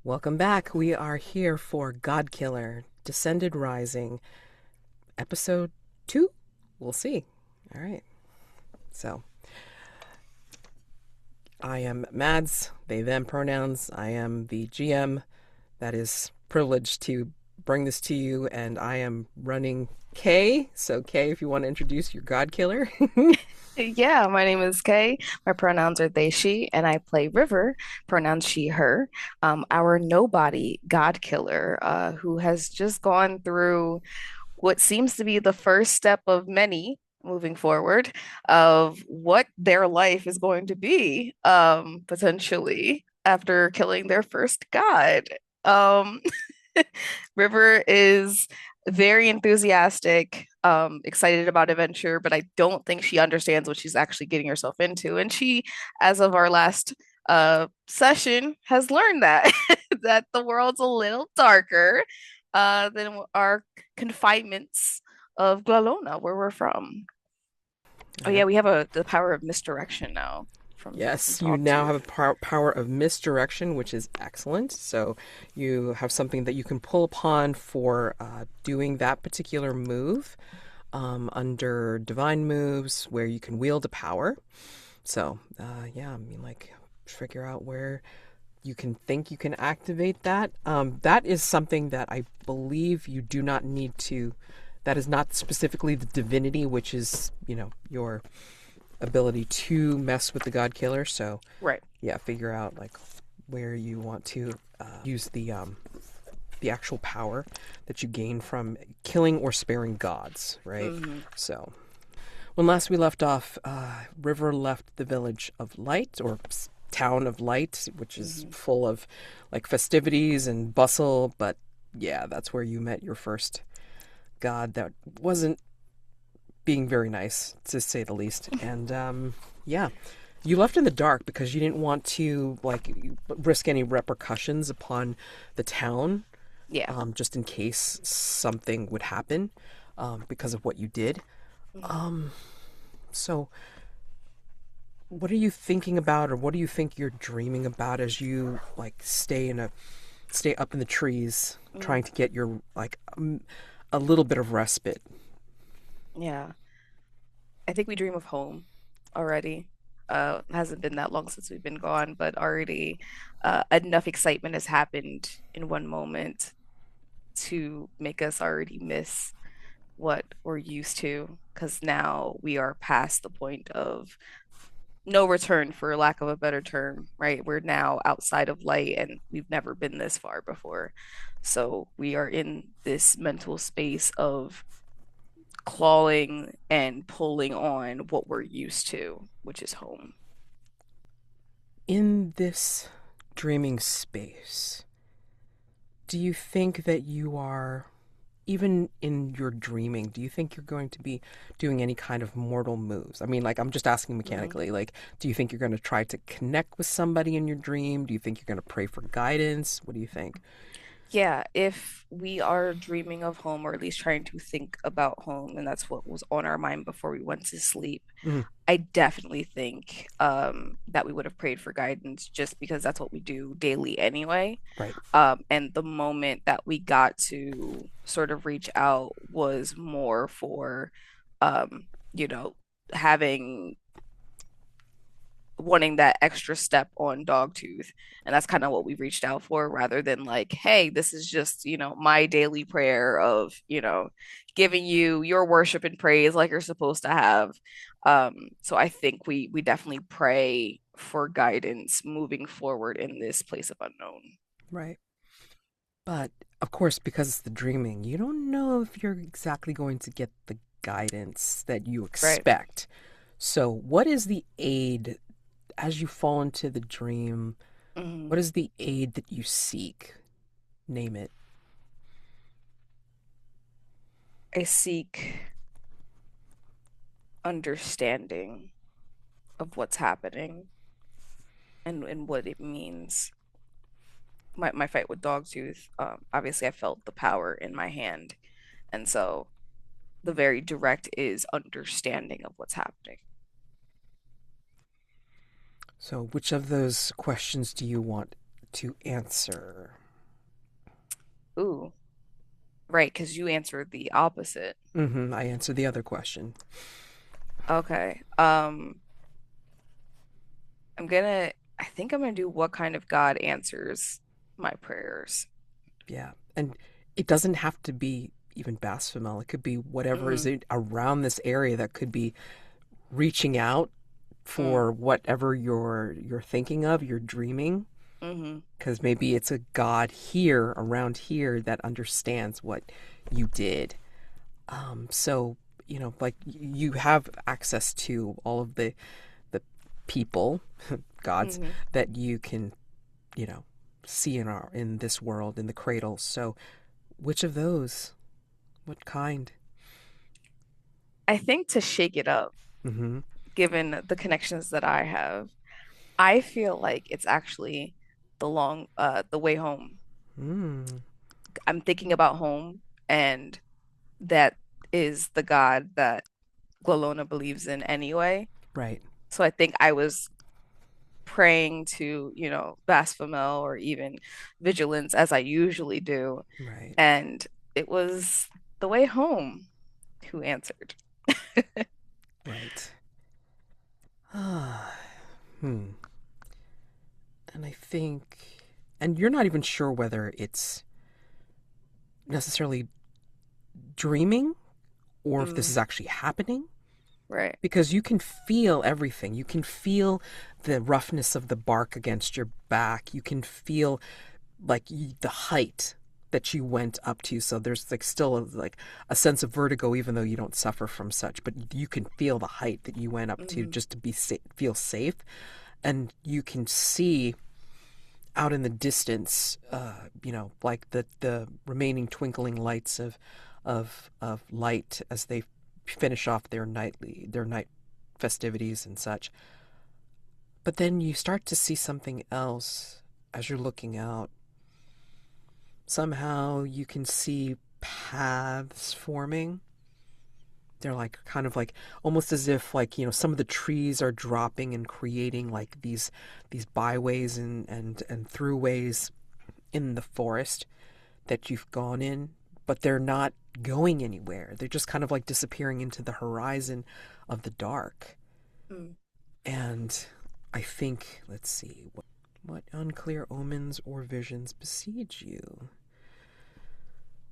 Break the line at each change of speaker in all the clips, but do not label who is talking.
Welcome back. We are here for Godkiller, Descended Rising, episode 2. We'll see. All right. So, I am Mads, they, them pronouns. I am the GM that is privileged to bring this to you, and I am running Kay. So, Kay, if you want to introduce your Godkiller.
Yeah, my name is Kay. My pronouns are they, she, and I play River, pronouns she, her. Our nobody God killer, who has just gone through what seems to be the first step of many moving forward of what their life is going to be, potentially after killing their first god. Um, River is very enthusiastic, excited about adventure, but I don't think she understands what she's actually getting herself into. And she, as of our last session, has learned that that the world's a little darker than our confinements of Glalona, where we're from. Oh yeah,
Yep.
we have the power of misdirection now from
Yes, you now
Dogtooth.
have a power of misdirection, which is excellent. So you have something that you can pull upon for doing that particular move under divine moves where you can wield a power. So, yeah, I mean, like, figure out where you can think you can activate that. That is something that I believe you do not need to. That is not specifically the divinity, which is, your ability to mess with the God Killer. So,
Right.
yeah, figure out like where you want to use the actual power that you gain from killing or sparing gods, right?
Hmm.
So, when last we left off, River left the village of Light or town of Light, which is
Hmm.
full of like festivities and bustle. But yeah, that's where you met your first god that wasn't being very nice, to say the least. And yeah, you left in the dark because you didn't want to like risk any repercussions upon the town,
Yeah.
just in case something would happen because of what you did.
Hmm.
So, what are you thinking about, or what do you think you're dreaming about as you like stay up in the trees,
Hmm.
trying to get your like a little bit of respite?
Yeah. I think we dream of home already. It hasn't been that long since we've been gone, but already enough excitement has happened in one moment to make us already miss what we're used to, because now we are past the point of no return, for lack of a better term, right? We're now outside of light and we've never been this far before. So we are in this mental space of clawing and pulling on what we're used to, which is home.
In this dreaming space, do you think that you are, even in your dreaming, do you think you're going to be doing any kind of mortal moves? I mean, like, I'm just asking
Mhm.
mechanically, like, do you think you're going to try to connect with somebody in your dream? Do you think you're going to pray for guidance? What do you think?
Yeah, if we are dreaming of home, or at least trying to think about home, and that's what was on our mind before we went to sleep,
Mm,
I definitely think that we would have prayed for guidance just because that's what we do daily anyway.
right.
And the moment that we got to sort of reach out was more for, um, you know, having wanting that extra step on Dogtooth. And that's kind of what we reached out for rather than like, hey, this is just, my daily prayer of, giving you your worship and praise like you're supposed to have. So I think we definitely pray for guidance moving forward in this place of unknown.
Right. But of course, because it's the dreaming, you don't know if you're exactly going to get the guidance that you
Right.
expect. So, what is the aid as you fall into the dream?
Mhm.
What is the aid that you seek? Name it.
I seek understanding of what's happening and what it means. My fight with Dogtooth, obviously I felt the power in my hand. And so the very direct is understanding of what's happening.
So, which of those questions do you want to answer.
Ooh, right, because you answered the opposite.
I answered the other question.
Okay. I think I'm gonna do what kind of God answers my prayers.
Yeah. And it doesn't have to be even blasphemous. It could be whatever is
Mm,
around this area that could be reaching out
mm,
for whatever you're thinking of, you're dreaming.
mm-hmm.
Because maybe it's a God here, around here, that understands what you did. So, like you have access to all of the people, gods,
Mm-hmm.
that you can, you know, see in this world, in the cradle. So, which of those? What kind?
I think to shake it up,
Mm-hmm.
given the connections that I have, I feel like it's actually the way home.
Mm,
I'm thinking about home, and that is the God that Glolona believes in anyway.
right,
So I think I was praying to, Baphomet or even vigilance as I usually do.
right,
And it was the way home who answered.
right. Ah, hmm. And I think, and you're not even sure whether it's necessarily dreaming or if this
Mm,
is actually happening,
right.
because you can feel everything. You can feel the roughness of the bark against your back. You can feel like the height that you went up to. So there's like still like a sense of vertigo, even though you don't suffer from such. But you can feel the height that you went up to
Mm,
just to feel safe, and you can see out in the distance, like the remaining twinkling lights of light as they finish off their night festivities and such. But then you start to see something else as you're looking out. Somehow you can see paths forming. They're like kind of like almost as if like some of the trees are dropping and creating like these byways and throughways in the forest that you've gone in, but they're not going anywhere. They're just kind of like disappearing into the horizon of the dark.
mm.
And I think, let's see, what unclear omens or visions besiege you?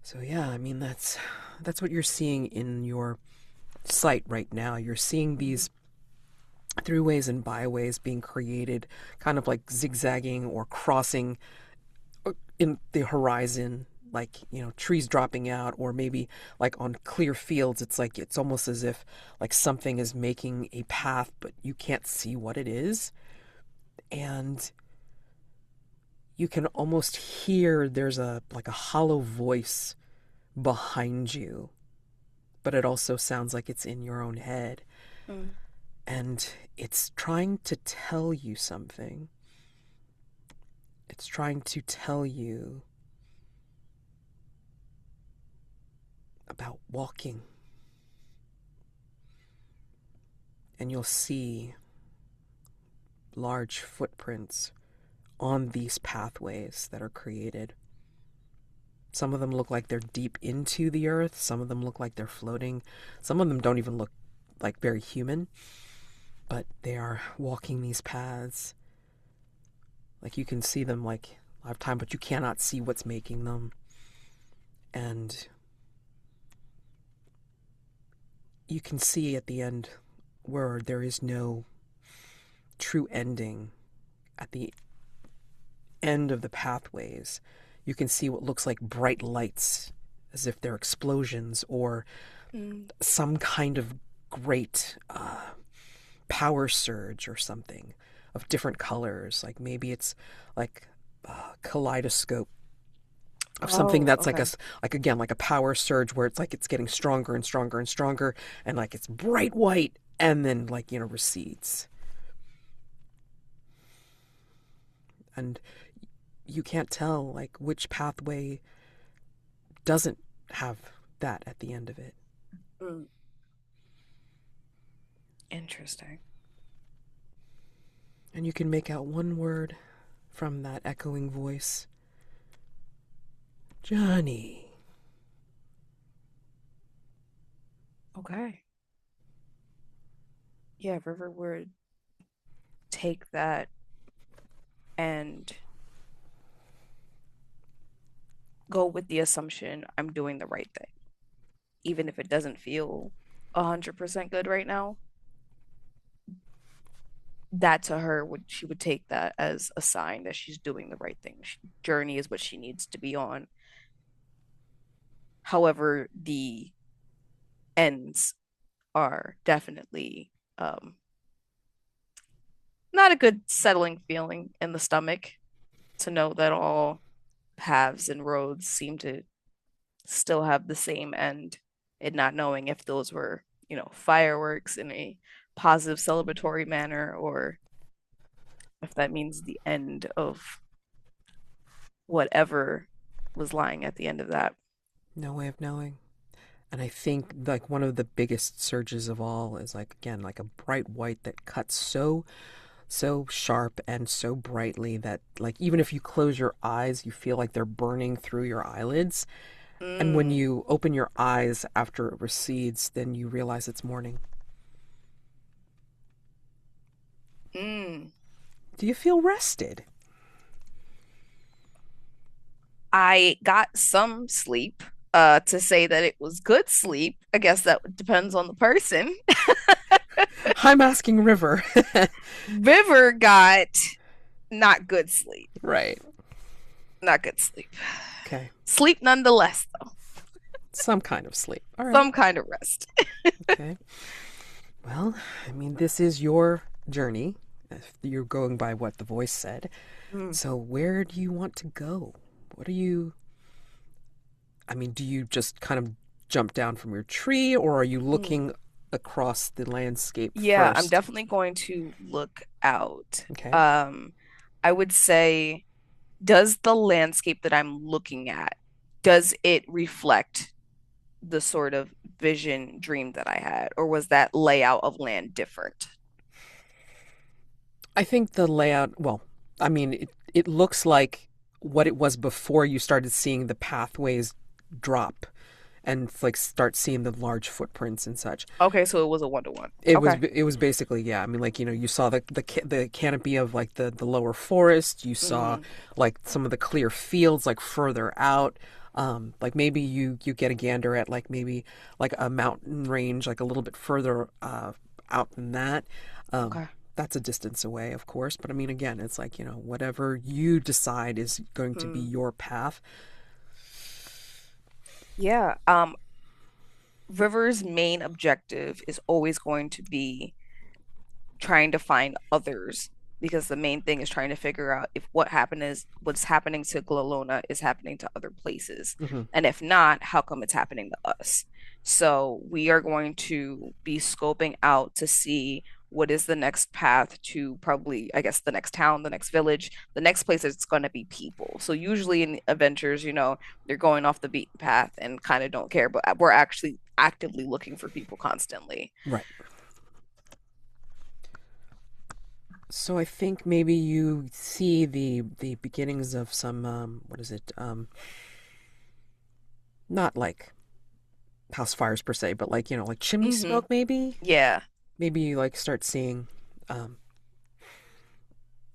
So yeah, I mean that's what you're seeing in your sight right now. You're seeing
Mm,
these throughways and byways being created, kind of like zigzagging or crossing in the horizon, like trees dropping out, or maybe like on clear fields. It's like it's almost as if like something is making a path, but you can't see what it is, and you can almost hear there's a like a hollow voice behind you, but it also sounds like it's in your own head,
mm.
and it's trying to tell you something. It's trying to tell you about walking, and you'll see large footprints on these pathways that are created. Some of them look like they're deep into the earth, some of them look like they're floating, some of them don't even look like very human, but they are walking these paths. Like you can see them like lifetime, but you cannot see what's making them. And you can see at the end where there is no true ending. At the end of the pathways, you can see what looks like bright lights, as if they're explosions or
Mm.
some kind of great power surge or something of different colors. Like maybe it's like a kaleidoscope of something
Oh,
that's like
okay.
like again like a power surge where it's like it's getting stronger and stronger and stronger, and like it's bright white and then like recedes, and you can't tell like which pathway doesn't have that at the end of it.
Mm. Interesting.
And you can make out one word from that echoing voice. Johnny.
Okay. Yeah, River would take that and go with the assumption I'm doing the right thing, even if it doesn't feel 100% good right now. That to her would she would take that as a sign that she's doing the right thing. Journey is what she needs to be on. However, the ends are definitely not a good settling feeling in the stomach to know that all paths and roads seem to still have the same end and not knowing if those were, fireworks in a positive celebratory manner or if that means the end of whatever was lying at the end of that.
No way of knowing. And I think like one of the biggest surges of all is like again like a bright white that cuts so sharp and so brightly that like even if you close your eyes you feel like they're burning through your eyelids. And when
Mm,
you open your eyes after it recedes, then you realize it's morning.
mm.
Do you feel rested?
I got some sleep. To say that it was good sleep, I guess that depends on the person.
I'm asking River.
River got not good sleep.
Right.
Not good sleep.
Okay.
Sleep nonetheless, though.
Some kind of sleep. All right.
Some kind of rest.
Okay. Well, I mean, this is your journey. If you're going by what the voice said.
Mm,
So, where do you want to go? What are you. I mean, do you just kind of jump down from your tree, or are you
mm.
looking across the landscape
Yeah, I'm
first?
definitely going to look out.
Okay.
I would say, does the landscape that I'm looking at, does it reflect the sort of vision dream that I had, or was that layout of land different?
I think the layout, well, I mean, it looks like what it was before you started seeing the pathways drop and like start seeing the large footprints and such.
Okay, so it was a 1-to-1. Okay.
It was basically, yeah. I mean, like, you saw the canopy of like the lower forest. You saw
Hmm.
like some of the clear fields like further out. Like maybe you get a gander at like maybe like a mountain range like a little bit further out than that. Um,
Okay.
that's a distance away, of course. But I mean, again, it's like whatever you decide is going to be
Hmm.
your path.
Yeah. River's main objective is always going to be trying to find others because the main thing is trying to figure out if what's happening to Glalona is happening to other places.
Hmm.
And if not, how come it's happening to us? So we are going to be scoping out to see what is the next path to probably, I guess, the next town, the next village, the next place that's going to be people. So usually in adventures, they're going off the beaten path and kind of don't care, but we're actually actively looking for people constantly.
Right. So I think maybe you see the beginnings of some what is it? Not like house fires per se, but like like chimney
Hmm.
smoke maybe.
Yeah.
Maybe you like start seeing, um,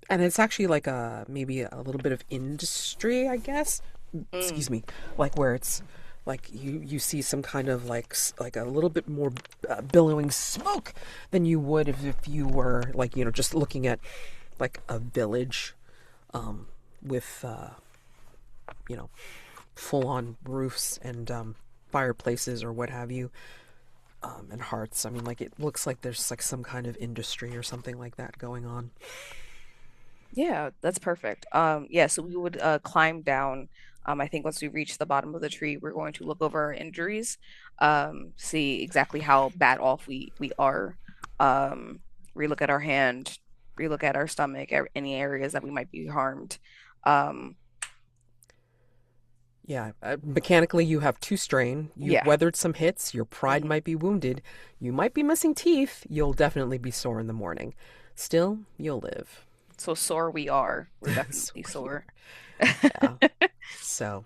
and it's actually like a maybe a little bit of industry, I guess.
Mm.
Excuse me, like where it's like you see some kind of like like a little bit more billowing smoke than you would if you were like just looking at like a village with you know full on roofs and fireplaces or what have you, and hearths. I mean, like it looks like there's like some kind of industry or something like that going on.
Yeah, that's perfect. Yeah, so we would climb down. I think once we reach the bottom of the tree, we're going to look over our injuries, see exactly how bad off we are. Relook at our hand, relook at our stomach, any areas that we might be harmed. Um,
Yeah, mechanically you have two strain. You've
yeah.
weathered some hits. Your pride
Hmm.
might be wounded. You might be missing teeth. You'll definitely be sore in the morning. Still, you'll live.
So sore we are. We're
So
definitely
we
sore.
are. Yeah. So,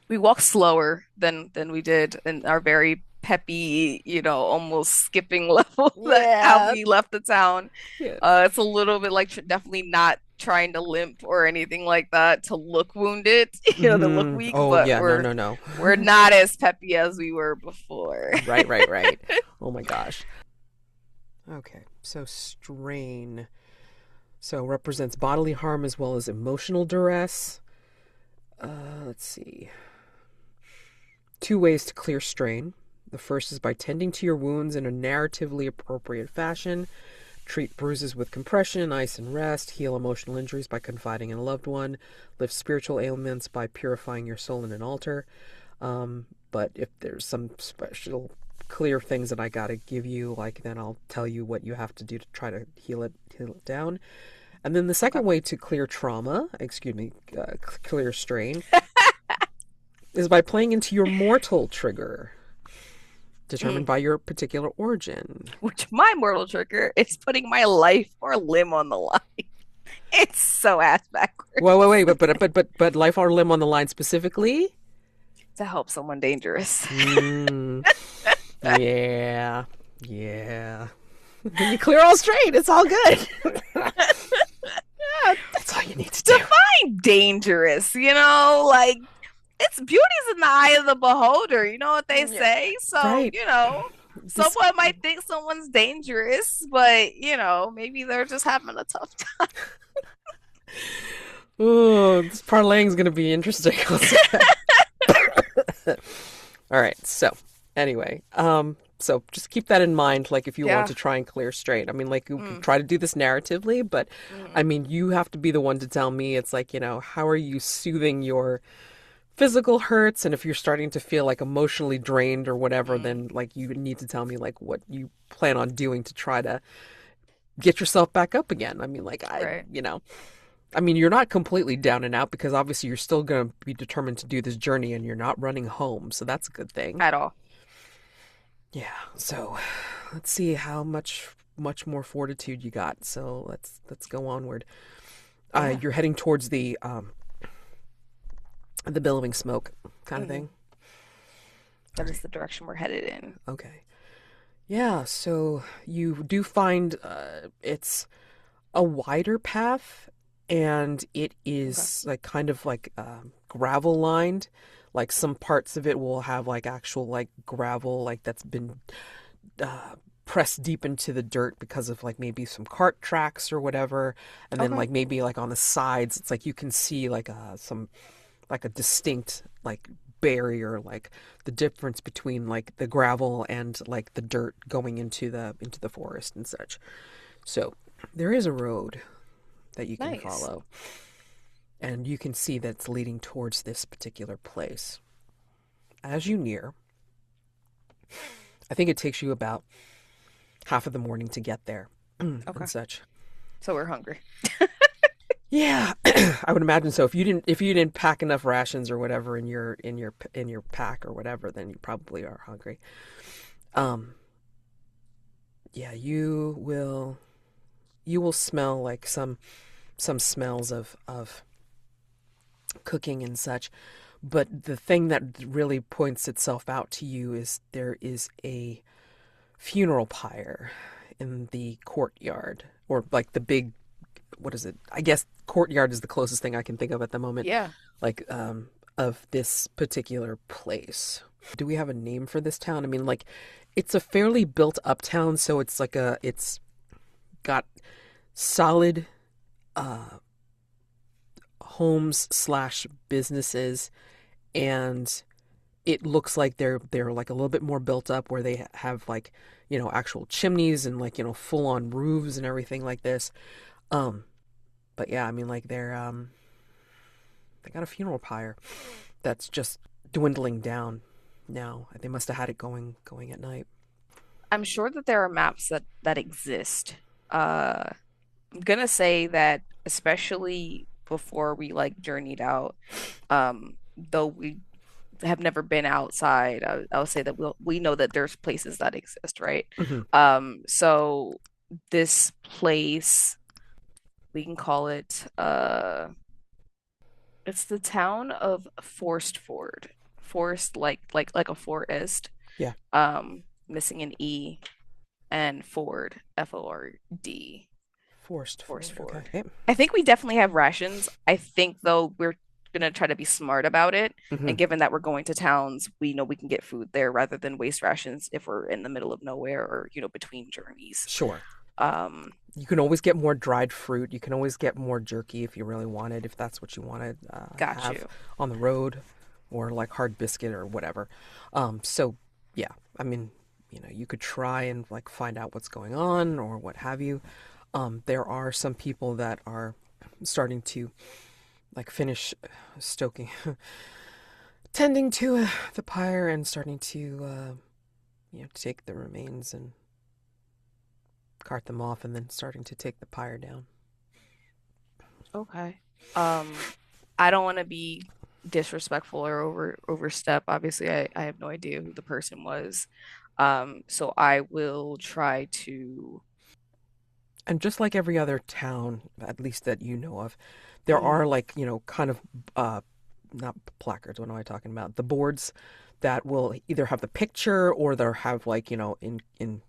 We walk slower than we did in our very peppy, almost skipping level that how
yeah.
we left the town.
Yeah.
It's a little bit like definitely not trying to limp or anything like that to look wounded, to look weak,
Oh,
but
yeah. No,
we're
no, no.
we're not as peppy as we were before.
Right, right, right. Oh my gosh. Okay. So, strain. So, represents bodily harm as well as emotional duress. Let's see. Two ways to clear strain. The first is by tending to your wounds in a narratively appropriate fashion. Treat bruises with compression, ice, and rest. Heal emotional injuries by confiding in a loved one. Lift spiritual ailments by purifying your soul in an altar. But if there's some special clear things that I gotta give you, like then I'll tell you what you have to do to try to heal it down. And then the
Okay.
second way to clear trauma, excuse me, clear strain, is by playing into your mortal trigger, determined
Mm.
by your particular origin.
Which my mortal trigger is putting my life or limb on the line. It's so ass
Wait, wait,
backwards
wait, but life or limb on the line specifically?
to help someone dangerous.
Hmm. Yeah. Yeah. Then you clear all straight. It's all good. That's all you need to do.
Define dangerous, like it's beauty's in the eye of the beholder. You know what they
Yeah.
say? So,
Right. This.
someone might think someone's dangerous, but, maybe they're just having a tough time.
Oh, this parlaying is going to be interesting. All right. So, anyway, so just keep that in mind. Like, if you want
Yeah.
to try and clear straight, I mean, like, you can
Mm,
try to do this narratively, but I
mm,
mean, you have to be the one to tell me. It's like, how are you soothing your physical hurts? And if you're starting to feel like emotionally drained or whatever,
mm.
then like you need to tell me like what you plan on doing to try to get yourself back up again. I mean, like,
Right.
I mean, you're not completely down and out because obviously you're still going to be determined to do this journey and you're not running home. So that's a good thing.
At all.
Yeah. So let's see how much more fortitude you got. So let's go onward.
Yeah.
You're heading towards the billowing smoke kind of
Hmm.
thing. All
That is
right.
the direction we're headed in.
Okay. Yeah. So you do find it's a wider path, and it
Okay.
is like kind of like gravel lined. Like some parts of it will have like actual like gravel like that's been uh, pressed deep into the dirt because of like maybe some cart tracks or whatever. And then
Okay.
like maybe like on the sides, it's like you can see like some like a distinct like barrier, like the difference between like the gravel and like the dirt going into the forest and such. So there is a road that you can
Nice.
follow, and you can see that's leading towards this particular place. As you near, I think it takes you about half of the morning to get there and
Okay.
such.
So we're hungry.
Yeah, I would imagine so. If you didn't pack enough rations or whatever in your pack or whatever, then you probably are hungry. Um, yeah, you will smell like some smells of cooking and such. But the thing that really points itself out to you is there is a funeral pyre in the courtyard, or like the big, what is it? I guess courtyard is the closest thing I can think of at the moment,
Yeah.
like of this particular place. Do we have a name for this town? I mean, like it's a fairly built up town, so it's got solid uh homes slash businesses, and it looks like they're like a little bit more built up where they have like actual chimneys and like full on roofs and everything like this. um but yeah, I mean like they got a funeral pyre that's just dwindling down now. They must have had it going at night.
I'm sure that there are maps that exist. Uh, I'm gonna say that especially before we like journeyed out, though we have never been outside, I'll say that we know that there's places that exist, right?
Hmm.
So this place. we can call it it's the town of Forst Ford. Forest like a forest.
Yeah.
Missing an E and Ford, Ford.
Forced
Forest
forward.
Ford.
Okay.
I think we definitely have rations. I think though we're gonna try to be smart about it.
Hmm.
And given that we're going to towns, we know we can get food there rather than waste rations if we're in the middle of nowhere or, between journeys.
Sure.
Um,
You can always get more dried fruit. You can always get more jerky if you really wanted, if that's what you want to
got
have
you.
on the road, or like hard biscuit or whatever. So yeah, I mean, you could try and like find out what's going on or what have you. There are some people that are starting to like finish stoking, tending to the pyre and starting to take the remains and cart them off, and then starting to take the pyre down.
Okay. I don't want to be disrespectful or overstep. Obviously, I have no idea who the person was. So I will try to.
And just like every other town, at least that you know of, there are
Mhm.
like, kind of uh not placards, what am I talking about? The boards that will either have the picture or they'll have like, in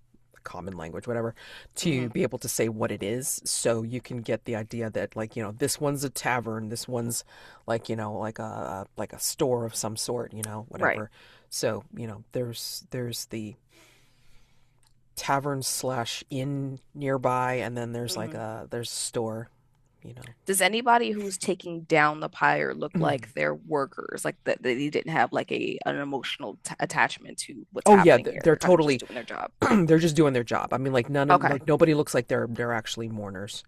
common language, whatever, to
Mhm.
be able to say what it is. So you can get the idea that like, this one's a tavern, this one's like, like a store of some sort,
Right.
whatever. So, there's the tavern slash inn nearby, and then there's like
Mhm.
there's a store, you know.
Does anybody who's taking down the pyre look like they're workers, like that they didn't have like an emotional attachment to what's
Oh yeah,
happening here?
they're
They're kind of just
totally
doing their job.
they're just doing their job. I mean,
Okay.
like nobody looks like they're actually mourners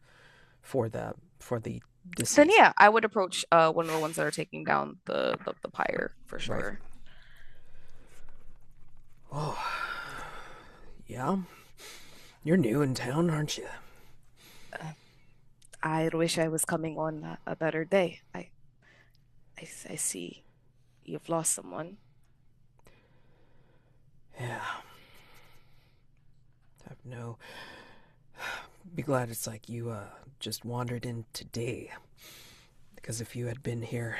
for the
Then
deceased.
yeah, I would approach one of the ones that are taking down the pyre for
Right.
sure.
Oh yeah, you're new in town, aren't you?
Uh, I wish I was coming on a better day. I see you've lost someone.
Yeah, I've no. Be glad it's like you just wandered in today, because if you had been here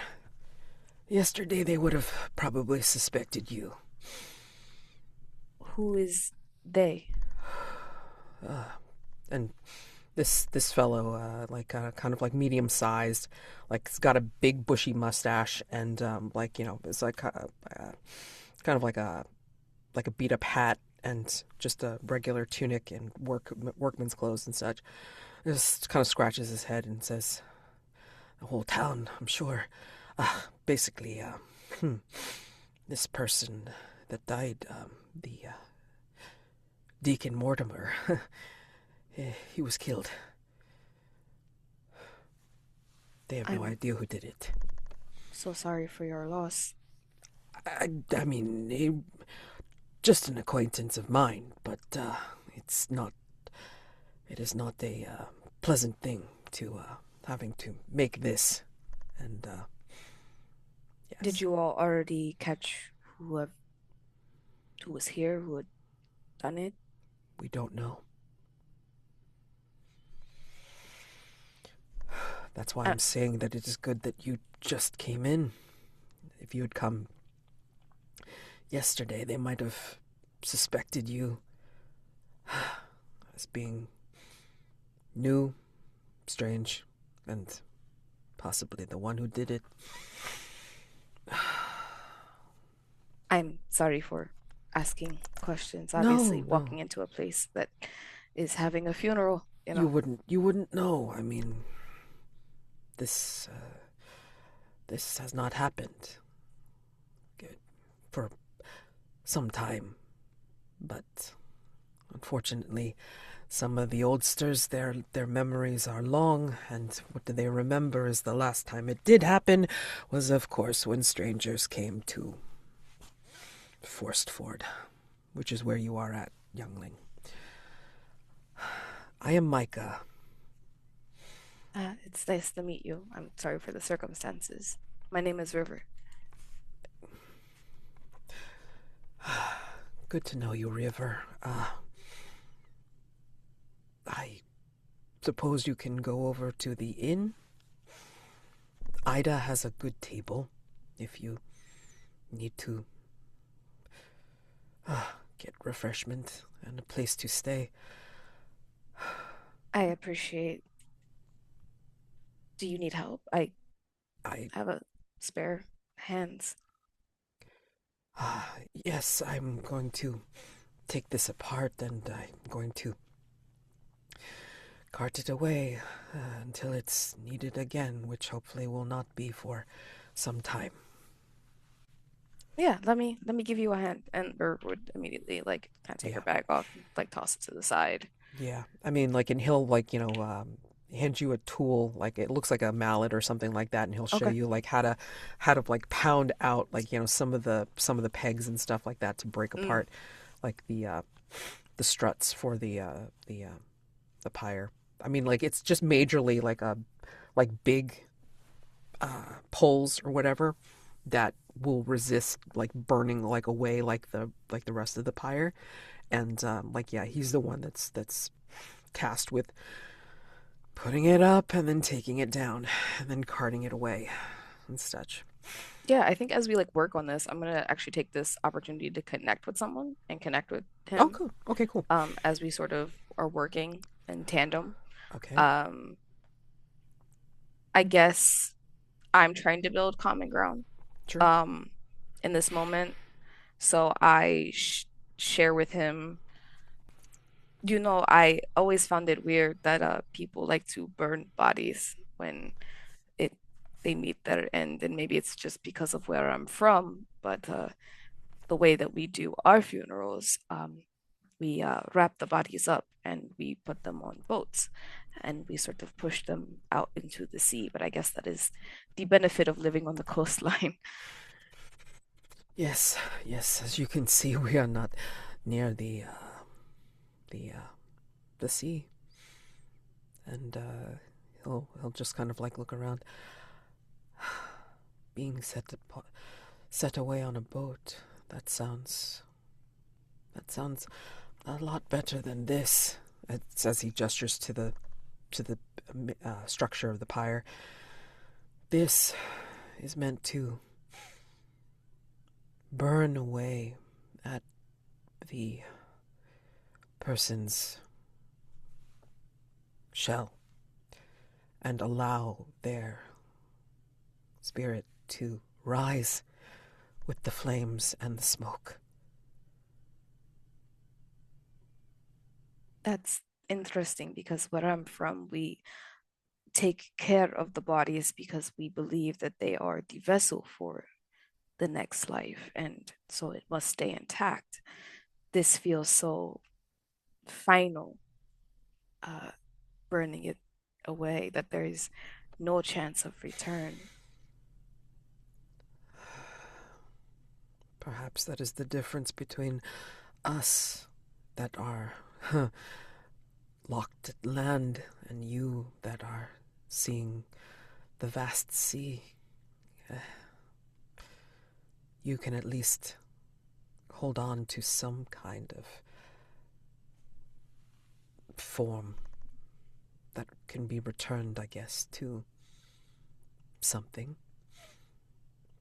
yesterday, they would have probably suspected you.
Who is they?
And this fellow, like kind of like medium sized, like he's got a big bushy mustache, and like it's like kind of like a beat up hat and just a regular tunic and workman's clothes and such. Just kind of scratches his head and says, "The whole town, I'm sure. Basically, hmm, this person that died, the Deacon Mortimer, he was killed. They have no
I'm
idea who did it."
so sorry for your loss.
I mean, just an acquaintance of mine, but it's not. It is not a pleasant thing to having to make this. And
Did
yes,
you all already catch who was here, who had done it?
we don't know. That's why
Uh,
I'm saying that it is good that you just came in. If you had come yesterday, they might have suspected you as being new, strange, and possibly the one who did it.
I'm sorry for asking questions. Obviously,
No, no.
walking into a place that is having a funeral,
You wouldn't know. I mean, this this has not happened for some time, but unfortunately, some of the oldsters, their memories are long, and what do they remember is the last time it did happen was, of course, when strangers came to Forst Ford, which is where you are at, youngling. I am Micah.
It's nice to meet you. I'm sorry for the circumstances. My name is River.
Good to know you, River. I suppose you can go over to the inn. Ida has a good table if you need to get refreshment and a place to stay.
I appreciate. Do you need help? I
I,
have a spare hands.
yes, I'm going to take this apart and I'm going to cart it away until it's needed again, which hopefully will not be for some time.
Yeah, let me give you a hand. And Bird would immediately like kind of take her
Yeah,
bag off and like toss it to the side.
yeah. I mean, like, and he'll like hand you a tool, like it looks like a mallet or something like that, and he'll show
Okay.
you like how to like pound out like some of the pegs and stuff like that to break
Mm.
apart like the struts for the pyre. I mean, like it's just majorly like a like big poles or whatever that will resist like burning like away like the rest of the pyre. And like yeah, he's the one that's tasked with putting it up and then taking it down and then carting it away and such.
Yeah, I think as we like work on this, I'm gonna actually take this opportunity to connect with someone and connect with
Oh,
him
cool. Okay, cool.
as we sort of are working in tandem.
Okay,
Um, I guess I'm trying to build common ground
sure.
um in this moment. So I sh share with him, I always found it weird that people like to burn bodies when it they meet their end, and maybe it's just because of where I'm from, but the way that we do our funerals, we wrap the bodies up and we put them on boats and we sort of push them out into the sea. But I guess that is the benefit of living on the coastline.
Yes, yes. As you can see, we are not near the the sea, and he'll just kind of like look around, being set away on a boat. That sounds a lot better than this. It's as he gestures to the structure of the pyre. This is meant to burn away at the person's shell and allow their spirit to rise with the flames and the smoke.
That's interesting because where I'm from, we take care of the bodies because we believe that they are the vessel for the next life, and so it must stay intact. This feels so final, uh, burning it away, that there is no chance of return.
Perhaps that is the difference between us that are locked at land and you that are seeing the vast sea. You can at least hold on to some kind of form that can be returned, I guess, to something,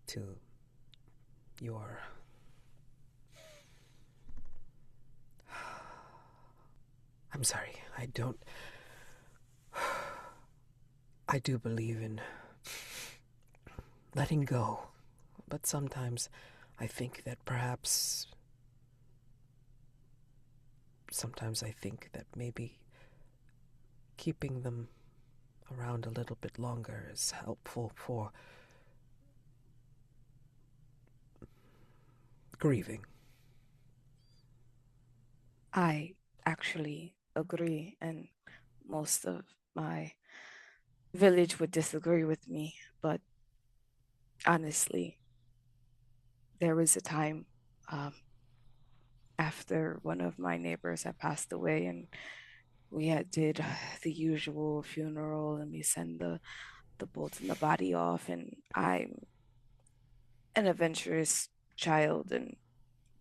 to your. I'm sorry, I don't. I do believe in letting go, but sometimes I think that perhaps. Sometimes I think that maybe keeping them around a little bit longer is helpful for grieving.
I actually agree, and most of my village would disagree with me, but honestly, there was a time um, after one of my neighbors had passed away, and we had did the usual funeral, and we send the bolt and the body off, and I'm an adventurous child and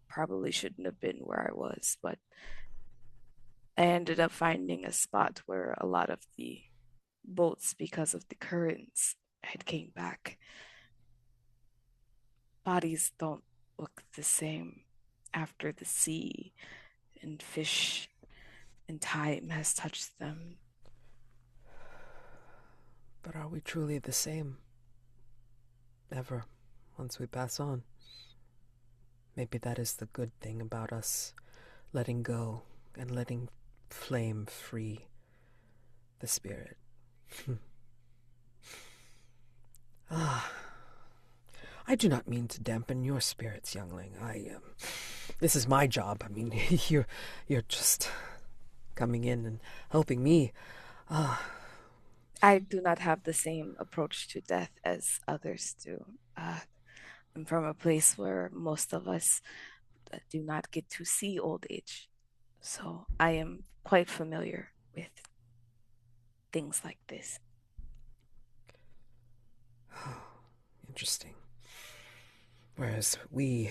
probably shouldn't have been where I was, but I ended up finding a spot where a lot of the boats, because of the currents, had came back. Bodies don't look the same after the sea and fish and time has touched them.
But are we truly the same? Ever? Once we pass on? Maybe that is the good thing about us letting go and letting flame free the spirit. Ah, I do not mean to dampen your spirits, youngling. This is my job. I mean, you're just coming in and helping me. Ah,
I do not have the same approach to death as others do. I'm from a place where most of us do not get to see old age. So I am quite familiar with things like this.
interesting. Whereas we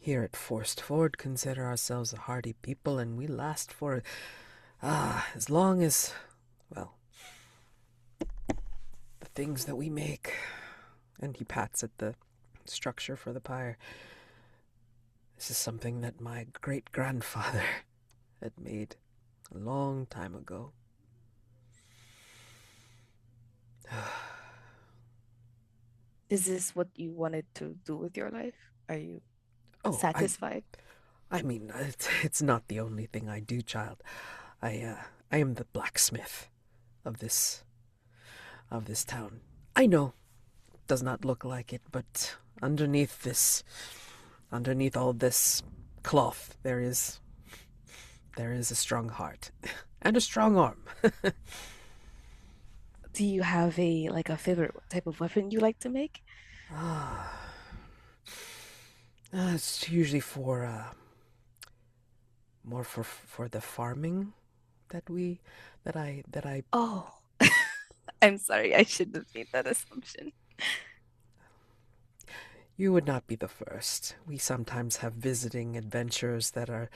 here at Forst Ford consider ourselves a hardy people, and we last for as long as, well, the things that we make. And he pats at the structure for the pyre. This is something that my great grandfather had made a long time ago.
Is this what you wanted to do with your life? Are you
Oh,
satisfied?
I mean, it's not the only thing I do, child. I am the blacksmith of this town. I know, does not look like it, but underneath all this cloth, there is a strong heart and a strong arm.
Do you have a favorite type of weapon you like to make?
Ah, it's usually for more for the farming that I.
Oh, I'm sorry, I shouldn't have made that assumption.
You would not be the first. We sometimes have visiting adventurers that are,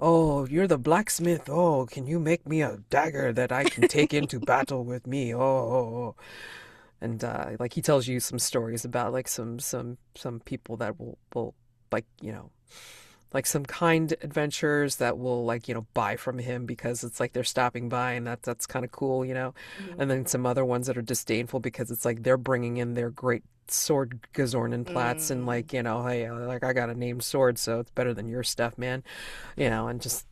oh, you're the blacksmith. Oh, can you make me a dagger that I can take into battle with me? Oh. And like he tells you some stories about like some people that will like, like some kind adventurers that will like, buy from him because it's like they're stopping by, and that's kind of cool.
Mhm.
And then some other ones that are disdainful because it's like they're bringing in their great sword Gazornan plats, and
Mm,
like, hey, like I got a named sword, so it's better than your stuff, man. And just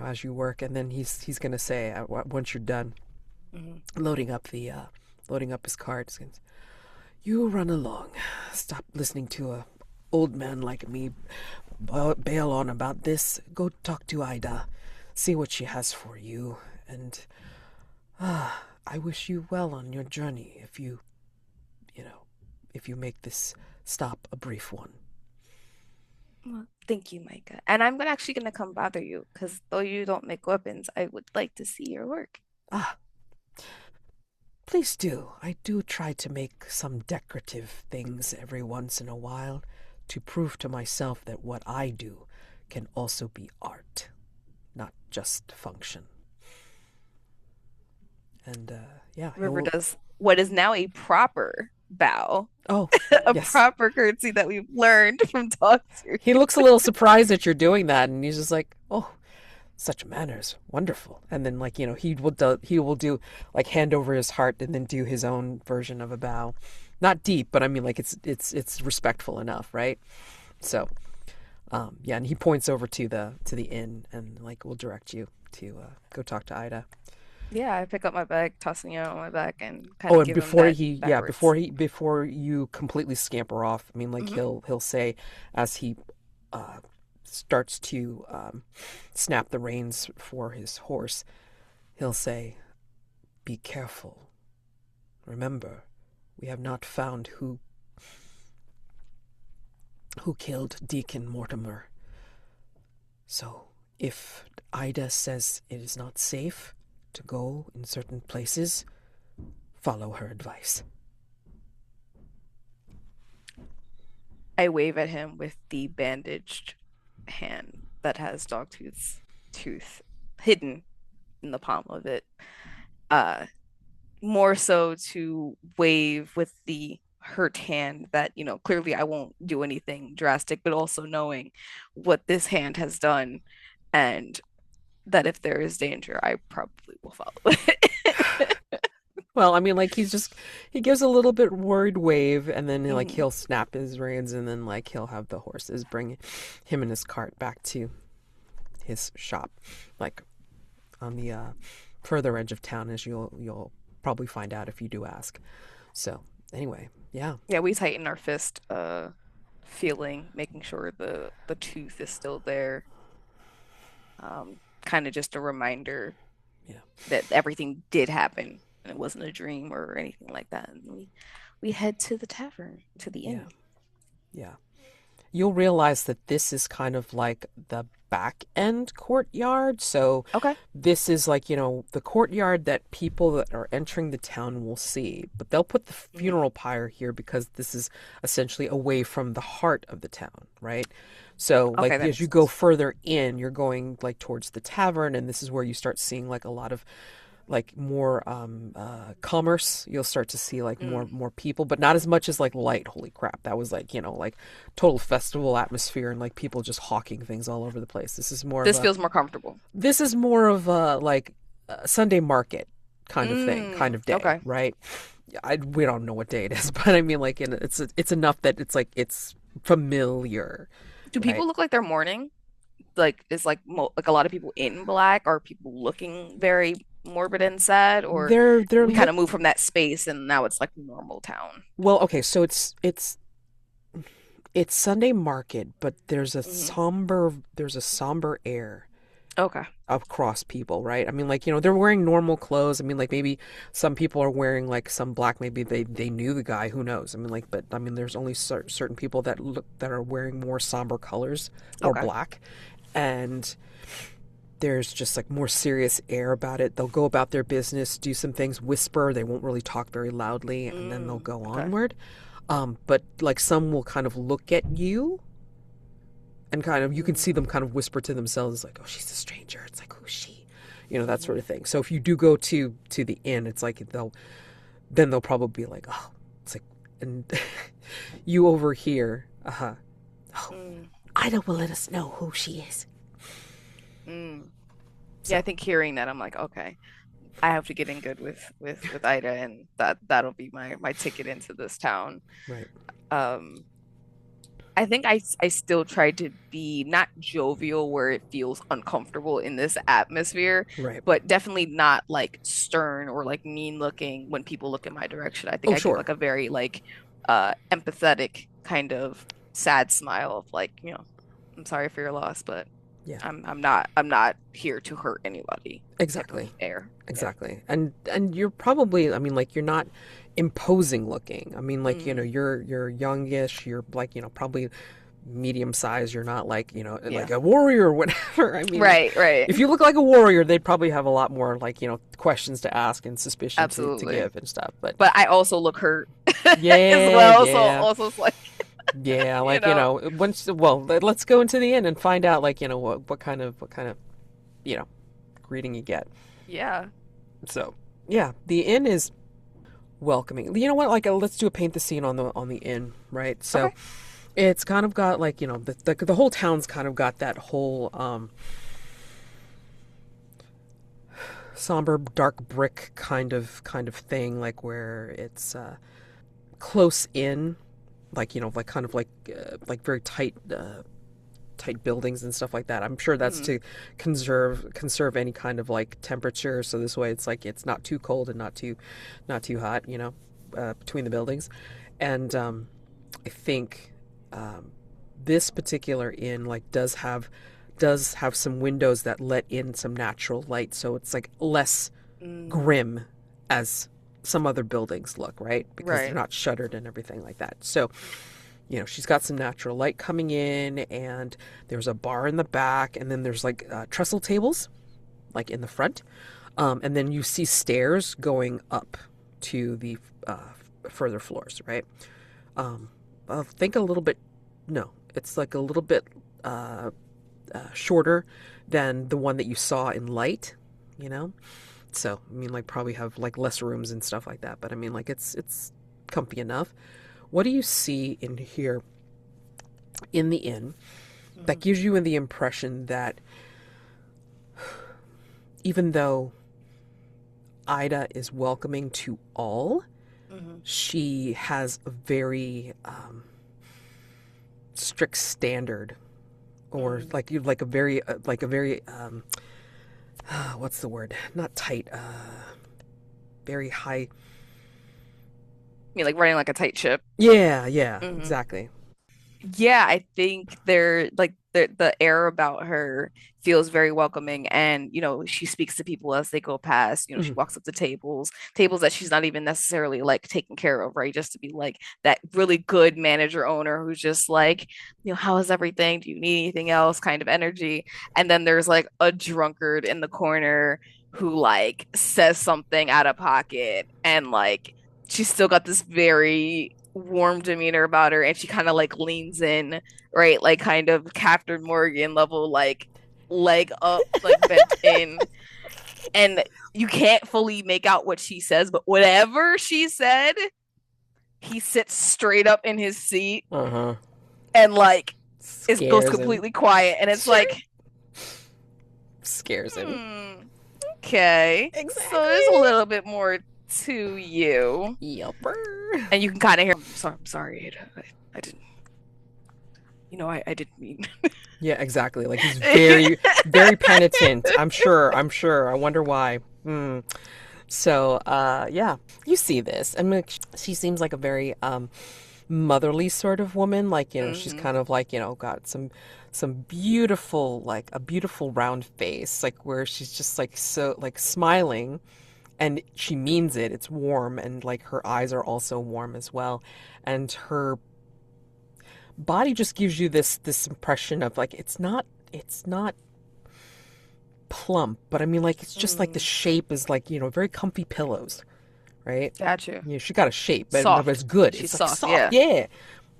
as you work, and then he's gonna say, once you're done
mhm.
loading up the loading up his cart, you run along. Stop listening to a old man like me bail on about this. Go talk to Ida. See what she has for you. And I wish you well on your journey you know, if you make this stop a brief one.
Well, thank you, Micah. And actually gonna come bother you because though you don't make weapons, I would like to see your work.
Ah, please do. I do try to make some decorative things every once in a while to prove to myself that what I do can also be art, not just function. And yeah,
River
he'll.
does what is now a proper bow,
Oh,
a
yes.
proper curtsy that we've learned from talk to
He
you.
looks a little surprised that you're doing that, and he's just like, "Oh, such manners, wonderful." And then, like, he will do like hand over his heart, and then do his own version of a bow, not deep, but I mean, like, it's respectful enough, right? So, yeah, and he points over to the inn, and like will direct you to go talk to Ida.
Yeah, I pick up my bag, tossing it on my back, and kind
Oh,
of
and
give him that backwards.
before you completely scamper off, I mean, like
Hmm.
he'll say as he uh, starts to snap the reins for his horse, he'll say, "Be careful. Remember, we have not found who killed Deacon Mortimer. So if Ida says it is not safe to go in certain places, follow her advice."
I wave at him with the bandaged hand. that has Dogtooth's tooth hidden in the palm of it. Uh, More so to wave with the hurt hand that, clearly I won't do anything drastic, but also knowing what this hand has done and that if there is danger, I probably will follow it.
Well, I mean, like he gives a little bit worried wave, and then like
Mhm.
he'll snap his reins, and then like he'll have the horses bring him and his cart back to his shop, like on the further edge of town, as you'll probably find out if you do ask. So anyway, yeah,
Yeah, we tighten our fist, feeling, making sure the tooth is still there. Kind of just a reminder
yeah,
that everything did happen and it wasn't a dream or anything like that. And we head to the tavern, to the
yeah,
inn.
yeah. You'll realize that this is kind of like the back end courtyard. So
Okay.
this is like, the courtyard that people that are entering the town will see. But they'll put the
Mhm.
funeral pyre here because this is essentially away from the heart of the town, right? So
Okay,
like
that
as you
makes
go
sense.
further in, you're going like towards the tavern, and this is where you start seeing like a lot of like more commerce. You'll start to see like
Mm.
more people, but not as much as like light. Holy crap, that was like like total festival atmosphere and like people just hawking things all over the place.
This feels more comfortable.
This is more of a like a Sunday market kind of thing, kind
Mm.
of day,
Okay.
right? We don't know what day it is, but I mean like it's enough that it's like it's familiar,
Do
right?
people look like they're mourning? Like, is like mo like a lot of people in black? Are people looking very morbid and sad? Or
They're
we kind
look
of move from that space and now it's like normal town?
well, okay, so it's Sunday market, but
Hmm.
there's a somber air
Okay.
across people, right? I mean, like, they're wearing normal clothes. I mean, like maybe some people are wearing like some black, maybe they knew the guy, who knows? I mean, like, but I mean, there's only certain people that are wearing more somber colors or
Okay.
black, and there's just like more serious air about it. They'll go about their business, do some things, whisper. They won't really talk very loudly, and then they'll go
Okay.
onward. But like some will kind of look at you and kind of you can
Mm-hmm.
see them kind of whisper to themselves like, "Oh, she's a stranger." It's like, "Who's she?" That sort of thing. So if you do go to the inn, it's like they'll probably be like, "Oh," it's like, and you over here, oh,
Mm-hmm.
Ida will let us know who she is.
Mm. Yeah, I
So
think hearing that, I'm like, okay, I have to get in good with Ida, and that'll be my ticket into this town.
right,
Um, I think I still try to be not jovial where it feels uncomfortable in this atmosphere,
right.
but definitely not like stern or like mean looking when people look in my direction. I think
Oh,
I give
sure.
like a very like empathetic kind of sad smile of like, I'm sorry for your loss, but
Yeah,
I'm not here to hurt anybody type of
exactly.
air. Yeah.
Exactly. And you're probably, I mean, like you're not imposing looking. I mean, like,
Mm,
you're youngish, you're like, probably medium size. You're not like,
yeah.
like a warrior or whatever. I mean, like
Right, right.
if you look like a warrior, they'd probably have a lot more like, questions to ask and suspicion to
Absolutely.
give and stuff. But
But I also look hurt as
yeah,
well. So
yeah.
also it's like,
Yeah,
you
like,
know,
let's go into the inn and find out like, what kind of, you know, greeting you get.
yeah.
So, yeah, the inn is welcoming. You know what? Like, let's do a paint the scene on the inn, right? So
Okay.
it's kind of got like the whole town's kind of got that whole somber dark brick kind of thing, like where it's close in, like like kind of like very tight buildings and stuff like that. I'm sure that's
Hmm.
to conserve any kind of like temperature. So this way, it's like it's not too cold and not too hot. Between the buildings, and I think this particular inn like does have some windows that let in some natural light, so it's like less
Mm,
grim as some other buildings look, right? Because they're
right.
not shuttered and everything like that. So she's got some natural light coming in, and there's a bar in the back, and then there's like trestle tables, like in the front, and then you see stairs going up to the further floors, right? Think a little bit. No, it's like a little bit shorter than the one that you saw in light, you know? So, I mean, like, probably have like less rooms and stuff like that, but I mean, like, it's comfy enough. What do you see in here in the inn that
Mhm.
gives you the impression that even though Ida is welcoming to all,
Mhm.
she has a very strict standard, or
Mhm.
like a very what's the word? Not tight. Very high.
I mean, like running like a tight ship.
Yeah, yeah,
Mhm.
exactly.
Yeah, I think they're like the air about her feels very welcoming, and she speaks to people as they go past. She
Hmm.
walks up to tables that she's not even necessarily like taking care of, right? Just to be like that really good manager owner who's just like, how is everything? Do you need anything else? Kind of energy. And then there's like a drunkard in the corner who like says something out of pocket, and like she's still got this very warm demeanor about her, and she kind of like leans in, right? Like kind of Captain Morgan level, like leg up, like bent in. And you can't fully make out what she says, but whatever she said, he sits straight up in his seat
Uh-huh.
and like it goes
Scares him.
completely quiet. And it's
Sure.
like,
Scares him.
hmm, okay. So there's a
Exactly.
little bit more to you.
Yelper.
And you can kind of hear, I'm sorry, I didn't, I didn't mean.
Yeah, exactly. Like he's very, very penitent. I'm sure. I'm sure. I wonder why. Hmm. So, yeah, you see this. I mean, she seems like a very motherly sort of woman. Like, she's
Hmm.
kind of like, got some beautiful, like a beautiful round face, like where she's just like so like smiling, and she means it. It's warm, and like her eyes are also warm as well, and her body just gives you this impression of like it's not plump, but I mean, like, it's just like the
Mm,
shape is like, very comfy pillows, right?
got you.
She got a shape, but it's
Soft.
good.
She's
It's like
soft,
soft,
yeah.
yeah.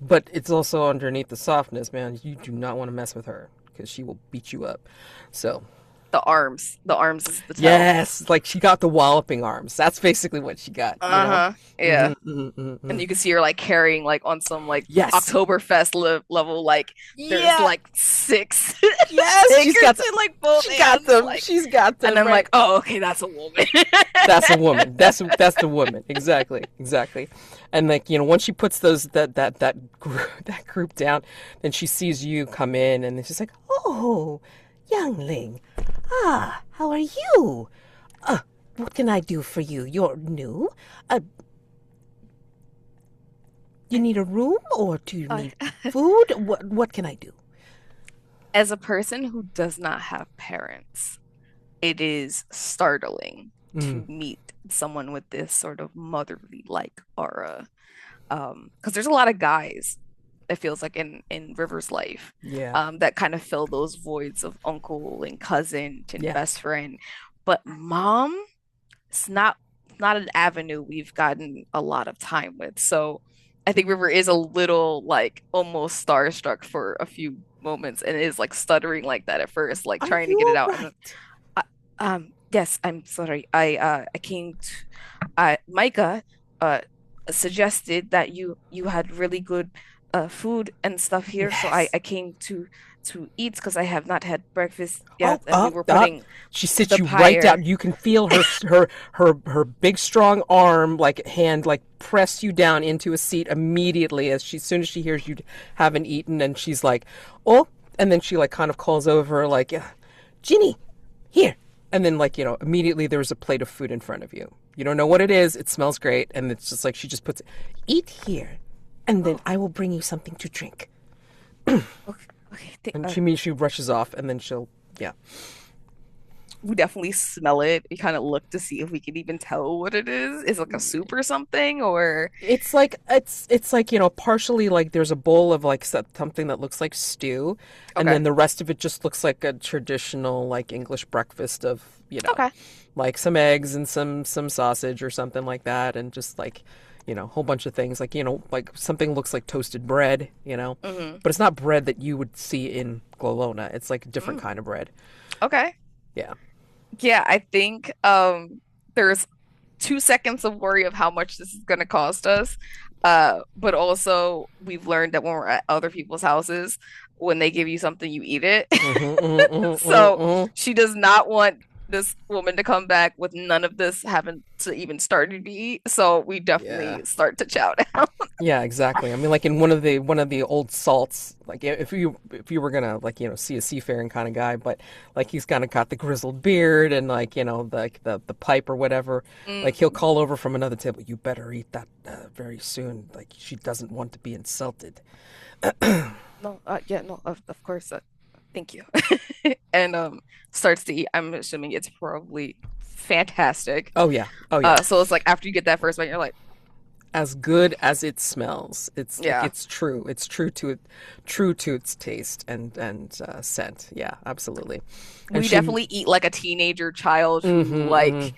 But it's also underneath the softness, man. You do not want to mess with her because she will beat you up. So,
The arms. The arms is the tell.
yes, like she got the walloping arms. That's basically what she got, you know?
Uh-huh. Yeah.
Mm-hmm, mm-hmm, mm-hmm.
And you can see her like carrying like on some like
Yes.
Oktoberfest level, like there's
Yeah.
like six
Yes.
fingers in like both
She got
hands,
them.
like,
She's got
and
them,
I'm like,
right?
oh, okay, that's a woman.
That's a woman. That's the woman. Exactly. Exactly. And like, once she puts that group down, then she sees you come in, and she's like, "Oh, youngling. Ah, how are you? Uh, what can I do for you? You're new. Uh, you need a room, or do you
Uh,
need food? What can I do?"
as a person who does not have parents, it is startling
Mm,
to meet someone with this sort of motherly like aura. Because there's a lot of guys, it feels like in River's life,
yeah.
that kind of fill those voids of uncle and cousin and
Yeah.
best friend. But mom, it's not an avenue we've gotten a lot of time with. So I think River is a little like almost starstruck for a few moments and is like stuttering like that at first, like
Are
trying to
you
get it
all
out. And
right?
yes, I'm sorry. I came to Micah uh suggested that you had really good food and stuff here, so I
Yes.
came to eat because I have not had breakfast
Oh,
yet, and we
up,
were
up.
putting
She sits
the
you right
pyre.
down. You can feel her big strong arm, like hand, like press you down into a seat immediately as soon as she hears you haven't eaten, and she's like, "Oh," and then she like kind of calls over like, "Ginny, here." And then like, immediately there's a plate of food in front of you. You don't know what it is. It smells great, and it's just like she just puts it, "Eat here, and then
Oh,
I will bring you something to drink."
okay, okay.
And she rushes off, and then she'll, yeah.
We definitely smell it. We kind of look to see if we can even tell what it is. Is it like a soup or something, or
It's like, partially like there's a bowl of like something that looks like stew, and
okay,
then the rest of it just looks like a traditional like English breakfast of,
okay.
like some eggs and some sausage or something like that, and just like, a whole bunch of things like, like something looks like toasted bread,
Hmm.
but it's not bread that you would see in Glowona. It's like a different
Mm.
kind of bread.
Okay.
Yeah.
Yeah, I think there's 2 seconds of worry of how much this is gonna cost us. But also we've learned that when we're at other people's houses, when they give you something, you eat it. So she does not want this woman to come back with none of this having to even start to be eat. So we
Yeah.
definitely start to chow down.
Yeah, exactly. I mean, like in one of the old salts, like if you were gonna like see a seafaring kind of guy, but like he's kind of got the grizzled beard and like like the pipe or whatever, like he'll
Mm.
call over from another table. You better eat that very soon. Like she doesn't want to be insulted.
No, yeah, no, of course. Thank you. And starts to eat. I'm assuming it's probably fantastic.
Oh yeah, oh yeah.
So it's like after you get that first bite, you're like,
As good as it smells, it's like
yeah.
it's true. It's true to it, true to its taste and scent. Yeah, absolutely. And
We definitely eat like a teenager child who
mm-hmm.
like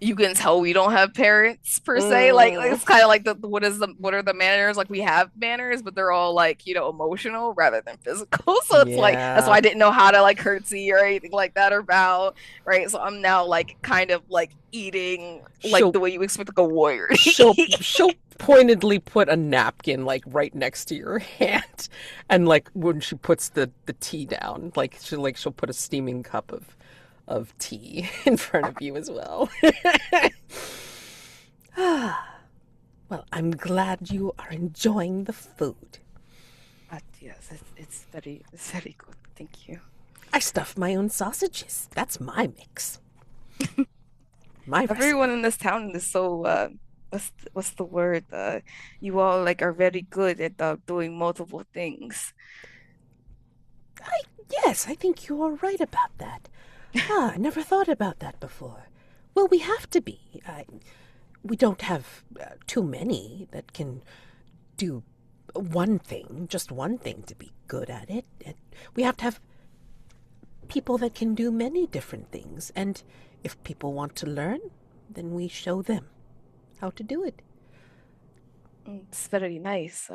you can tell we don't have parents per se. Like,
Mm,
it's kind of like the what are the manners? Like we have manners, but they're all like, emotional rather than physical. So it's like that's why
yeah.
I didn't know how to like curtsy or anything like that or bow, right? So I'm now like kind of like eating like
She'll
the way you expect like a warrior to
she'll
eat.
she'll pointedly put a napkin like right next to your hand, and like when she puts the tea down, like she'll put a steaming cup of tea in front of you as well. Well, I'm glad you are enjoying the food.
Yes, it's very good. Thank you.
I stuff my own sausages. That's my mix. My
Everyone
recipe.
in this town is so what's the word? You all like are very good at doing multiple things.
I Yes, I think you are right about that. I never thought about that before. Well, we have to be. We don't have too many that can do one thing, just one thing to be good at it. We have to have people that can do many different things. And if people want to learn, then we show them how to do it.
It's very nice.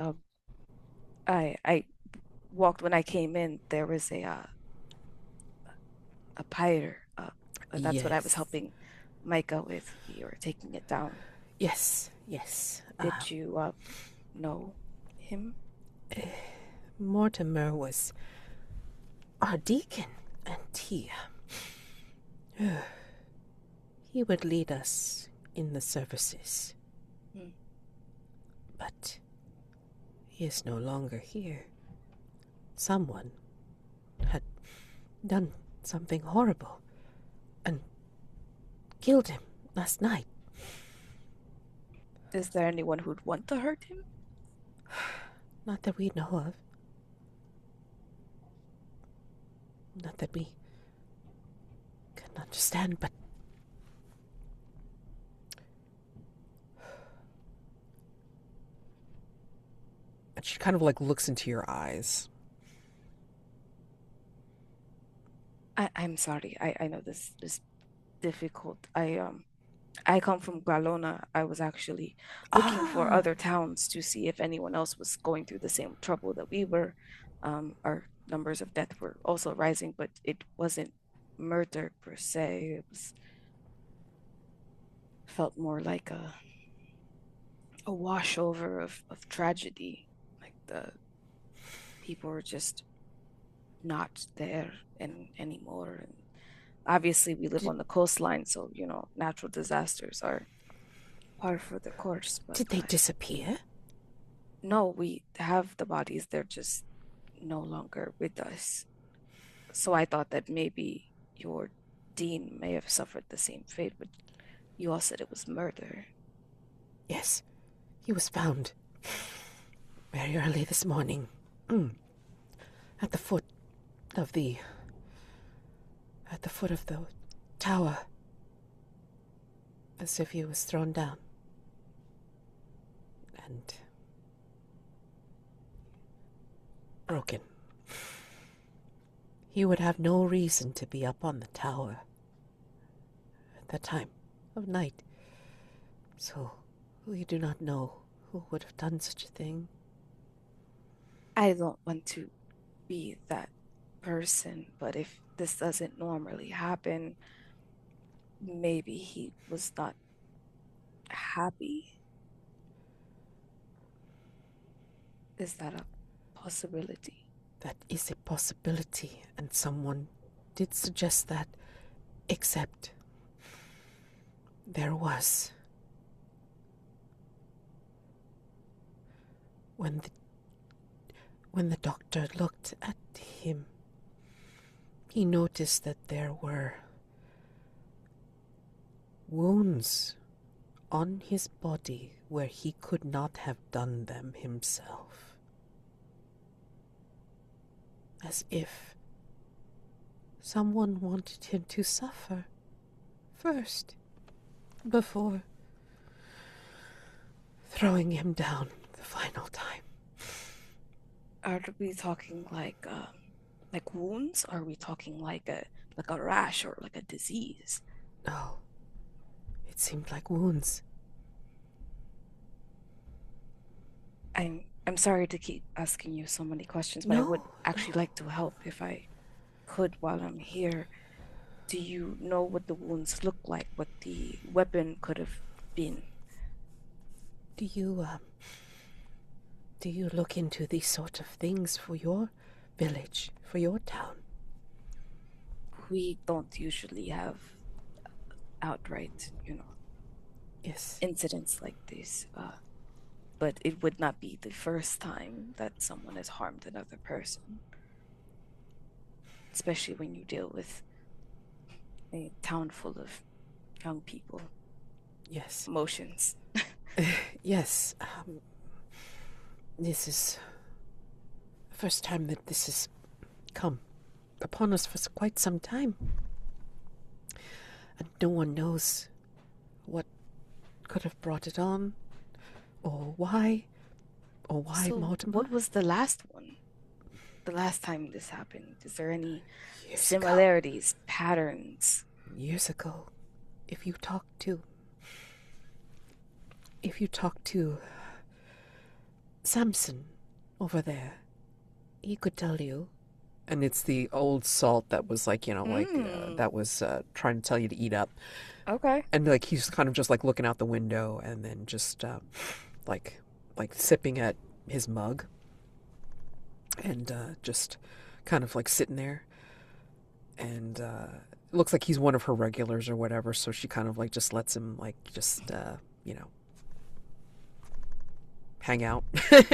I walked when I came in. There was a pyre. That's what I was
Yes,
helping Micah with. We were taking it down.
yes, yes.
Did you know him?
Mortimer was our deacon, and he would lead us in the services.
Hmm.
But he is no longer here. Someone had done something horrible and killed him last night.
Is there anyone who'd want to hurt him?
Not that we know of. Not that we can understand, but and she kind of like looks into your eyes.
I'm sorry. I know this is difficult. I come from Galona. I was actually looking for
Ah,
other towns to see if anyone else was going through the same trouble that we were. Our numbers of death were also rising, but it wasn't murder per se. It was felt more like a washover of tragedy. Like the people were just not there anymore. And obviously we live
did
on the coastline, so natural disasters are par for the course. But
did they disappear?
no, we have the bodies. They're just no longer with us. So I thought that maybe your dean may have suffered the same fate, but you all said it was murder.
Yes, he was found very early this morning, at the foot of the at the foot of the tower, as if he was thrown down. And broken. He would have no reason to be up on the tower at that time of night. So We do not know who would have done such a thing.
I don't want to be that person, but if this doesn't normally happen, maybe he was not happy. Is that a possibility?
That is a possibility, and someone did suggest that, except there was. When the, when the doctor looked at him, he noticed that there were wounds on his body where he could not have done them himself. As if someone wanted him to suffer first, before throwing him down the final time.
Are we talking like wounds? Or are we talking like a rash or like a disease?
No, it seemed like wounds.
I'm sorry to keep asking you so many questions, but I would
No,
actually
no.
like to help if I could while I'm here. Do you know what the wounds look like, what the weapon could have been?
Do you, do you look into these sort of things for your village, for your town?
We don't usually have outright,
Yes.
incidents like this, but it would not be the first time that someone has harmed another person, especially when you deal with a town full of young people.
Yes.
Emotions.
Yes. This is the first time that this has come upon us for quite some time. And no one knows what could have brought it on, or why
So,
Mortimer.
what was the last one? The last time this happened? Is there any
Years ago.
similarities, patterns?
Years ago. If you talk to. If you talk to Samson over there, he could tell you. And it's the old salt that was like,
Mm,
that was trying to tell you to eat up.
okay.
And like he's kind of just like looking out the window and then just like like sipping at his mug and just kind of like sitting there and it looks like he's one of her regulars or whatever, so she kind of like just lets him like just you know hang out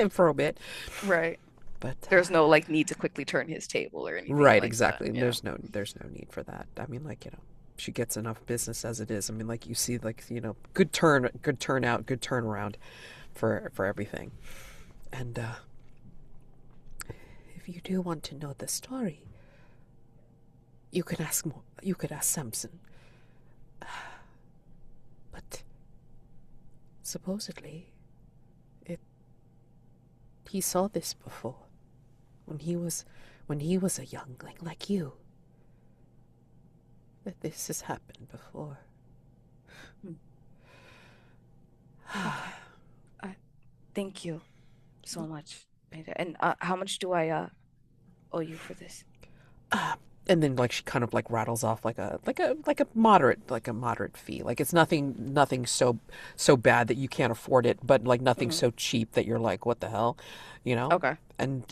for a bit.
Right.
But
There's no like need to quickly turn his table or anything
right,
like that.
exactly. And
Yeah.
there's no need for that. I mean, like, she gets enough business as it is. I mean, like you see, like, good turnout, good turnaround for everything. And if you do want to know the story, you could ask more. You could ask Samson. But supposedly, it he saw this before when he was a youngling like you. That this has happened before.
Hmm. Okay. I thank you so much, Peter. And how much do I owe you for this?
Ah, and then like she kind of like rattles off like a moderate fee. Like it's nothing so bad that you can't afford it, but like nothing
Hmm.
so cheap that you're like, what the hell, you know?
Okay.
And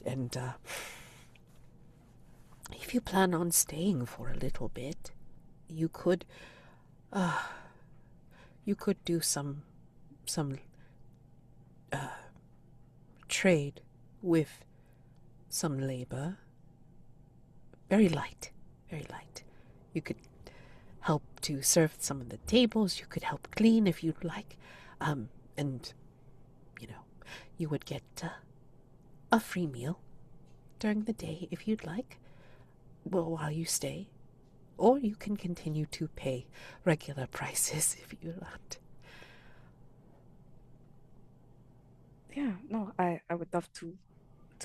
if you plan on staying for a little bit, you could uh you could do some trade with some labor. Very light, very light. You could help to serve some of the tables. You could help clean if you'd like. And, you know, you would get a free meal during the day if you'd like, well, while you stay. Or you can continue to pay regular prices if you want.
Yeah, no, I would love to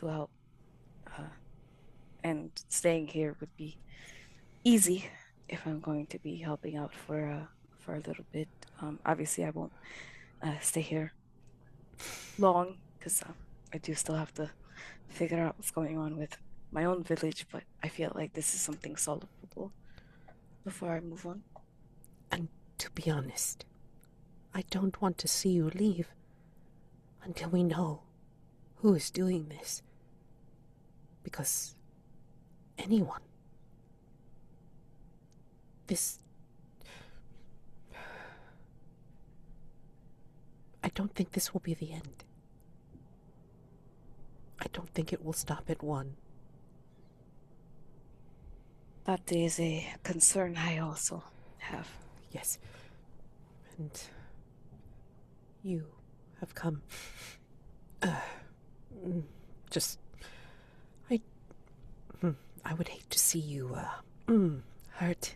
help. Uh, and staying here would be easy if I'm going to be helping out for a little bit. Obviously, I won't stay here long because I do still have to figure out what's going on with my own village, but I feel like this is something solvable before I move on.
And to be honest, I don't want to see you leave until we know who is doing this. Because anyone, this. I don't think this will be the end. I don't think it will stop at one.
That is a concern I also have.
Yes. And you have come. Uh, just. I. I would hate to see you, hurt.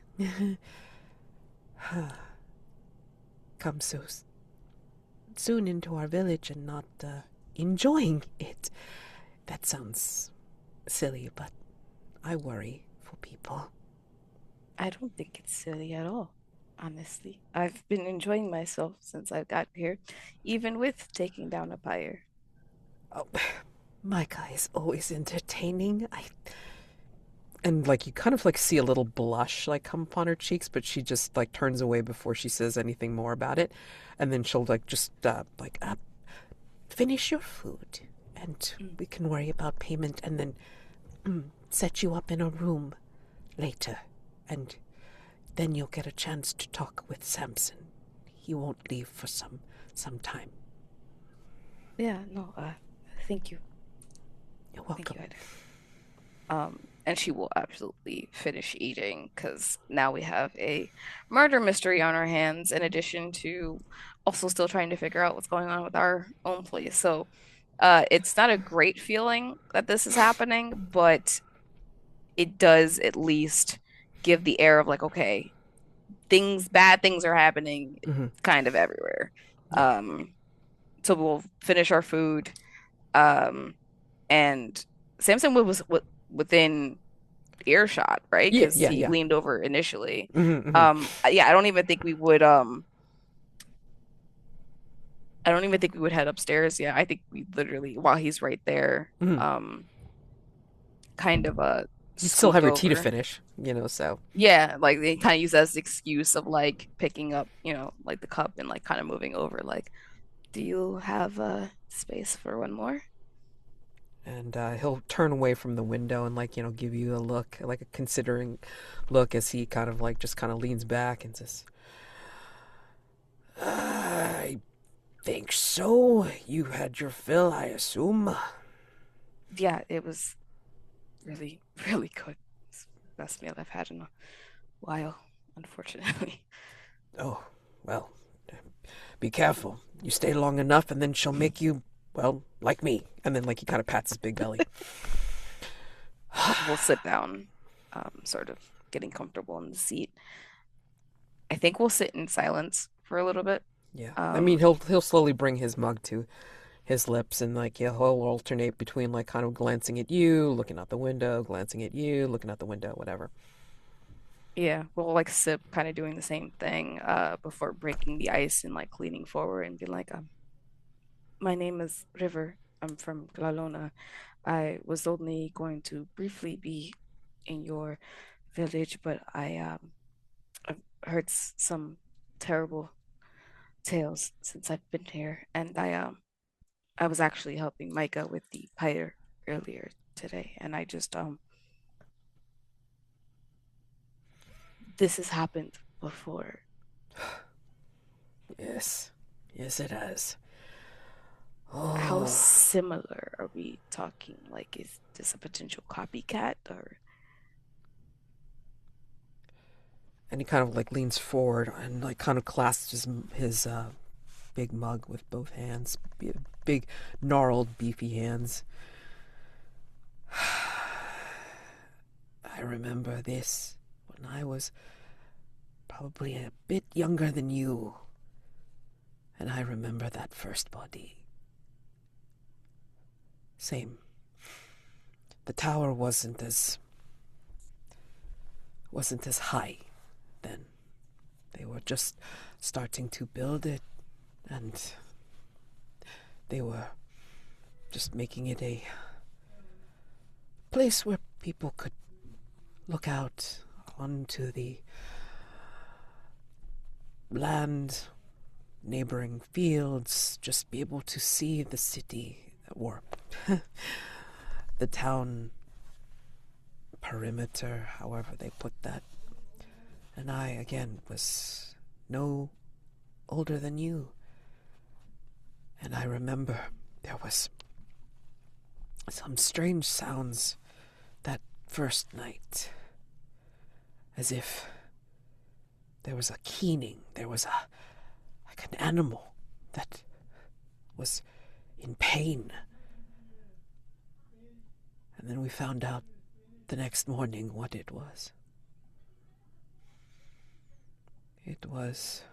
Come so soon into our village and not, enjoying it. That sounds silly, but I worry for people.
I don't think it's silly at all, honestly. I've been enjoying myself since I got here, even with taking down a pyre.
Oh, Micah is always entertaining. And like you kind of like see a little blush like come upon her cheeks, but she just like turns away before she says anything more about it, and then she'll like just finish your food, and
Mm.
we can worry about payment, and then set you up in a room later, and then you'll get a chance to talk with Samson. He won't leave for some time.
Yeah, no, thank you.
You're
Thank you,
welcome.
Ida. And she will absolutely finish eating because now we have a murder mystery on our hands, in addition to also still trying to figure out what's going on with our own place. So, it's not a great feeling that this is happening, but it does at least give the air of like, okay, bad things are happening
Hmm.
kind of everywhere.
Yeah.
Um, so we'll finish our food. Um, and Samson was within earshot, right?
Yeah.
Because
Yeah.
he
Yeah.
leaned over initially.
Hmm.
Yeah, I don't even think we would I don't even think we would head upstairs. Yeah, I think we literally while he's right there,
Hmm.
kind of
You'd still have
scoot
your tea to
over.
finish, so.
Yeah, like they kind of use that as the excuse of like picking up, like the cup and like kind of moving over. Like, do you have space for one more?
And he'll turn away from the window and like give you a look, like a considering look, as he kind of like just kind of leans back and says, "I think so. You had your fill, I assume."
Yeah, it was really, really good. It's the best meal I've had in a while, unfortunately.
Oh, well, be careful. You stay long enough, and then she'll make you, well, like me. And then like he kind of pats his big belly.
We'll sit down, sort of getting comfortable in the seat. I think we'll sit in silence for a little bit.
Yeah, I mean
Um,
he'll slowly bring his mug to his lips, and like he'll alternate between like kind of glancing at you, looking out the window, glancing at you, looking out the window, whatever.
yeah, we'll like sip, kind of doing the same thing, before breaking the ice and like leaning forward and being like, my name is River. I'm from Glalona. I was only going to briefly be in your village, but I've heard some terrible tales since I've been here, and I was actually helping Micah with the pyre earlier today, and I just this has happened before.
Yes, yes, it has.
How
Oh,
similar are we talking? Like, is this a potential copycat or?
and he kind of like leans forward and like kind of clasps his big mug with both hands, big gnarled beefy hands. I remember this when I was probably a bit younger than you, and I remember that first body. Same. The tower wasn't as high then. They were just starting to build it, And they were just making it a place where people could look out onto the land, neighboring fields, just be able to see the city, or the town perimeter, however they put that. And I, again, was no older than you. And I remember there was some strange sounds that first night, as if there was a keening, there was like an animal that was in pain. And then we found out the next morning what it was. It was...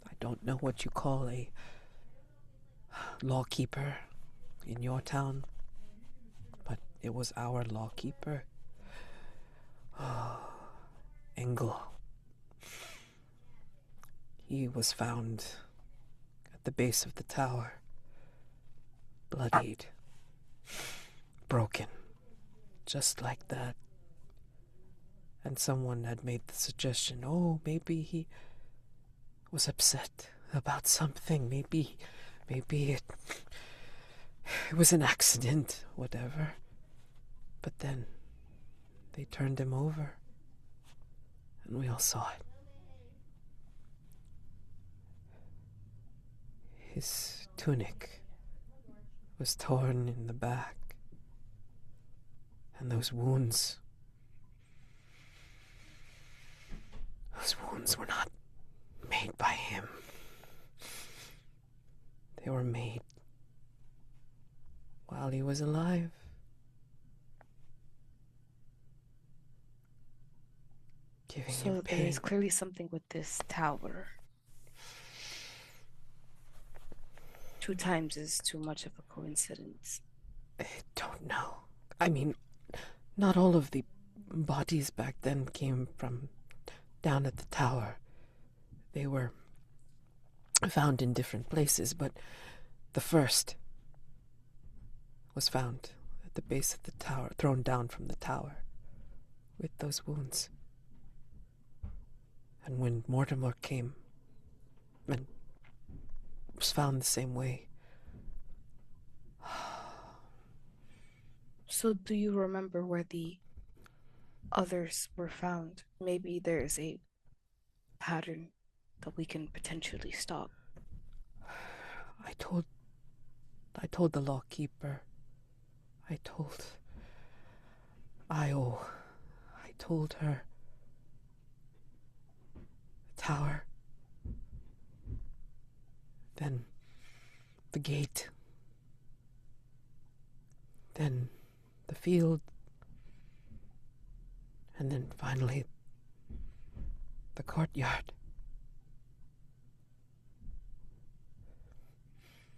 I don't know what you call a lawkeeper in your town, but it was our lawkeeper. Engel. He was found at the base of the tower, bloodied, broken, just like that. And someone had made the suggestion, oh, maybe he was upset about something. Maybe it was an accident, whatever. But then they turned him over, and we all saw it. His tunic was torn in the back, and those wounds were not made by him. They were made while he was alive. Giving him
So
pain.
there is clearly something with this tower. 2 times is too much of a coincidence.
I don't know. I mean, not all of the bodies back then came from down at the tower. They were found in different places, but the first was found at the base of the tower, thrown down from the tower with those wounds. And when Mortimer came and was found the same way.
So do you remember where the others were found? Maybe there's a pattern that we can potentially stop.
I told the lawkeeper. I told Io. I told her. The tower. Then the gate. Then the field. And then finally the courtyard.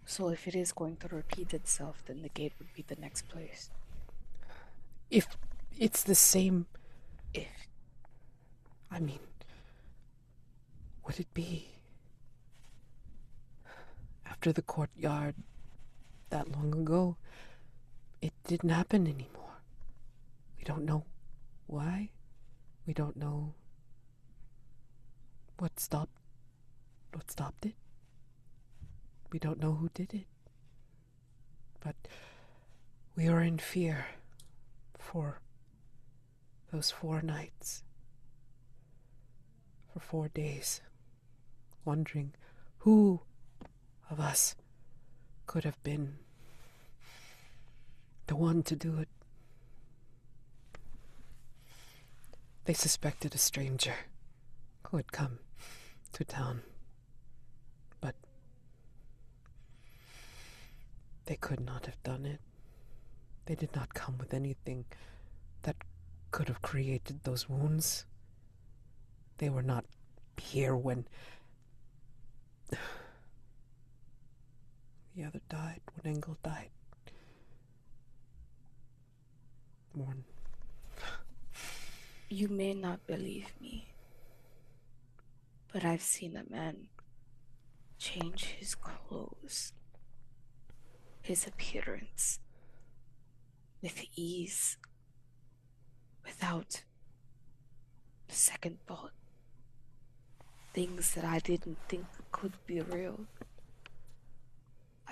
So if it is going to repeat itself, then the gate would be the next place.
If it's the same...
If.
I mean, would it be after the courtyard that long ago? It didn't happen anymore. We don't know why. We don't know what stopped it. We don't know who did it. But we are in fear for those 4 nights, for 4 days, wondering who of us could have been the one to do it. They suspected a stranger who had come to town, but they could not have done it. They did not come with anything that could have created those wounds. They were not here when the other died, when Engel died.
You may not believe me, But I've seen a man change his clothes, his appearance, with ease, without second thought. Things that I didn't think could be real,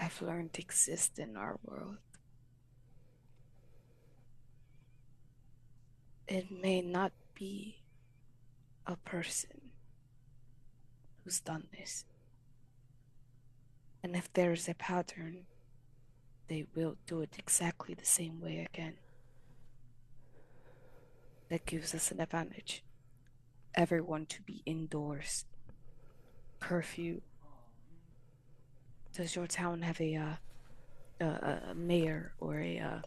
I've learned exist in our world. It may not be a person who's done this. And if there is a pattern, they will do it exactly the same way again. That gives us an advantage. Everyone to be indoors. Curfew. Does your town have a mayor or a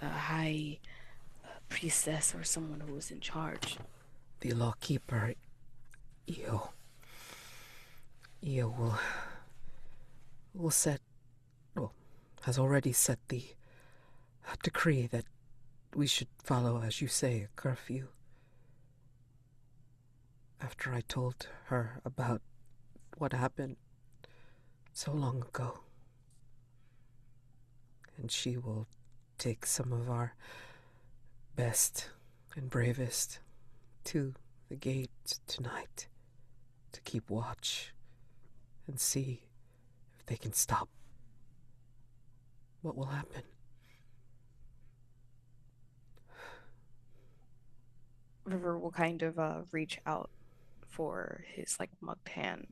high priestess or someone who is in charge?
The lawkeeper, Io. Io will set, well, has already set the decree that we should follow, as you say, a curfew. After I told her about what happened so long ago. And she will take some of our best and bravest to the gate tonight to keep watch and see if they can stop what will happen.
River will kind of reach out for his like mugged hand,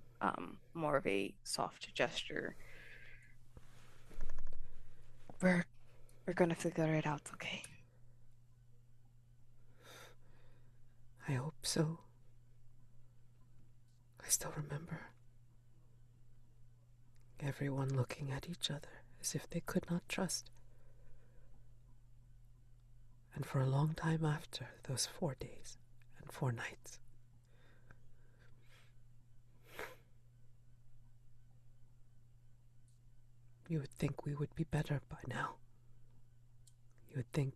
more of a soft gesture. We're we're gonna figure it out, okay?
I hope so. I still remember everyone looking at each other as if they could not trust. And for a long time after those 4 days and 4 nights, you would think we would be better by now. You would think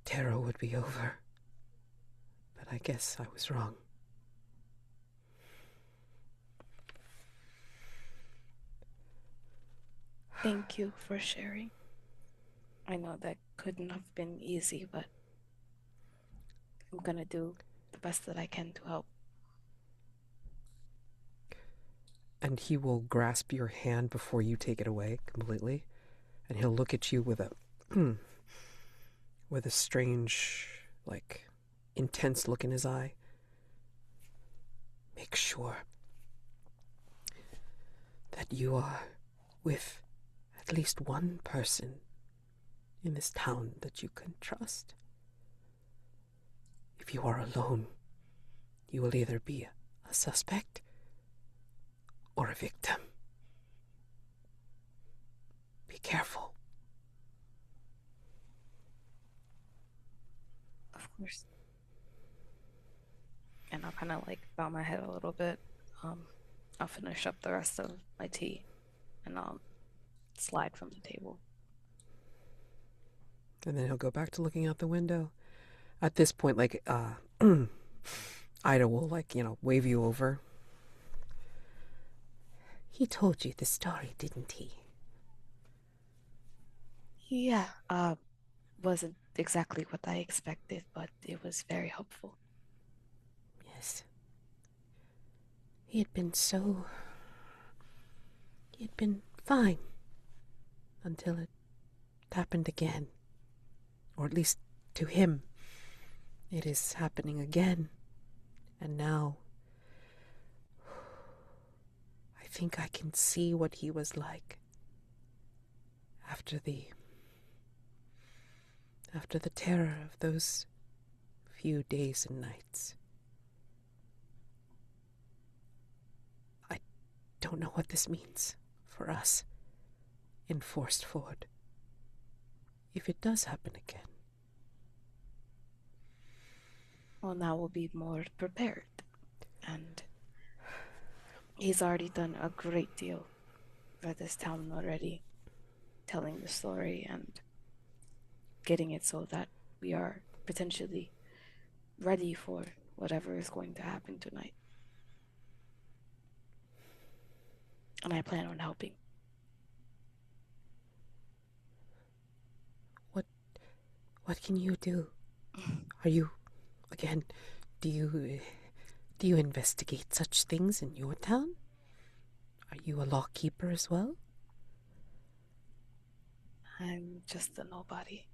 terror would be over. But I guess I was wrong.
Thank you for sharing. I know that couldn't have been easy, but I'm gonna do the best that I can to help.
And he will grasp your hand before you take it away completely. And he'll look at you with a with a strange, like, intense look in his eye. Make sure that you are with at least one person in this town that you can trust. If you are alone, you will either be a suspect or a victim. Be careful.
Of course. And I'll kind of like bow my head a little bit. Um, I'll finish up the rest of my tea and I'll slide from the table.
And then he'll go back to looking out the window. At this point, like, Ida will, like, wave you over. He told you the story, didn't he?
Yeah, wasn't exactly what I expected, but it was very helpful.
Yes. He had been so... He had been fine until it happened again. Or at least to him. It is happening again. And now I think I can see what he was like after the terror of those few days and nights. I don't know what this means for us in Forst Ford. If it does happen again.
Well, now we'll be more prepared. And he's already done a great deal for this town already, telling the story and getting it so that we are potentially ready for whatever is going to happen tonight. and I plan on helping.
What what can you do? Are you again, do you investigate such things in your town? Are you a lockkeeper as well?
I'm just a nobody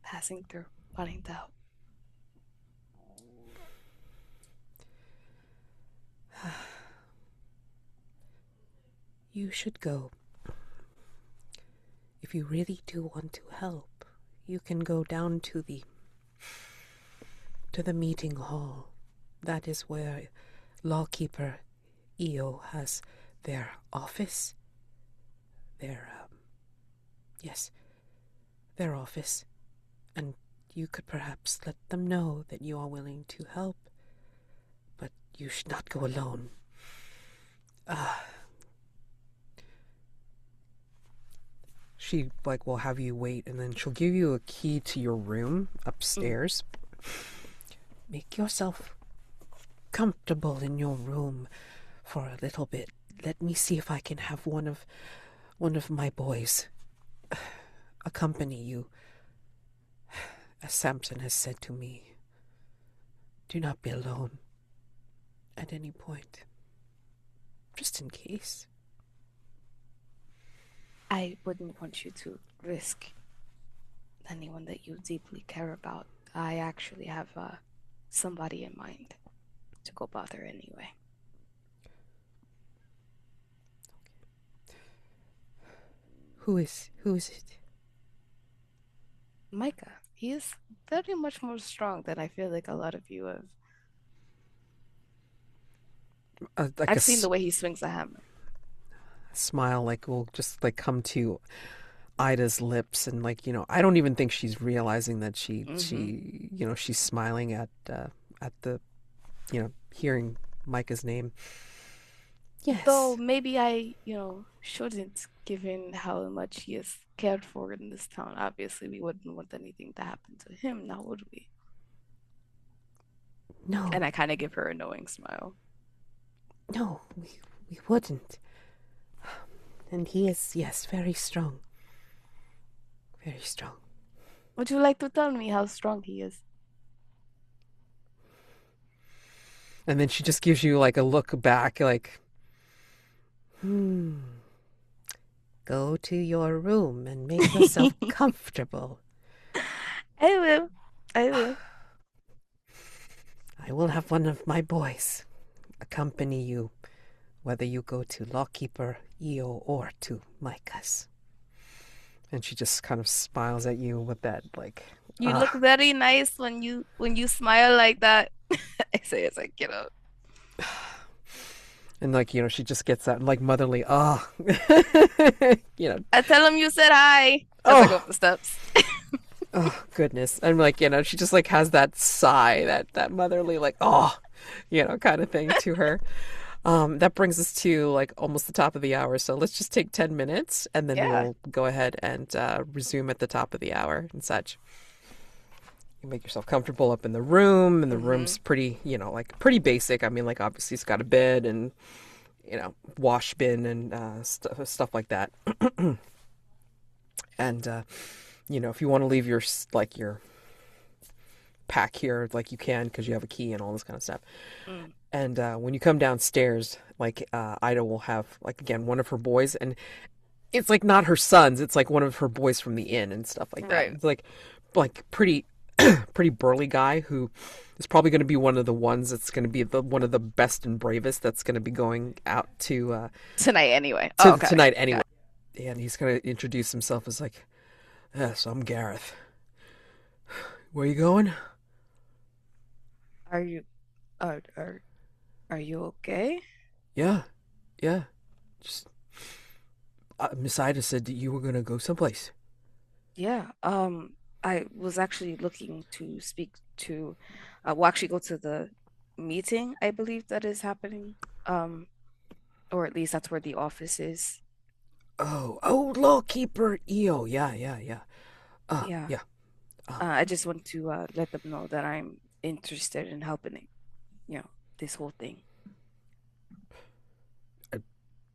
passing through, wanting to help.
You should go. If you really do want to help, you can go down to the meeting hall. That is where lawkeeper EO has their office. Their yes, their office. And you could perhaps let them know that you are willing to help, but you should not go alone. She will have you wait, and then she'll give you a key to your room
Mm.
upstairs. Make yourself comfortable in your room for a little bit. Let me see if I can have one of my boys accompany you. As Samson has said to me, do not be alone at any point, just in case.
I wouldn't want you to risk anyone that you deeply care about. I actually have somebody in mind to go bother anyway.
Who is it?
Micah, he is very much more strong than I feel like a lot of you have.
Like a
I've seen the way he swings a hammer.
smile will just come to Ida's lips, and I don't even think she's realizing that
Hmm.
she's smiling at the hearing Micah's name.
Though
Yes.
maybe I shouldn't, given how much he is cared for in this town. Obviously, we wouldn't want anything to happen to him, now would we?
No.
And I kind of give her a knowing smile.
No, we wouldn't. And he is, yes, very strong. Very strong.
Would you like to tell me how strong he is?
And then she just gives you a look back, hmm, go to your room and make yourself comfortable.
I will. I will.
I will have one of my boys accompany you, whether you go to Lawkeeper, Eo, or to Micah's. And she just kind of smiles at you with that,
You look very nice when you smile like that. I say as I get up.
and she just gets that motherly, you know,
I tell him you said hi as I go up
oh,
the steps.
oh goodness. And she just has that sigh, that motherly, kind of thing to her. That brings us to almost the top of the hour. So let's just take 10 minutes and then
Yeah.
we'll go ahead and resume at the top of the hour and such. You make yourself comfortable up in the room, and the
Hmm.
room's pretty, pretty basic. I mean, obviously it's got a bed and, wash bin and stuff like that. And, if you want to leave your pack here, you can because you have a key and all this kind of stuff.
Mm.
And when you come downstairs, Ida will have again one of her boys, and it's not her sons. It's one of her boys from the inn and stuff like that.
Right.
It's pretty pretty burly guy who is probably going to be one of the ones that's going to be one of the best and bravest that's going to be going out
Tonight anyway. Oh,
to
okay.
tonight anyway.
Got
And he's going to introduce himself as yes, I'm Gareth. Where you going?
Are you are are are you okay?
Yeah, yeah. Just Miss Ida said that you were going to go someplace.
Yeah. I was actually looking to speak to we'll actually go to the meeting, I believe that is happening. Um, or at least that's where the office is.
Oh, lawkeeper EO. Yeah, yeah, yeah.
Yeah.
Yeah.
I just want to let them know that I'm interested in helping it, this whole thing.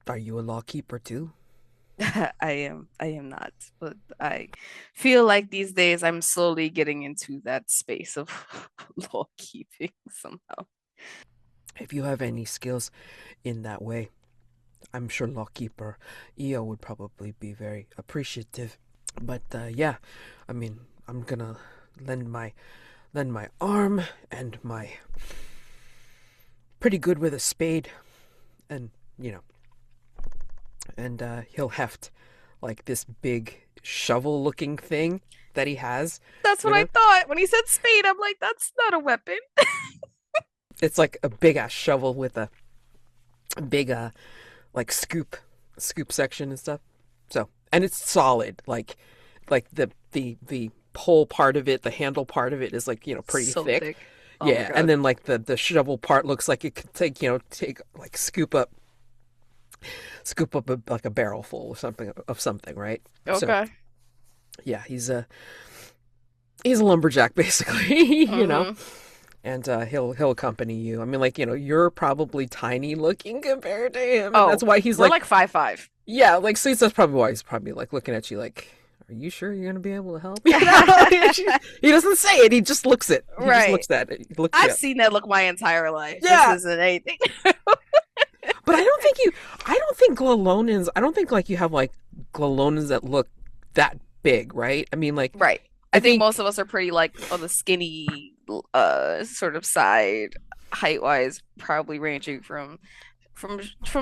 Are you a lawkeeper too?
I am not, but I feel like these days I'm slowly getting into that space of law keeping somehow.
If you have any skills in that way, I'm sure lawkeeper EO would probably be very appreciative. But yeah, I mean, I'm gonna lend my arm and my pretty good with a spade, and you know, and he'll heft like this big shovel looking thing that he has
That's what
with
I
him.
thought. When he said spade, I'm like, that's not a weapon.
It's like a big ass shovel with a big like scoop section and stuff. So, and it's solid. Like the pole part of it, the handle part of it is like, pretty
So
thick.
thick. Oh my
Yeah, and
God.
then like the shovel part looks like it could take, take like scoop up like a barrel full or something, right? So,
Okay.
yeah, he's a lumberjack basically,
Mm-hmm.
and he'll accompany you. I mean, like, you're probably tiny looking compared to him, and that's
Oh,
why he's
we're
like,
like 5'5".
yeah, like, so that's probably why he's probably like looking at you like, are you sure you're gonna be able to help? He doesn't say it. He just looks it. He just
Right.
looks at it. He looks you
I've
up.
seen that look my entire life. This
Yeah,
isn't anything.
but I don't think Glowlonins. I don't think like you have like Glowlonins that look that big, right? I mean, like,
Right.
I
I think
think,
most of us are pretty like on the skinny sort of side, height wise, probably ranging from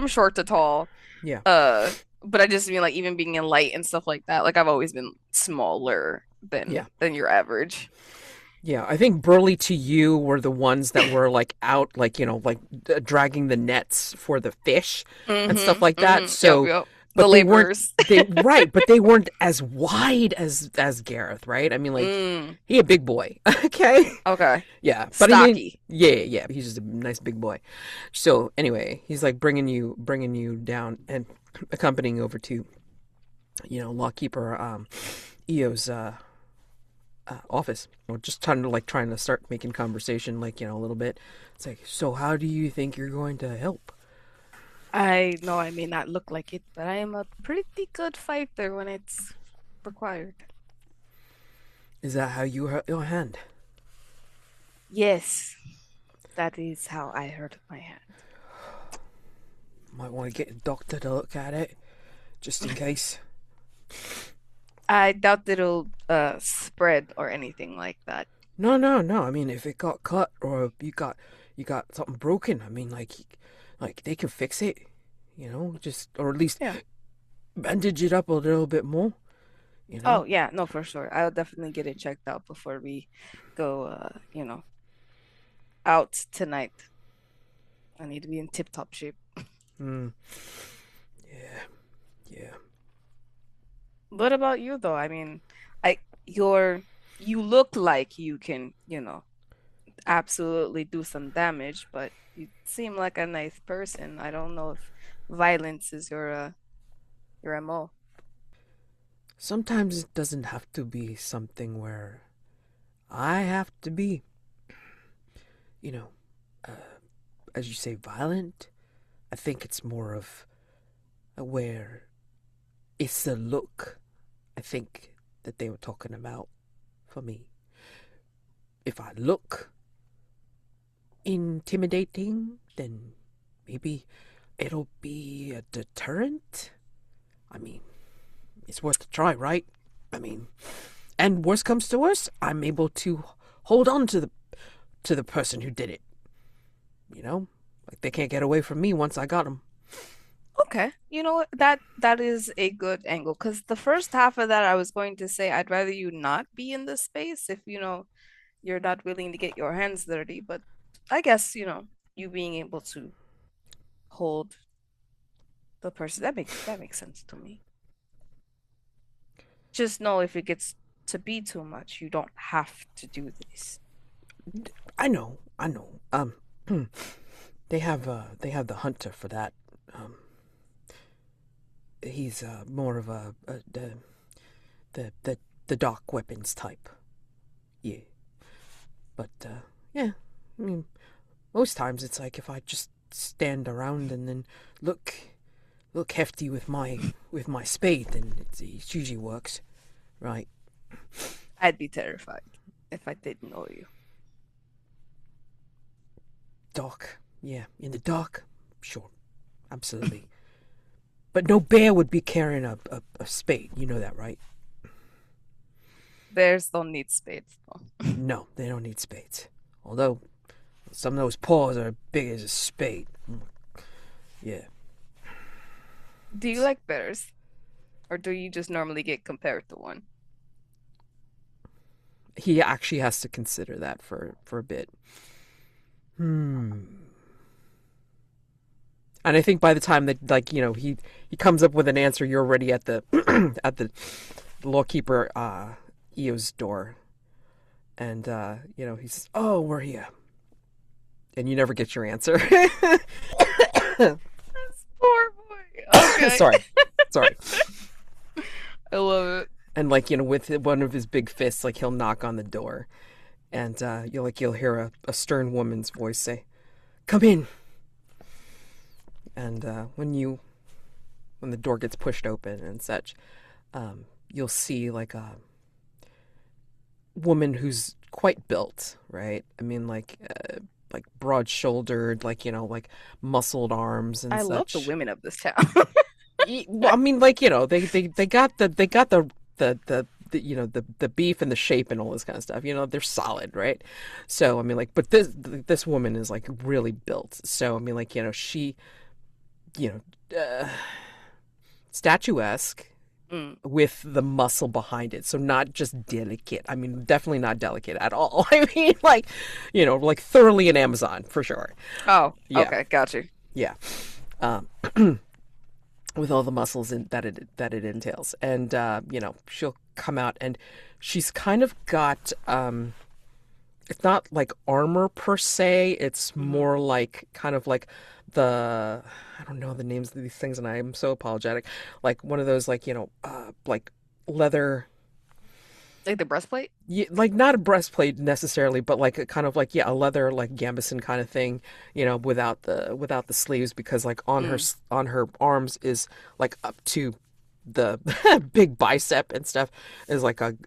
short to tall.
yeah,
But I just mean like even being in light and stuff like that. Like I've always been smaller
yeah.
than your average.
Yeah, I think Burley to you were the ones that were like out, like, like dragging the nets for the fish and stuff like
Mm-hmm.
that.
Mm-hmm. Yep,
So,
yep. The
but they weren't
laborers.
right, but they weren't as wide as Gareth, right? I mean, like,
Mm,
he a big boy, okay?
okay.
Yeah, but I mean,
Stocky.
yeah, he's just a nice big boy. So anyway, he's like bringing you down and accompanying you over to, Lawkeeper Eo's office. We're just trying to start making conversation, like, a little bit. It's like, so how do you think you're going to help?
I know I may not look like it, but I am a pretty good fighter when it's required.
Is that how you hurt your hand?
Yes, that is how I hurt my hand.
Might want to get a doctor to look at it, just in case.
I doubt it'll spread or anything like that.
No, no, no. I mean, if it got cut or you got something broken, I mean, like they can fix it, just, or at least
Yeah.
bandage it up a little bit more, you know.
Oh, yeah, no, for sure. I'll definitely get it checked out before we go, out tonight. I need to be in tip-top shape.
Hmm. Yeah, yeah.
What about you though? I mean, I you look like you can, absolutely do some damage, but you seem like a nice person. I don't know if violence is your MO.
Sometimes it doesn't have to be something where I have to be, you know, as you say, violent. I think it's more of where it's the look, I think, that they were talking about for me. If I look intimidating, then maybe it'll be a deterrent. I mean, it's worth a try, right? I mean, and worst comes to worst, I'm able to hold on to the person who did it. You know, like they can't get away from me once I got them.
Okay. You know what? That is a good angle because the first half of that I was going to say I'd rather you not be in this space if you're not willing to get your hands dirty, but I guess, you being able to hold the person that makes sense to me. Just know if it gets to be too much, you don't have to do this.
I know. They have the hunter for that. Um, he's more of the dark weapons type. Yeah, but yeah. I mean, most times it's like if I just stand around and then look look hefty with my spade, then it usually works, right?
I'd be terrified if I didn't know you.
Dark, yeah, in the dark, sure, absolutely. But no bear would be carrying a spade. You know that, right?
Bears don't need spades, though.
No, they don't need spades. Although some of those paws are big as a spade. Yeah.
Do you like bears, or do you just normally get compared to one?
He actually has to consider that for a bit. Hmm. And I think by the time that he comes up with an answer, you're already at the at the lawkeeper Eo's door, and he says, "Oh, we're here," and you never get your answer.
This poor boy. Okay.
Sorry, sorry.
I love it.
And with one of his big fists, like he'll knock on the door, and you'll hear a stern woman's voice say, "Come in." And when the door gets pushed open and such, you'll see like a woman who's quite built, right? I mean, like broad shouldered, like muscled arms and
I love the
such.
women of this town.
Well, I mean, they got the the beef and the shape and all this kind of stuff. They're solid, right? So I mean, but this woman is like really built. So I mean, she, you statuesque
Mm.
with the muscle behind it. So not just delicate. I mean, definitely not delicate at all. I mean, like thoroughly an Amazon for sure.
Oh,
Yeah,
okay, got you.
yeah. Um, with all the muscles that it entails, and she'll come out, and she's kind of got it's not like armor per se. It's
Hmm.
more like kind of like the I don't know the names of these things, and I am so apologetic. Like one of those like leather,
Like the breastplate?
yeah, like not a breastplate necessarily, but like a kind of like a leather like gambeson kind of thing, without the sleeves, because like
Mm.
on her arms is like up to the big bicep and stuff is like a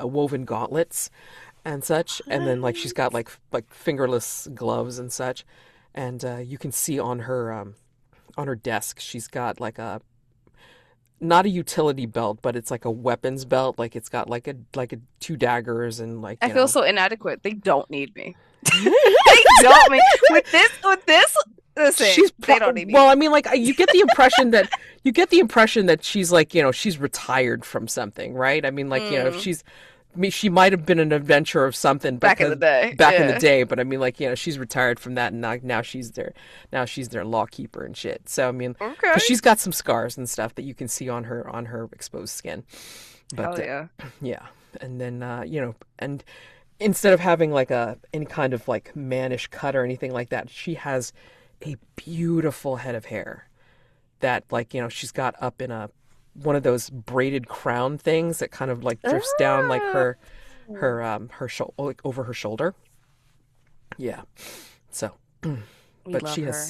woven gauntlets and such, and then like she's got
What?
like fingerless gloves and such, and you can see on her desk she's got like a not a utility belt, but it's like a weapons belt. Like it's got like a two daggers and
I feel so inadequate. They don't need me. They don't need with this. Listen, they don't need me.
well. I mean, like you get the impression that she's like she's retired from something, right? I mean, like
Mm.
she's she might have been an adventurer of something
Back in
because
the day,
back in the
yeah.
day, but I mean, like she's retired from that, and now she's their lawkeeper and shit. So I mean,
Okay.
because she's got some scars and stuff that you can see on her exposed skin, but
Hell yeah.
yeah, and then and instead of having like any kind of like mannish cut or anything like that, she has a beautiful head of hair that she's got up in a one of those braided crown things that kind of like drifts down like
Ah,
her like over her shoulder. Yeah. So,
we
but
love her.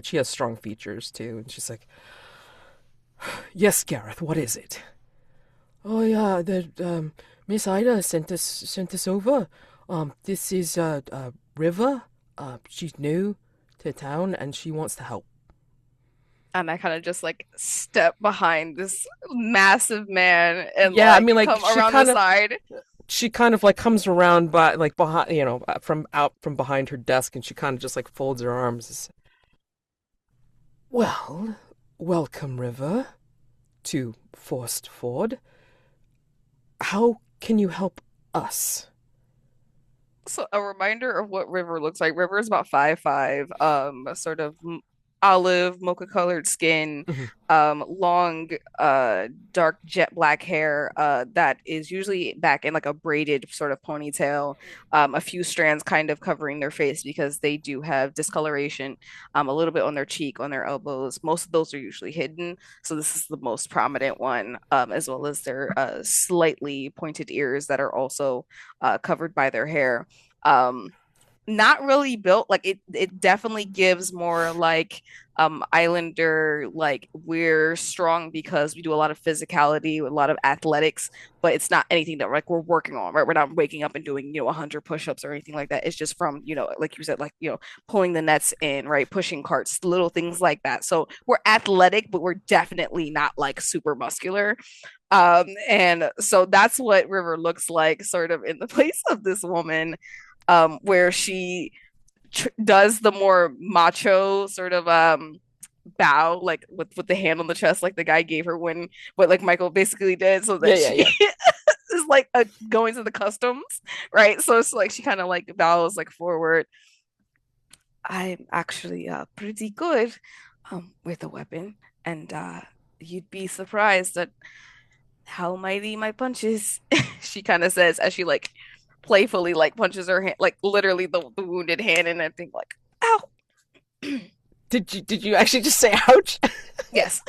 she has strong features too, and she's like, "Yes, Gareth, what is it?" "Oh yeah, the Miss Ida sent us over. This is River. She's new to town and she wants to help."
And I kind of just like step behind this massive man and
Yeah, I
like
mean, like
come around the side.
she kind of like comes around by like behind, from out from behind her desk, and she kind of just like folds her arms. "Well, welcome, River, to Forst Ford. How can you help us?"
So a reminder of what River looks like. River is about 5'5", sort of olive mocha colored skin,
Mhm.
long dark jet black hair that is usually back in like a braided sort of ponytail, a few strands kind of covering their face because they do have discoloration, a little bit on their cheek, on their elbows. Most of those are usually hidden, so this is the most prominent one, as well as their slightly pointed ears that are also covered by their hair. Um, not really built like it definitely gives more like Islander, like we're strong because we do a lot of physicality, a lot of athletics, but it's not anything that like we're working on, right? We're not waking up and doing 100 push-ups or anything like that. It's just from like you said, like pulling the nets in, right? Pushing carts, little things like that. So we're athletic, but we're definitely not like super muscular. And so that's what River looks like sort of in the place of this woman, where she does the more macho sort of bow, like with the hand on the chest, like the guy gave her when what like Michael basically did, so
Yeah,
that
yeah,
she
yeah.
is like going to the customs, right? So it's like she kind of like bows like forward. I'm actually pretty good with a weapon, and you'd be surprised at how mighty my punch is. She kind of says as she like playfully like punches her hand, like literally the wounded hand, and I think like, ow.
Did you actually just say ouch?
Yes,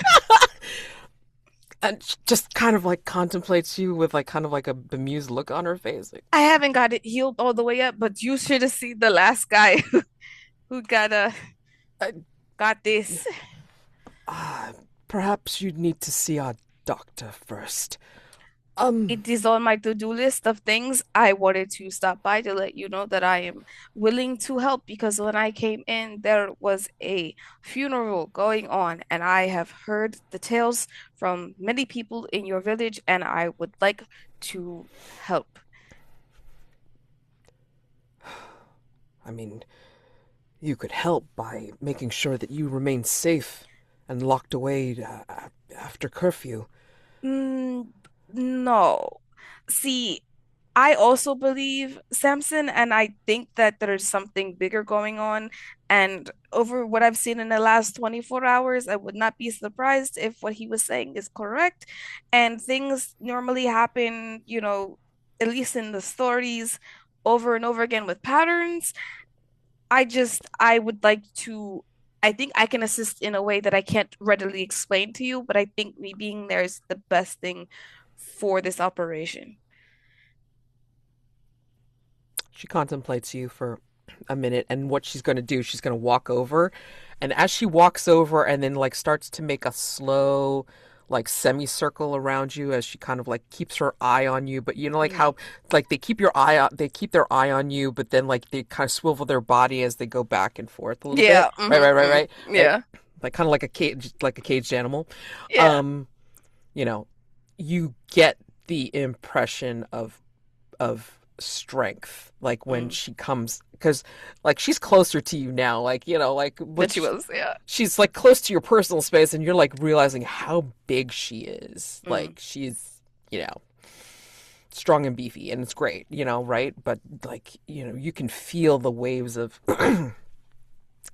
And she just kind of like contemplates you with like kind of like a bemused look on her face. Like,
I haven't got it healed all the way up, but you should have seen the last guy who
uh,
got this.
uh, perhaps you'd need to see our doctor first. Um,
It is on my to-do list of things. I wanted to stop by to let you know that I am willing to help because when I came in, there was a funeral going on, and I have heard the tales from many people in your village, and I would like to help.
I mean, you could help by making sure that you remain safe and locked away after curfew.
Mm, no. See, I also believe Samson, and I think that there's something bigger going on. And over what I've seen in the last 24 hours, I would not be surprised if what he was saying is correct. And things normally happen, at least in the stories, over and over again with patterns. I would like to, I think I can assist in a way that I can't readily explain to you, but I think me being there is the best thing for this operation.
She contemplates you for a minute, and what she's going to do, she's going to walk over, and as she walks over and then like starts to make a slow like semicircle around you as she kind of like keeps her eye on you, but you know like
Mhm.
how like they keep their eye on you, but then like they kind of swivel their body as they go back and forth a little bit,
Yeah,
right,
yeah,
like kind of like a caged animal.
yeah.
um you know, you get the impression of strength like when
Mm.
she comes, because like she's closer to you now, like like
That
what
she was, yeah.
she's like close to your personal space, and you're like realizing how big she is.
Mm.
Like she's strong and beefy, and it's great, right? But like you can feel the waves of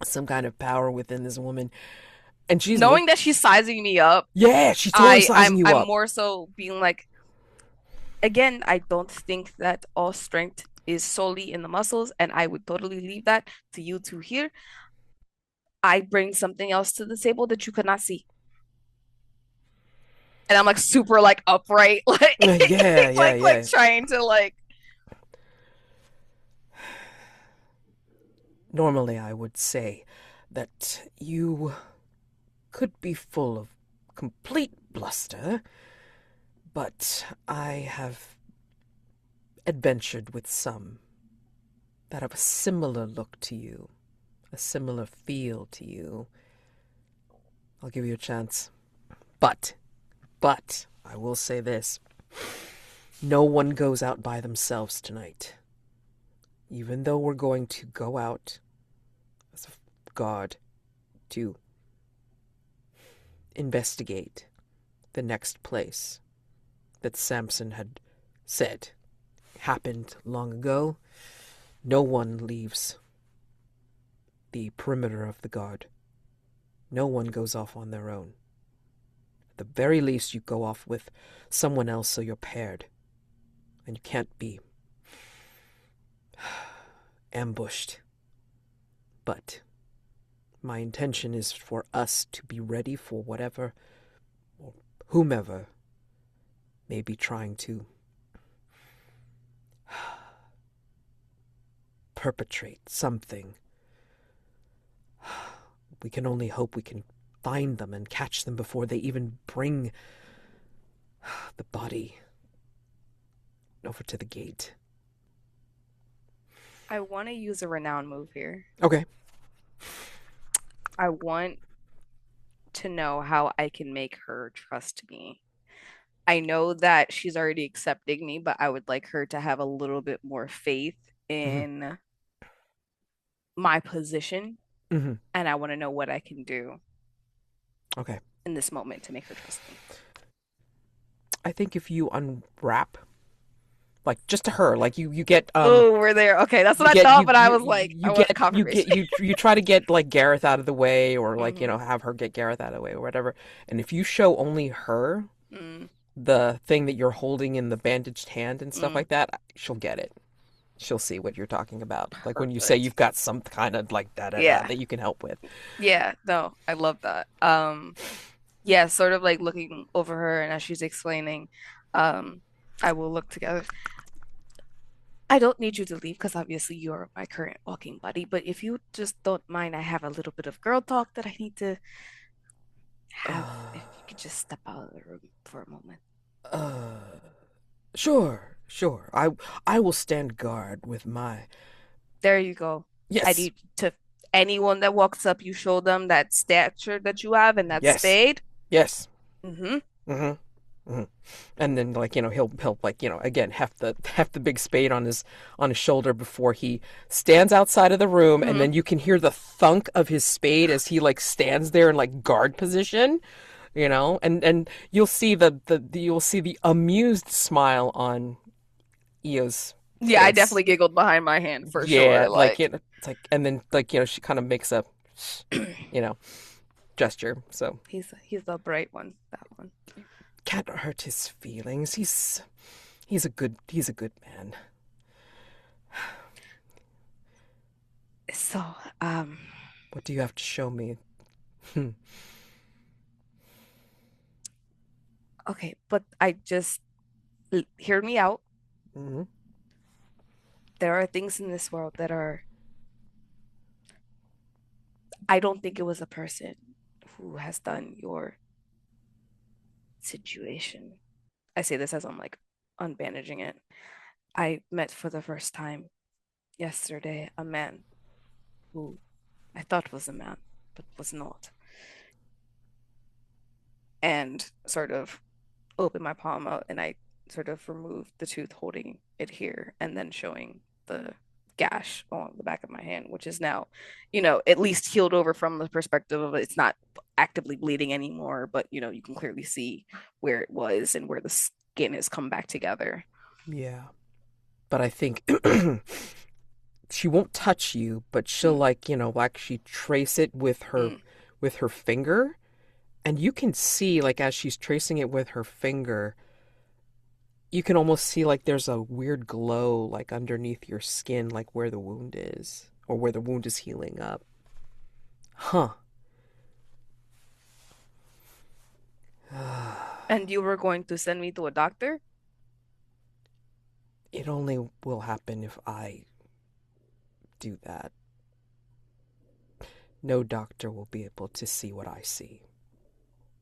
some kind of power within this woman, and she's look
Knowing that she's sizing me up,
yeah, she's totally
I
sizing
I'm
you
I'm
up.
more so being like, again, I don't think that all strength is solely in the muscles, and I would totally leave that to you two here. I bring something else to the table that you could not see. And I'm like super like upright, like
Yeah, yeah,
like
yeah.
trying to like
Normally I would say that you could be full of complete bluster, but I have adventured with some that have a similar look to you, a similar feel to you. I'll give you a chance. But, I will say this: no one goes out by themselves tonight. Even though we're going to go out as a guard to investigate the next place that Samson had said happened long ago, no one leaves the perimeter of the guard. No one goes off on their own. At the very least, you go off with someone else so you're paired. And you can't be ambushed. But my intention is for us to be ready for whatever or whomever may be trying to perpetrate something. We can only hope we can find them and catch them before they even bring the body over to the gate.
I want to use a renown move here.
Okay.
I want to know how I can make her trust me. I know that she's already accepting me, but I would like her to have a little bit more faith
Mm-hmm.
in my position,
Mm-hmm.
and I want to know what I can do
Okay.
in this moment to make her trust me.
I think if you unwrap, like just to her, like you get
Oh, we're there. Okay, that's
you
what I
get
thought,
you
but I
you
was like,
you
I want
get
confirmation.
you try to get like Gareth out of the way, or like
Hmm.
have her get Gareth out of the way or whatever. And if you show only her
Mm,
the thing that you're holding in the bandaged hand and stuff
mm,
like that, she'll get it. She'll see what you're talking about. Like when you say
perfect.
you've got some kind of like da da da
Yeah.
that you can help with.
Yeah. No, I love that. Yeah, sort of like looking over her and as she's explaining, um, I will look together. I don't need you to leave because obviously you're my current walking buddy, but if you just don't mind, I have a little bit of girl talk that I need to have. If you could just step out of the room for a moment.
Uh, sure, sure. I will stand guard with my.
There you go. I
Yes,
need to anyone that walks up, you show them that stature that you have and that
yes,
spade.
yes.
Mm-hmm.
Mm-hmm. Mm-hmm. And then like he'll like again heft the big spade on his shoulder before he stands outside of the room, and
Mm-hmm.
then you can hear the thunk of his spade as he like stands there in like guard position, and you'll see you'll see the amused smile on Io's
Yeah, I
face.
definitely giggled behind my hand for
Yeah,
sure.
like
Like
it's like, and then like she kind of makes a you know gesture. So
he's the bright one, that one.
can't hurt his feelings. He's a good man.
So,
What do you have to show me? Hmm.
okay, but I just hear me out.
Hmm.
There are things in this world that are, I don't think it was a person who has done your situation. I say this as I'm like unbandaging it. I met for the first time yesterday a man who I thought was a man, but was not. And sort of open my palm out and I sort of removed the tooth holding it here and then showing the gash along the back of my hand, which is now, at least healed over from the perspective of it's not actively bleeding anymore, but you can clearly see where it was and where the skin has come back together.
Yeah, but I think she won't touch you, but she'll
Mm,
like like she trace it
mm.
with her finger, and you can see like as she's tracing it with her finger, you can almost see like there's a weird glow like underneath your skin, like where the wound is or where the wound is healing up. Huh.
And you were going to send me to a doctor?
It only will happen if I do that. No doctor will be able to see what I see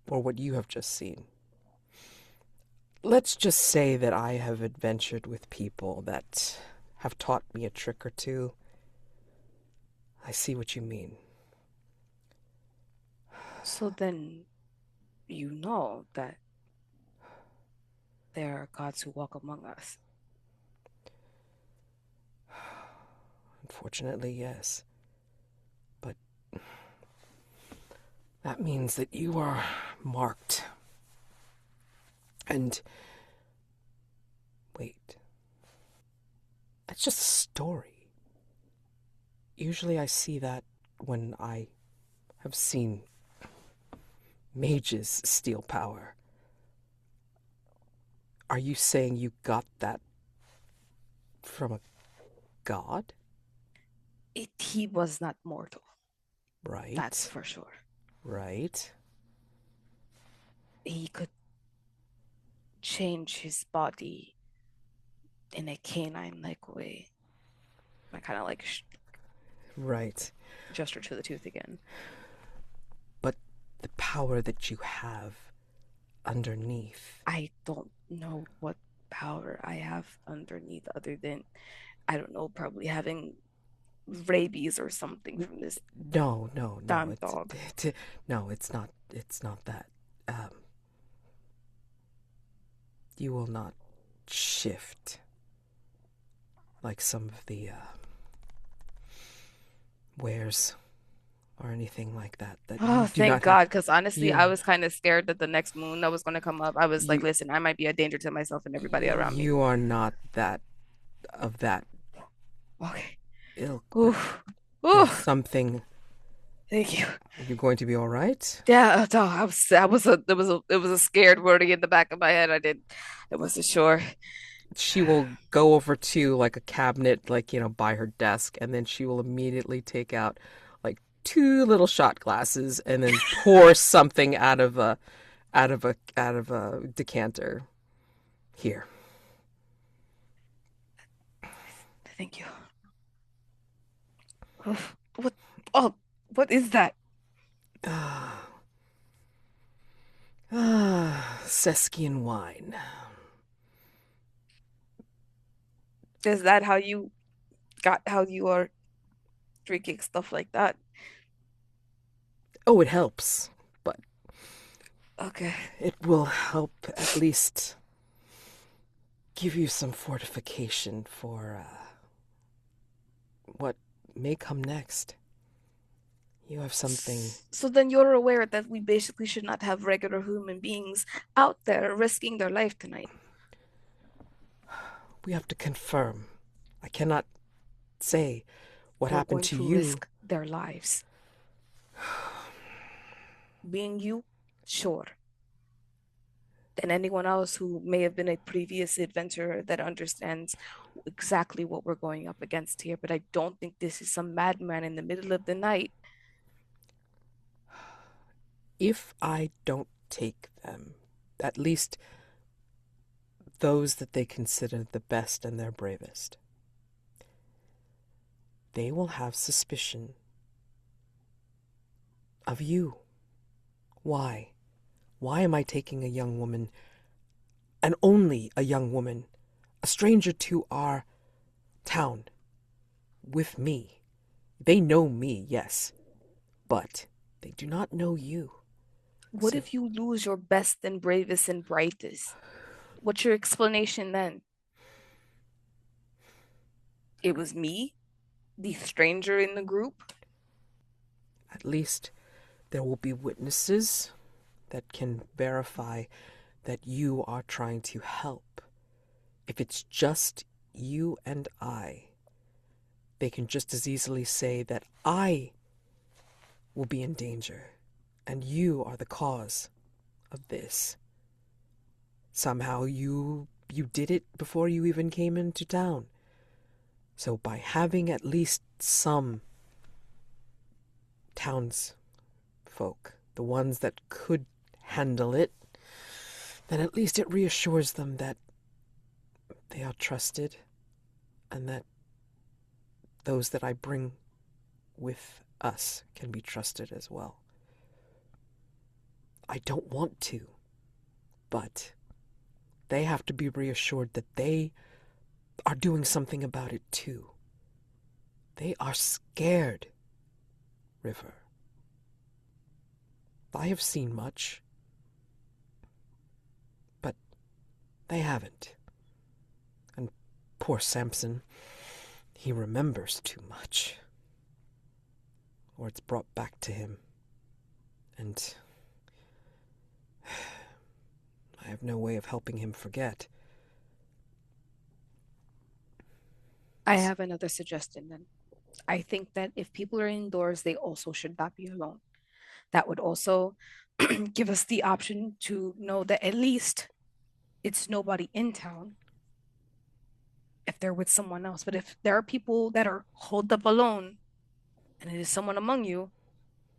or what you have just seen. Let's just say that I have adventured with people that have taught me a trick or two. I see what you mean.
So then you know that there are gods who walk among us.
Unfortunately, yes. But that means that you are marked. And wait, that's just a story. Usually I see that when I have seen mages steal power. Are you saying you got that from a god?
He was not mortal, that's
Right?
for sure.
Right?
He could change his body in a canine like way. I kind of like
Right.
gesture to the tooth again.
But the power that you have underneath.
I don't know what power I have underneath other than, I don't know, probably having rabies or something from this
No, no, no.
damn dog.
No, it's not. It's not that. Um, you will not shift like some of the wares or anything like that. That
Oh,
you do
thank
not have.
God. Because honestly, I
You,
was kind of scared that the next moon that was going to come up, I was like,
you,
listen, I might be a danger to myself and everybody around me.
you are not that of that
Okay.
ilk. But
Oof.
there's
Oof.
something.
Thank you.
You're going to be all right.
Yeah, no, it was a scared wording in the back of my head. I wasn't sure.
She will go over to like a cabinet, like, by her desk, and then she will immediately take out like two little shot glasses and then pour something out of a decanter. Here.
Thank you. Oof. What? Oh, what is that?
Seskian wine.
Is that how you are drinking stuff like that?
Oh, it helps, but
Okay.
it will help at least give you some fortification for what may come next. You have something.
So then you're aware that we basically should not have regular human beings out there risking their life tonight.
We have to confirm. I cannot say what
We're
happened
going
to
to
you.
risk their lives. Being you, sure. And anyone else who may have been a previous adventurer that understands exactly what we're going up against here. But I don't think this is some madman in the middle of the night.
If I don't take them, at least those that they consider the best and their bravest, they will have suspicion of you. Why? Why am I taking a young woman, and only a young woman, a stranger to our town, with me? They know me, yes, but they do not know you.
What
So
if you lose your best and bravest and brightest? What's your explanation then? It was me, the stranger in the group.
at least there will be witnesses that can verify that you are trying to help. If it's just you and I, they can just as easily say that I will be in danger and you are the cause of this. Somehow you did it before you even came into town. So by having at least some townsfolk, the ones that could handle it, then at least it reassures them that they are trusted and that those that I bring with us can be trusted as well. I don't want to, but they have to be reassured that they are doing something about it too. They are scared, River. I have seen much, but they haven't. And poor Samson, he remembers too much. Or it's brought back to him. And I have no way of helping him forget.
I have another suggestion then. I think that if people are indoors, they also should not be alone. That would also give us the option to know that at least it's nobody in town if they're with someone else. But if there are people that are holed up alone and it is someone among you,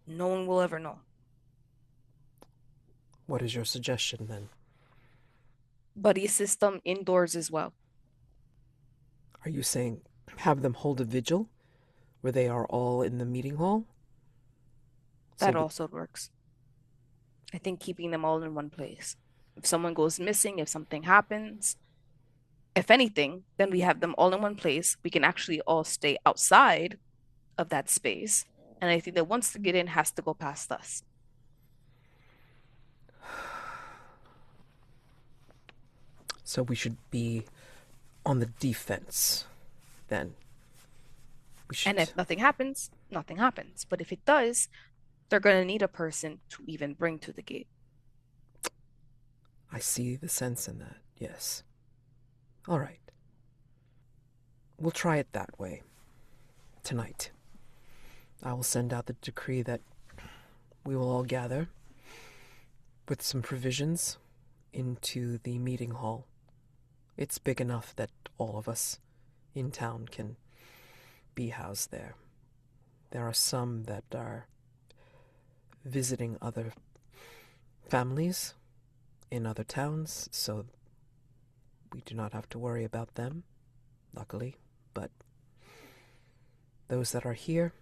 no one will ever know.
What is your suggestion then?
Buddy system indoors as well.
Are you saying have them hold a vigil where they are all in the meeting hall. So
That
that,
also works. I think keeping them all in one place. If someone goes missing, if something happens, if anything, then we have them all in one place. We can actually all stay outside of that space. And anything that wants to get in has to go past us.
so we should be on the defense then. We
And
should.
if nothing happens, nothing happens. But if it does, they're going to need a person to even bring to the gate.
I see the sense in that. Yes. All right. We'll try it that way tonight. I will send out the decree that we will all gather with some provisions into the meeting hall. It's big enough that all of us in town can be housed there. There are some that are visiting other families in other towns, so we do not have to worry about them, luckily. But those that are here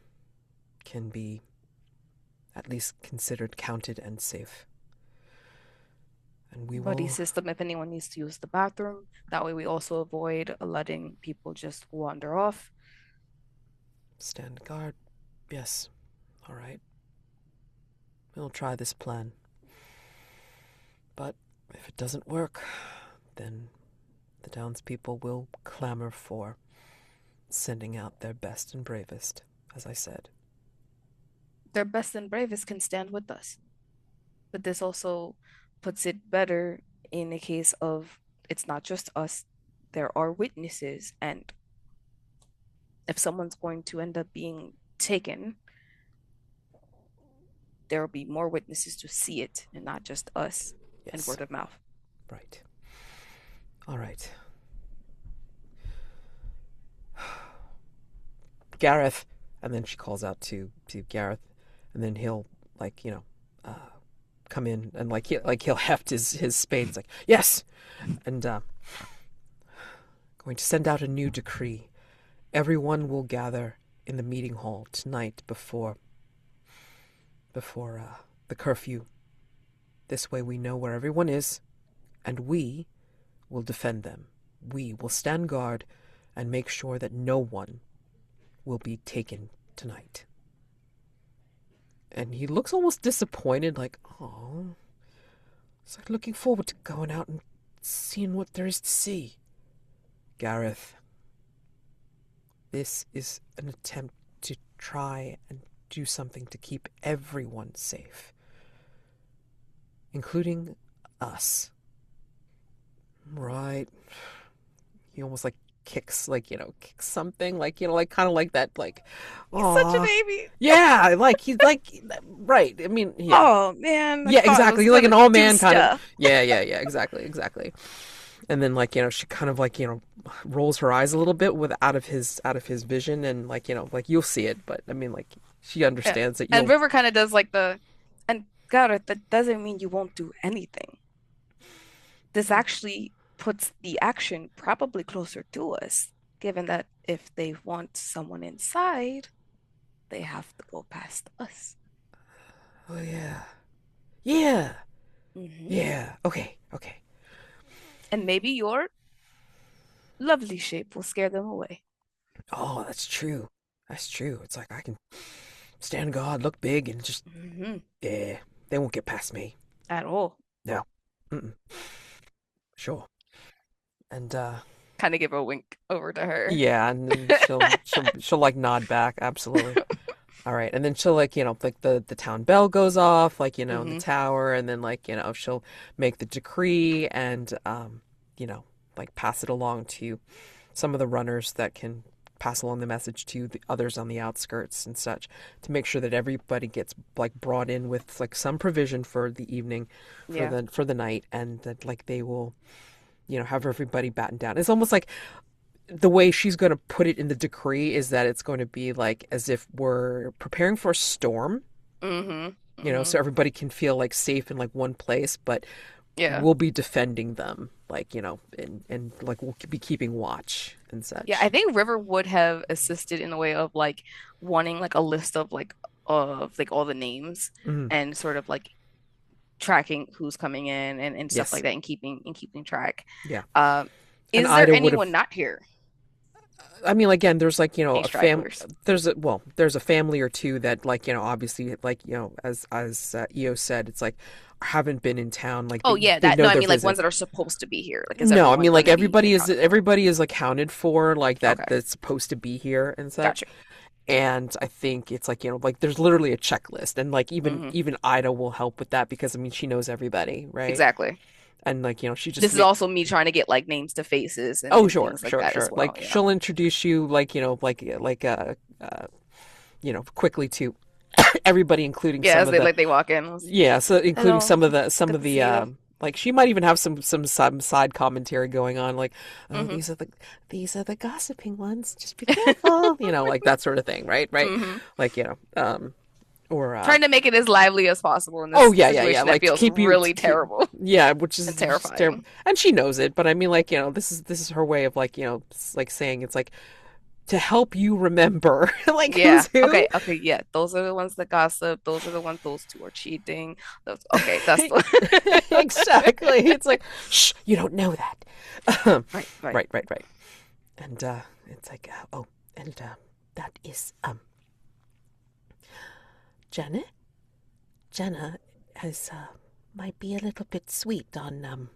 can be at least considered counted and safe. And we
Buddy
will
system if anyone needs to use the bathroom. That way we also avoid letting people just wander off.
stand guard. Yes. All right. We'll try this plan. But if it doesn't work, then the townspeople will clamor for sending out their best and bravest, as I said.
Their best and bravest can stand with us. But this also puts it better in the case of it's not just us, there are witnesses. And if someone's going to end up being taken, there will be more witnesses to see it and not just us and
Yes.
word of mouth.
Right. All right. Gareth. And then she calls out to Gareth, and then he'll come in and he'll heft his spade. It's like, yes, and going to send out a new decree. Everyone will gather in the meeting hall tonight before the curfew. This way we know where everyone is, and we will defend them. We will stand guard and make sure that no one will be taken tonight. And he looks almost disappointed, like, oh, it's like looking forward to going out and seeing what there is to see. Gareth, this is an attempt to try and do something to keep everyone safe, including us. Right. He almost kicks something kind of like that,
He's such a
aw,
baby.
yeah, he's right. I mean, yeah,
Oh man, I
yeah,
thought I
exactly.
was
He's like an
gonna
all
do
man kind of,
stuff.
yeah, exactly. And then she kind of rolls her eyes a little bit with out of his vision, and you'll see it, but I mean she
Yeah.
understands that
And
you'll.
River kind of does like the, and Gareth, that doesn't mean you won't do anything. This actually puts the action probably closer to us, given that if they want someone inside, they have to go past us.
Oh yeah, yeah,
Hmm.
yeah. Okay.
And maybe your lovely shape will scare them away.
Oh, that's true. That's true. It's like I can stand guard, look big, and just,
Hmm.
yeah, they won't get past me.
At all.
No. Mm-mm. Sure. And
Kind of give a wink over to her.
yeah, and then she'll nod back, absolutely. All right. And then she'll the town bell goes off, in the
Hmm.
tower, and then she'll make the decree and pass it along to some of the runners that can pass along the message to the others on the outskirts and such, to make sure that everybody gets brought in with some provision for the evening, for
Yeah.
the night, and that they will have everybody battened down. It's almost like the way she's going to put it in the decree is that it's going to be as if we're preparing for a storm,
Hmm. Hmm.
so everybody can feel safe in one place, but
Yeah.
we'll be defending them, and we'll be keeping watch. and
Yeah, I
such.
think River would have assisted in a way of like wanting like a list of like all the names
Hmm.
and sort of like tracking who's coming in and stuff
Yes.
like that and keeping track.
Yeah.
Um,
And
is there
Ida would
anyone
have.
not here?
I mean, again, there's like
Any
a fam.
stragglers?
There's a family or two that obviously as Eo said, it's like haven't been in town. Like
Oh yeah,
they
that no,
know
I
they're
mean like
visiting.
ones that are supposed to be here. Like is
No, I
everyone
mean like
gonna be accounted for?
everybody is accounted for, like that
Okay,
that's supposed to be here and such.
gotcha.
And I think it's like like there's literally a checklist, and like
Hmm.
even Ida will help with that because I mean she knows everybody, right?
Exactly.
And like she just
This is
make.
also me trying to get like names to faces
Oh,
and
sure,
things like
sure,
that as
sure.
well.
Like
Yeah.
she'll introduce you like quickly to everybody, including
Yeah,
some
as
of the.
they walk in.
Yeah, so including
Hello,
some
good
of
to
the
see you.
like she might even have some side commentary going on, like, oh,
Hmm.
these are the gossiping ones, just be careful, like that sort of thing, right,
Hmm.
like or
Trying to make it as lively as possible in
oh
this
yeah, yeah,
situation that
like to
feels
keep you to
really
keep.
terrible
Yeah, which
and
is just terrible,
terrifying.
and she knows it. But I mean, like this is her way of like like saying it's like to help you remember like who's
Yeah.
who.
Okay. Okay. Yeah. Those are the ones that gossip. Those are the ones. Those two are cheating. Those. Okay. That's the.
Exactly. It's like, shh, you don't know that.
Right. Right.
Right. And it's like, oh, and that is Jenna. Jenna has might be a little bit sweet on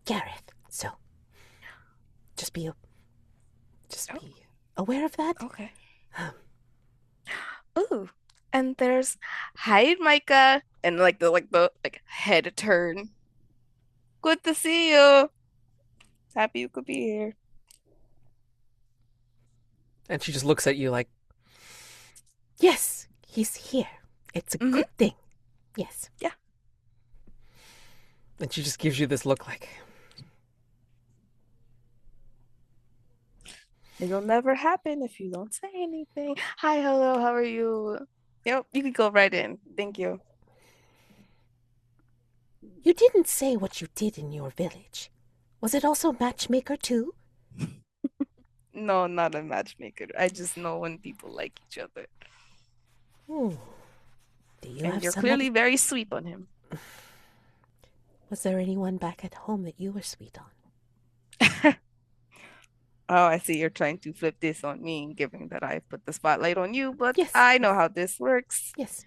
Gareth. So just be just
Oh.
be aware of that.
Okay. Ooh. And there's hi, Micah, and like head turn. Good to see you. Happy you could be here.
And she just looks at you like, yes, he's here. It's a
Hmm.
good thing. Yes.
Yeah.
And she just gives you this look like,
It'll never happen if you don't say anything. Hi, hello, how are you? Yep, you could go right in. Thank you.
you didn't say what you did in your village. Was it also matchmaker too?
No, not a matchmaker. I just know when people like each other.
Hmm. Do you
And
have
you're
someone?
clearly very sweet on him.
Was there anyone back at home that you were sweet on?
Oh, I see you're trying to flip this on me, given that I put the spotlight on you, but
Yes,
I know
yes,
how this works.
yes.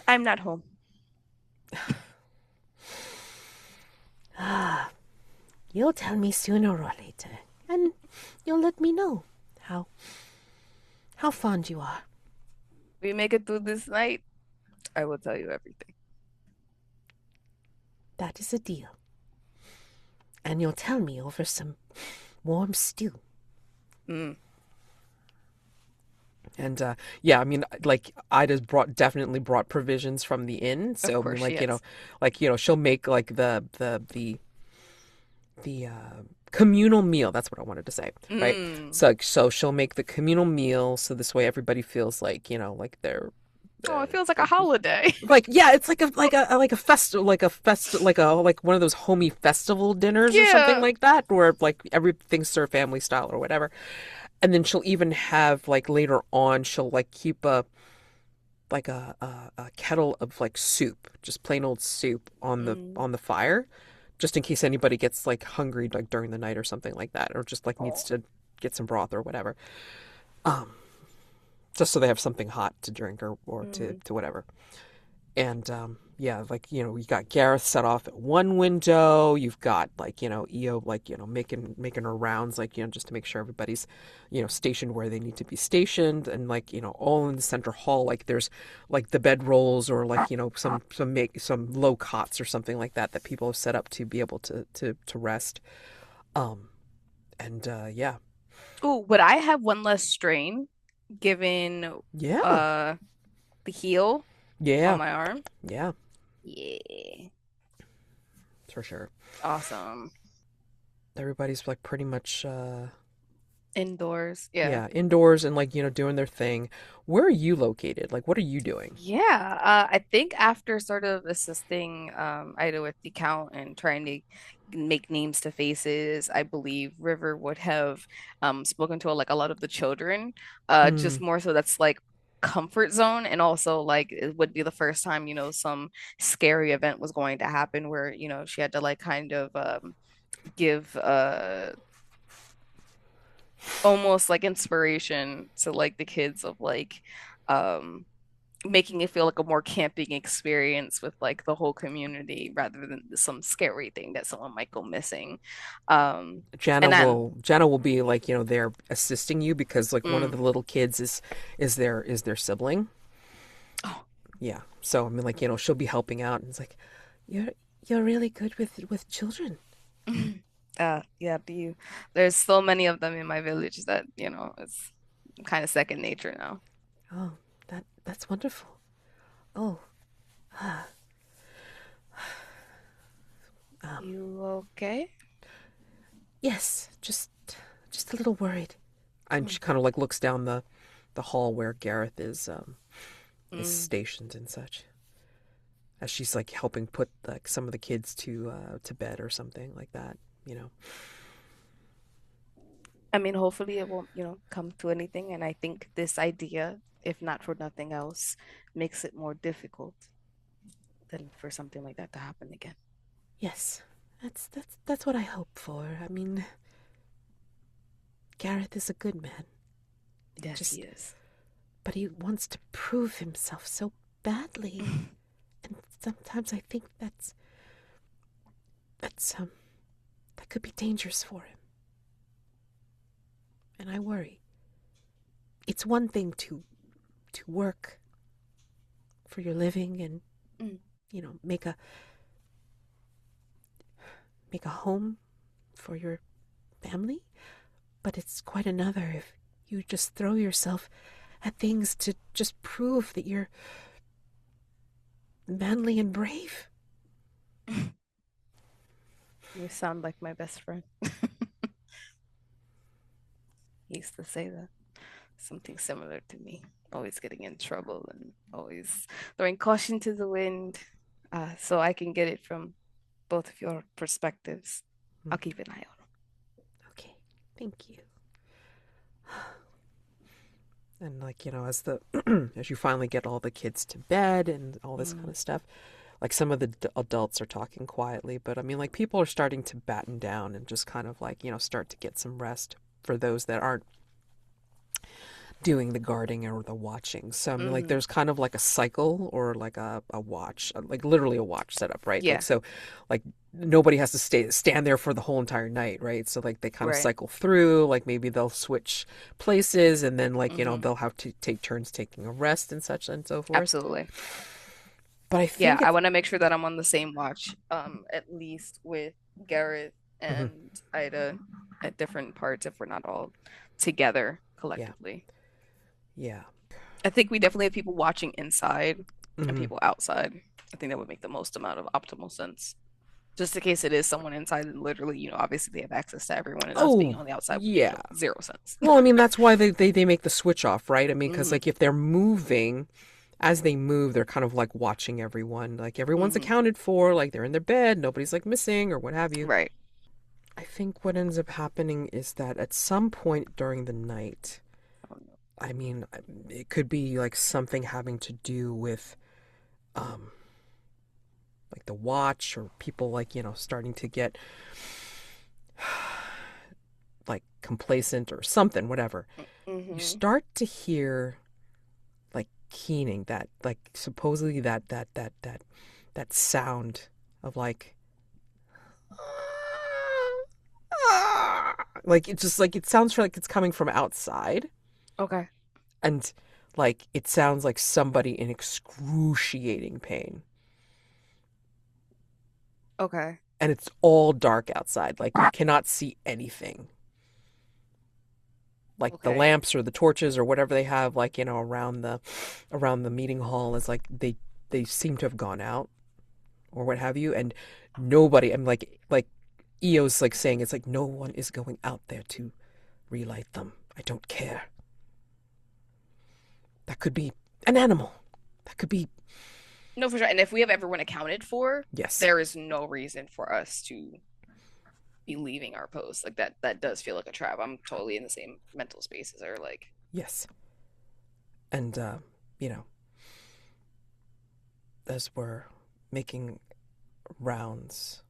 I'm not home.
Ah, you'll tell me sooner or later, and you'll let me know how fond you are.
We make it through this night, I will tell you everything.
That is a deal. And you'll tell me over some warm stew.
Mm.
And yeah, I mean, like Ida's definitely brought provisions from the inn.
Of
So I mean,
course, yes.
she'll make like the communal meal. That's what I wanted to say, right?
Mm.
So she'll make the communal meal. So this way everybody feels like like they're
Oh, it feels like a
like
holiday.
yeah, it's like a festival, like one of those homey festival dinners or something
Yeah.
like that, where like everything's served family style or whatever. And then she'll even have like later on she'll like keep a kettle of like soup, just plain old soup
Mm.
on the fire, just in case anybody gets like hungry like during the night or something like that, or just like needs
Oh.
to get some broth or whatever. Um, just so they have something hot to drink or
Mm.
to whatever. And yeah, like you got Gareth set off at one window. You've got like Eo like making her rounds, like just to make sure everybody's stationed where they need to be stationed, and like all in the center hall, like there's like the bed rolls or like some low cots or something like that that people have set up to be able to rest. Um and yeah,
Ooh, would I have one less strain given
yeah,
uh the heel on
yeah,
my arm?
yeah,
Yeah.
for sure.
Awesome.
Everybody's like pretty much
Indoors. Yeah.
Yeah, indoors and like, doing their thing. Where are you located? Like, what are you doing?
Yeah, I think after sort of assisting Ida with the count and trying to make names to faces, I believe River would have spoken to like a lot of the children, just
Hmm.
more so that's like comfort zone, and also like it would be the first time, some scary event was going to happen where, she had to like kind of give almost like inspiration to like the kids of like um making it feel like a more camping experience with like the whole community rather than some scary thing that someone might go missing. Um,
Jana
and then,
will Jana will be like, there assisting you because like one of
mm,
the little kids is their sibling.
oh,
Yeah. So I mean like, she'll be helping out and it's like, you're you're really good with children.
yeah, there's so many of them in my village that, it's kind of second nature now.
Oh, that's wonderful. Oh, um,
You okay?
yes, just a little worried. And
Mm,
she kind of like looks down the hall where Gareth is
mm.
stationed and such. As she's like helping put like some of the kids to bed or something like that, you know.
I mean, hopefully it won't, come to anything. And I think this idea, if not for nothing else, makes it more difficult than for something like that to happen again.
Yes, that's what I hope for. I mean, Gareth is a good man.
Yes, he
Just,
is.
but he wants to prove himself so badly, and sometimes I think that's that could be dangerous for him, and I worry. It's one thing to work for your living and
Mm.
make a home for your family, but it's quite another if you just throw yourself at things to just prove that you're manly and brave.
You sound like my best friend. He used to say that. Something similar to me. Always getting in trouble and always throwing caution to the wind. So I can get it from both of your perspectives.
Hmm.
I'll keep an eye on
Okay, thank you. And like, as the as you finally get all the kids to bed and all this kind
him.
of stuff, like some of the adults are talking quietly, but I mean like people are starting to batten down and just kind of like, start to get some rest for those that aren't doing the guarding or the watching. So I mean like
Hmm.
there's kind of like a cycle or like a watch, like literally a watch setup, right? Like
Yeah,
so like nobody has to stand there for the whole entire night, right? So like they kind of
right.
cycle through, like maybe they'll switch places and then like,
Hmm.
they'll have to take turns taking a rest and such and so forth.
Absolutely.
But I
Yeah,
think
I
it's
want to make sure that I'm on the same watch, at least with Gareth
mhm,
and Ida at different parts if we're not all together
yeah.
collectively.
Yeah.
I think we definitely have people watching inside and
Hmm.
people outside. I think that would make the most amount of optimal sense. Just in case it is someone inside and literally, obviously they have access to everyone and us being
Oh,
on the outside would make
yeah.
zero sense.
Well, I mean, that's why they make the switch off, right? I mean, because,
Hmm.
like, if they're moving, as they move, they're kind of like watching everyone. Like, everyone's
Hmm.
accounted for, like, they're in their bed, nobody's like missing or what have you.
Right.
I think what ends up happening is that at some point during the night,
Oh, no.
I mean, it could be like something having to do with, um, like the watch or people, like, starting to get like complacent or something, whatever. You
Hmm.
start to hear like keening, that like supposedly that sound of like it just like it sounds like it's coming from outside,
Okay.
and like it sounds like somebody in excruciating pain,
Okay.
and it's all dark outside, like you cannot see anything, like the
Okay.
lamps or the torches or whatever they have, like around the meeting hall is like they seem to have gone out or what have you, and nobody. I'm like Eo's like saying it's like no one is going out there relight them. I don't care. That could be an animal. That could be.
No, for sure. And if we have everyone accounted for,
Yes.
there is no reason for us to be leaving our post. Like that does feel like a trap. I'm totally in the same mental space as her. Like,
Yes. And, you know, as we're making rounds,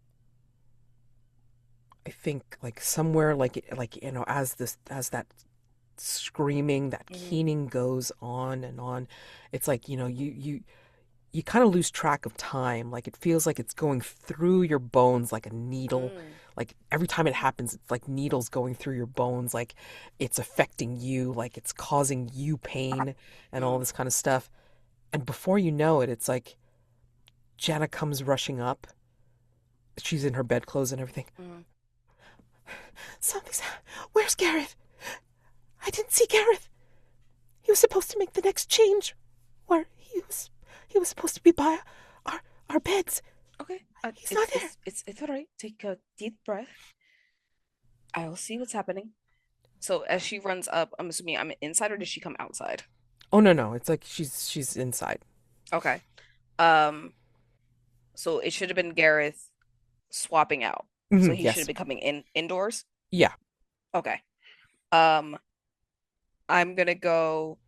I think like somewhere like as that screaming, that
mm,
keening goes on and on, it's like you kind of lose track of time. Like it feels like it's going through your bones like a needle.
mm,
Like every time it happens, it's like needles going through your bones. Like it's affecting you. Like it's causing you pain and all
mm,
this kind of stuff. And before you know it, it's like Jana comes rushing up. She's in her bedclothes and everything.
mm.
Something's. Where's Gareth? I didn't see Gareth. He was supposed to make the next change. Where he was supposed to be by our beds.
Okay.
He's not there.
It's all right. Take a deep breath. I'll see what's happening. So as she runs up, I'm assuming I'm inside or did she come outside?
Oh no, it's like she's inside.
Okay. Um, so it should have been Gareth swapping out. So he should have
Yes.
been coming in indoors.
Yeah.
Okay. Um, I'm gonna go.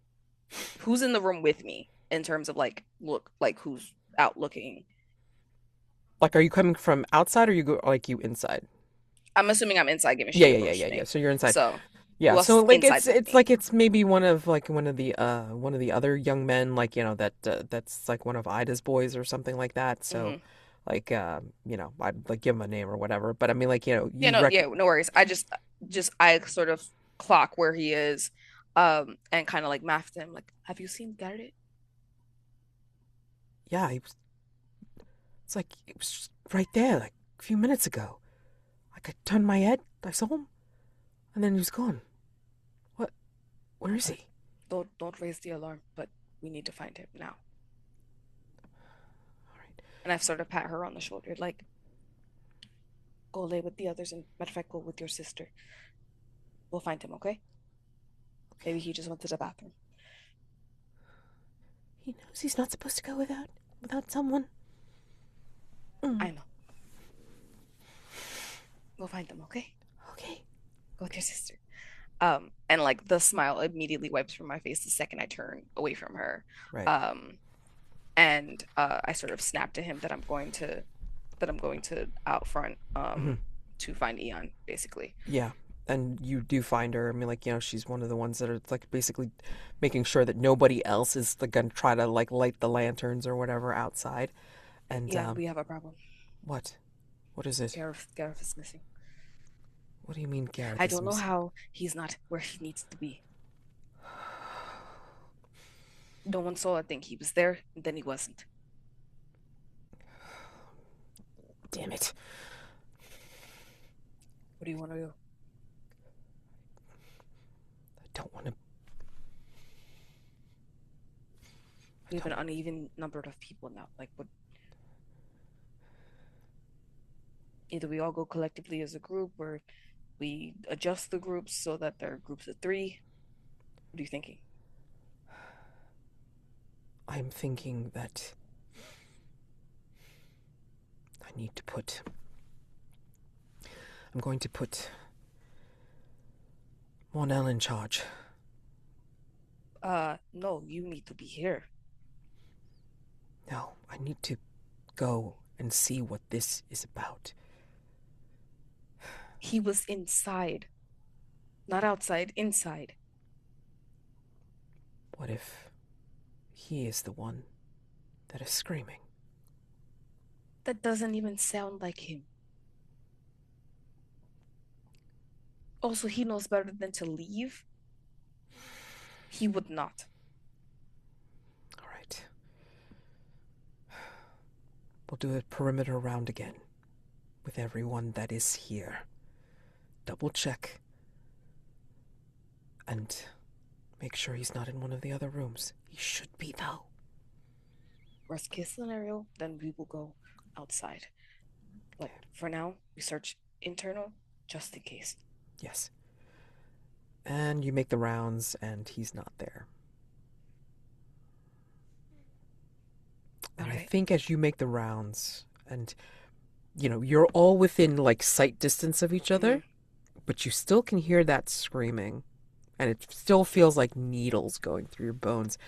Who's in the room with me in terms of like who's out looking?
Like, are you coming from outside or you inside?
I'm assuming I'm inside given
Yeah,
she
yeah, yeah,
approached
yeah, yeah.
me.
So you're inside.
So
Yeah.
who else
So
is
like
inside with
it's
me?
like it's maybe one of the other young men, like that that's like one of Ida's boys or something like that. So
Hmm.
like I'd like give him a name or whatever. But I mean like
Yeah,
you
no,
rec
yeah, no worries. Just I sort of clock where he is, and kind of like math him. Like, have you seen Garrett?
yeah, it's like it was just right there like a few minutes ago. Like I turned my head, I saw him, and then he was gone. What? Where is
Okay,
he?
don't raise the alarm, but we need to find him now.
All right.
And I've sort of pat her on the shoulder, like, go lay with the others, and matter of fact, go with your sister. We'll find him, okay? Maybe
Okay.
he just went to the bathroom.
He knows he's not supposed to go without someone. Mm.
I know. We'll find him, okay?
Okay.
Go with your sister. And like the smile immediately wipes from my face the second I turn away from her.
Right.
Um, and I sort of snap to him that I'm going to out front
Hmm.
to find Eon, basically.
Yeah. And you do find her. I mean, like, she's one of the ones that are like basically making sure that nobody else is like gonna try to like light the lanterns or whatever outside. And
Yeah, we have a problem.
what? What is it?
Gareth is missing.
What do you mean Gareth
I
is
don't know
missing?
how he's not where he needs to be. No one saw a thing. He was there, and then he wasn't.
Damn it.
What do you want to do?
I don't want to.
We
I
have an
don't.
uneven number of people now. Like, what? Either we all go collectively as a group, or we adjust the groups so that they're groups of three. What are you thinking?
I'm thinking that I need to put. I'm going to put Monel in charge.
No, you need to be here.
No, I need to go and see what this is about.
He was inside, not outside, inside.
What if he is the one that is screaming?
That doesn't even sound like him. Also, he knows better than to leave. He would not.
All right. We'll do a perimeter round again with everyone that is here. Double check and make sure he's not in one of the other rooms. He should be, though.
Worst case scenario, then we will go outside. But
Okay.
for now, we search internal just in case.
Yes. And you make the rounds, and he's not there.
All
And I
right.
think as you make the rounds, and you're all within like sight distance of each
Mm-hmm.
other, but you still can hear that screaming, and it still feels like needles going through your bones.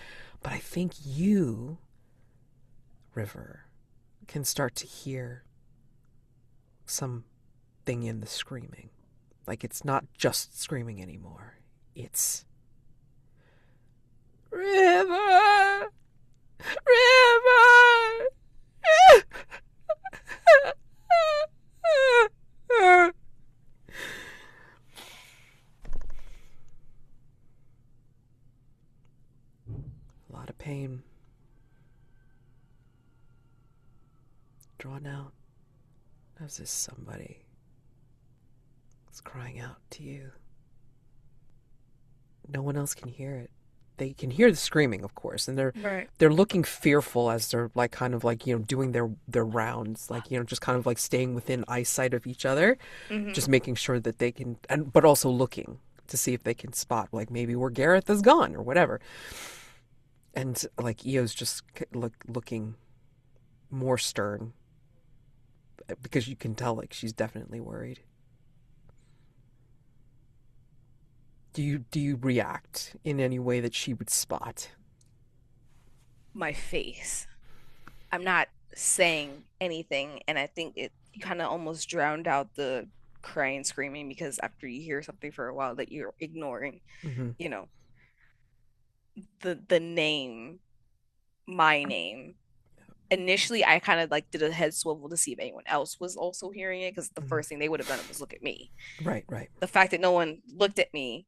But I think you, River, can start to hear something in the screaming. Like it's not just screaming anymore. It's River, River. A lot of pain drawn out. As if somebody is crying out to you. No one else can hear it. They can hear the screaming, of course, and they're
Right.
they're looking fearful as they're like kind of like doing their rounds, like just kind of like staying within eyesight of each other,
Mm-hmm.
just making sure that they can, and but also looking to see if they can spot like maybe where Gareth is gone or whatever. And like Eo's just looking more stern because you can tell like she's definitely worried. Do you react in any way that she would spot?
My face. I'm not saying anything, and I think it kind of almost drowned out the crying, screaming because after you hear something for a while that you're ignoring,
Mm-hmm.
you know, the name, my name. Initially, I kind of like did a head swivel to see if anyone else was also hearing it because the
Mm-hmm.
first thing they would have done was look at me.
Right, right.
The fact that no one looked at me,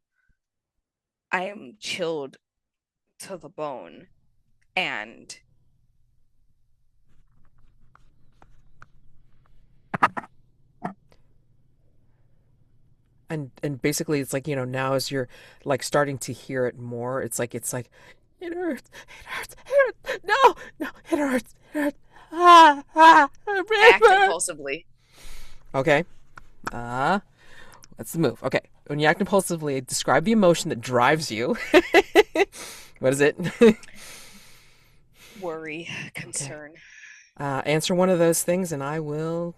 I am chilled to the bone. And
And basically it's like now as you're like starting to hear it more, it's like it hurts, no, it hurts,
I act
River.
impulsively.
Okay, uh that's the move. Okay, when you act impulsively, describe the emotion that drives you. What is it?
Worry,
Okay,
concern.
answer one of those things and I will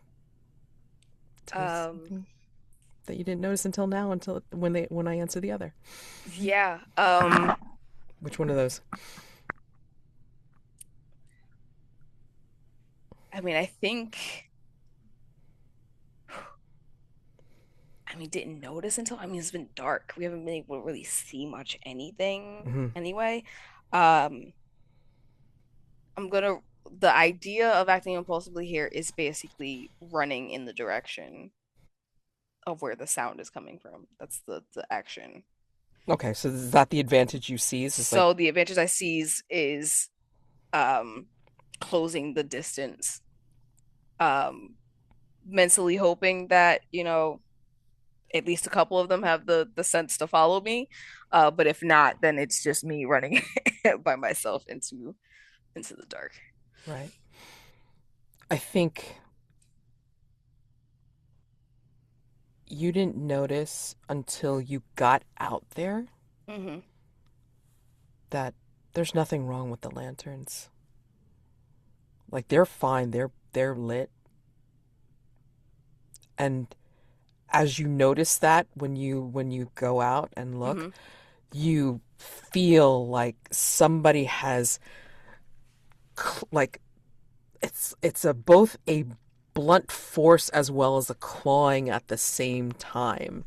tell you
Um,
something that you didn't notice until now, until when I answer the other.
yeah.
Which one of those?
I mean, I think I mean, didn't notice until I mean it's been dark. We haven't been able to really see much anything
Mm-hmm.
anyway. Um, I'm gonna the idea of acting impulsively here is basically running in the direction of where the sound is coming from. That's the action.
Okay, so is that the advantage you seize? Is like,
So the advantage I sees is um closing the distance. Um, mentally hoping that, at least a couple of them have the sense to follow me. But if not, then it's just me running by myself into the dark.
right. I think you didn't notice until you got out there
Hmm.
that there's nothing wrong with the lanterns. Like they're fine. They're lit. And as you notice that when you go out and look,
Hmm.
you feel like somebody has like it's a both a blunt force as well as a clawing at the same time.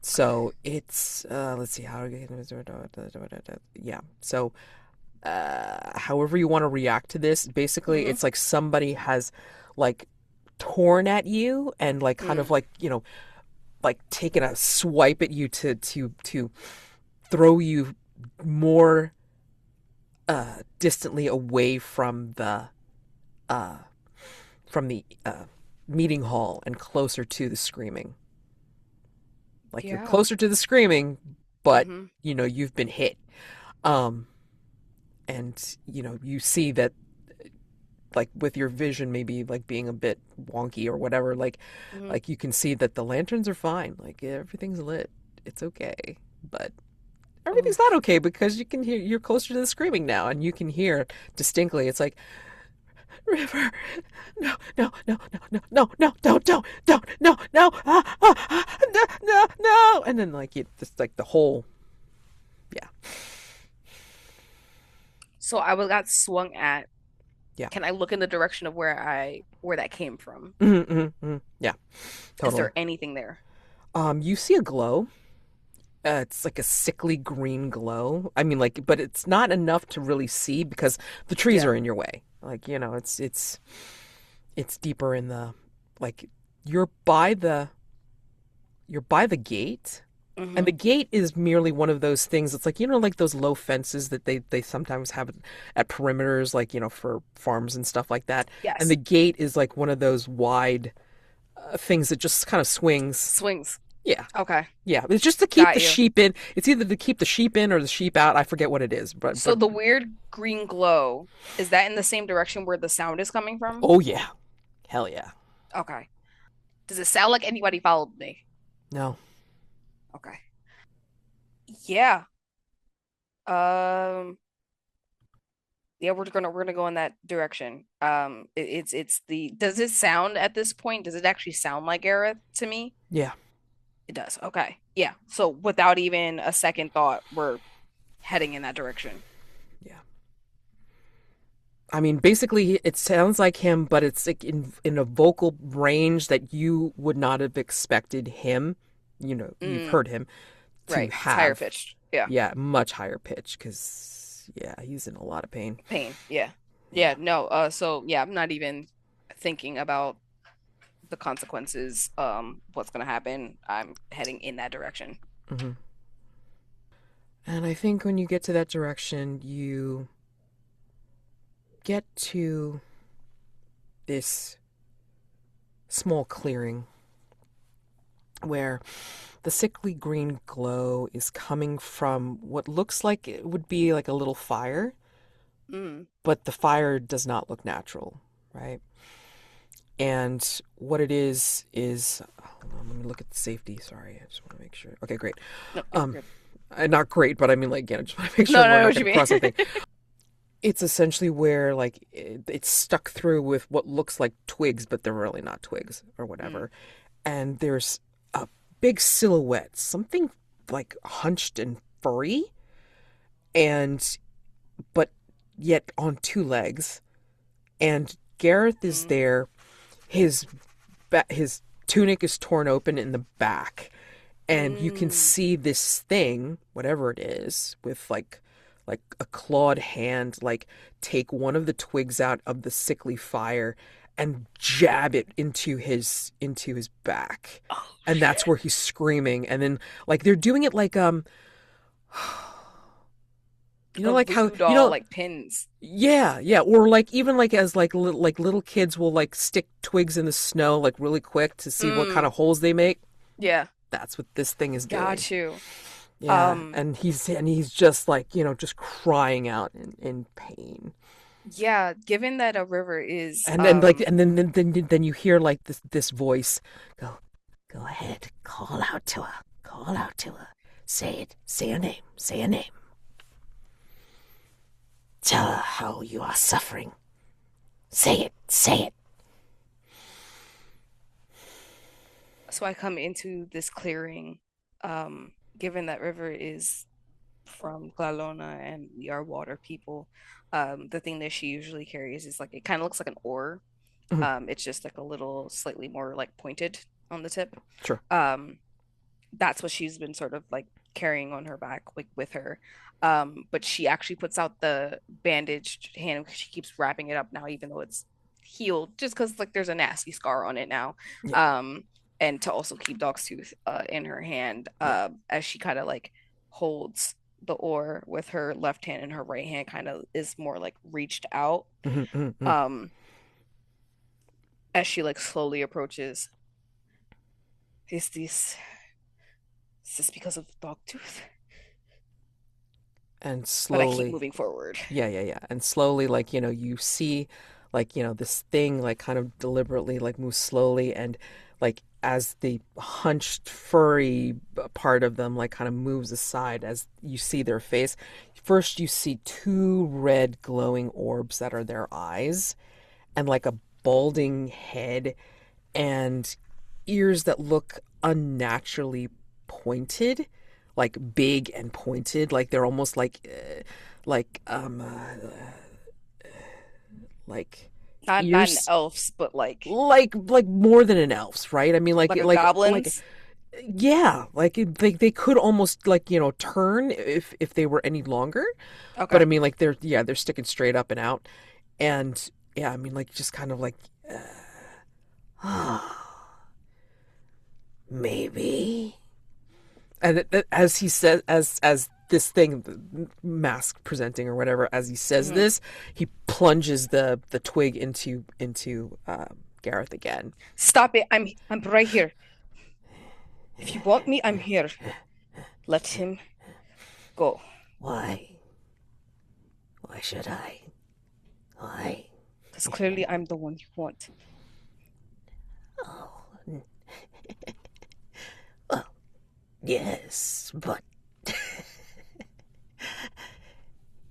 So it's let's see how yeah. So however you want to react to this, basically
Hmm.
it's like somebody has like torn at you and like kind of
Mm.
like like taken a swipe at you to throw you more distantly away uh from the meeting hall and closer to the screaming. Like you're
Yeah.
closer to the screaming, but
Hmm.
you've been hit. Um, and you see that like with your vision maybe like being a bit wonky or whatever, like
Hmm.
like you can see that the lanterns are fine. Like everything's lit. It's okay. but everything's not
Oof.
okay because you're closer to the screaming now and you can hear distinctly. It's like, River, no, no, no, no, no, no, no, don't, no, no, no, no, no, and then like it just like the whole, yeah,
So I was got swung at.
yeah,
Can I look in the direction of where that came from?
yeah,
Is
totally.
there anything there?
You see a glow. It's like a sickly green glow. I mean, like, but it's not enough to really see because the trees
Yeah.
are in your way. Like, it's deeper in the, like, you're by the you're by the gate. And
Mm-hmm.
the gate is merely one of those things. It's like, like those low fences that they sometimes have at perimeters, like, for farms and stuff like that. And the
Yes.
gate is like one of those wide things that just kind of swings.
Swings.
Yeah.
Okay.
Yeah. It's just to keep
Got
the
you.
sheep in. It's either to keep the sheep in or the sheep out. I forget what it is.
So
But
the weird green glow, is that in the same direction where the sound is coming from?
oh, yeah. Hell yeah.
Okay. Does it sound like anybody followed me?
No.
Okay. Yeah. Um, yeah, we're gonna go in that direction. It's the does it sound at this point? Does it actually sound like Gareth to me?
Yeah.
It does. Okay. Yeah. So without even a second thought, we're heading in that direction.
Yeah. I mean, basically, it sounds like him, but it's like in a vocal range that you would not have expected him. You've
Mm,
heard him to
right. It's higher
have.
pitched. Yeah.
Yeah, much higher pitch because, yeah, he's in a lot of pain.
Pain. Yeah.
Yeah.
Yeah. No. So yeah, I'm not even thinking about the consequences. What's gonna happen? I'm heading in that direction.
hmm And I think when you get to that direction, you get to this small clearing where the sickly green glow is coming from what looks like it would be like a little fire,
Mm.
but the fire does not look natural, right? And what it is, hold on, let me look at the safety. Sorry, I just want to make sure. Okay, great.
No, you're
Um,
good.
not great, but I mean, like, I just want to make
No,
sure
no,
we're
I know
not
what
going
you
to
mean.
cross anything. It's essentially where like it's stuck through with what looks like twigs, but they're really not twigs or
Mm.
whatever. And there's a big silhouette, something like hunched and furry, and but yet on two legs. And Gareth is
Mm.
there. His his tunic is torn open in the back, and you can
Mm.
see this thing, whatever it is, with like a clawed hand, like take one of the twigs out of the sickly fire and jab it into his back.
Oh
And that's
shit.
where he's screaming. And then like they're doing it like
A
like how
voodoo doll like pins.
yeah, or like even like as like little kids will like stick twigs in the snow like really quick to see what kind
Mm.
of holes they make.
Yeah.
That's what this thing is doing.
Got you.
Yeah,
Um,
and he's just like, just crying out in pain.
yeah, given that a river is
And then like and then you hear like this voice go ahead, call out to her. Call out to her. Say it. Say her name. Say her name. Tell her how you are suffering. Say it. Say it.
so I come into this clearing, given that river is from Glalona and we are water people, the thing that she usually carries is like it kind of looks like an oar.
Mhm.
It's just like a little slightly more like pointed on the tip.
Sure.
Um, that's what she's been sort of like carrying on her back like with her. But she actually puts out the bandaged hand. She keeps wrapping it up now, even though it's healed, just because like there's a nasty scar on it now.
Yeah.
Um, and to also keep Dog's Tooth in her hand,
Yeah.
as she kind of like holds the oar with her left hand and her right hand kind of is more like reached out.
Mm-hmm.
Um, as she like slowly approaches, is this because of Dogtooth?
And
But I keep
slowly,
moving forward.
yeah. And slowly, like, you see, like, this thing, like, kind of deliberately, like, moves slowly. And, like, as the hunched furry part of them like kind of moves aside as you see their face. First you see two red glowing orbs that are their eyes and like a balding head and ears that look unnaturally pointed, like big and pointed, like they're almost like like
Not an
ears
elf's, but
like more than an elf's, right? I mean
like a
like
goblin's.
yeah, like they could almost like, you know, turn if they were any longer. But
Okay.
I mean like they're sticking straight up and out. And yeah, I mean like just kind of like maybe. And as he says, as this thing, mask presenting or whatever, as he says
Hmm.
this, he plunges the twig into Gareth again.
Stop it. I'm right here. If you want me, I'm here. Let him go.
Why? Why should I? Why?
Because clearly I'm the one you want.
Oh, well, yes, but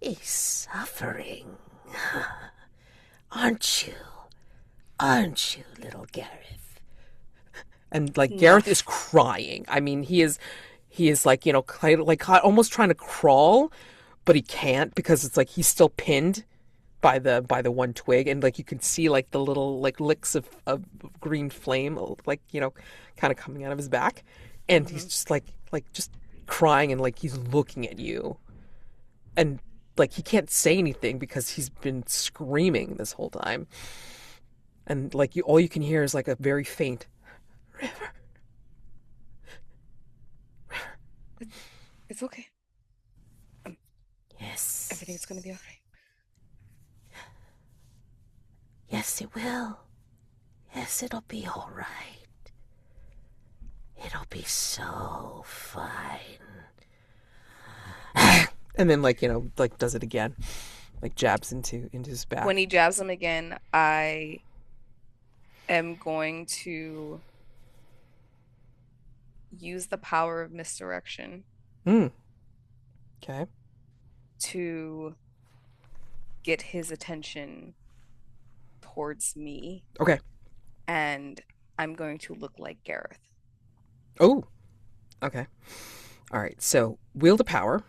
he's suffering, aren't you? Aren't you, little Gareth? And like Gareth is
Enough.
crying. I mean, he is like, you know, kind of like almost trying to crawl, but he can't because it's like he's still pinned by the one twig, and like you can see like the little like licks of green flame, like, you know, kind of coming out of his back, and he's
Hmm.
just like just crying, and like he's looking at you, and like he can't say anything because he's been screaming this whole time, and like you all you can hear is like a very faint river.
It, it's okay. Um,
Yes,
everything's gonna be all right.
yes, it will. Yes, it'll be all right. It'll be so fine. And then like, you know, like does it again, like jabs into his
When
back.
he jabs him again, I am going to use the power of misdirection
Hmm. Okay.
to get his attention towards me,
Okay.
and I'm going to look like Gareth.
Oh. Okay. All right. So wield a power.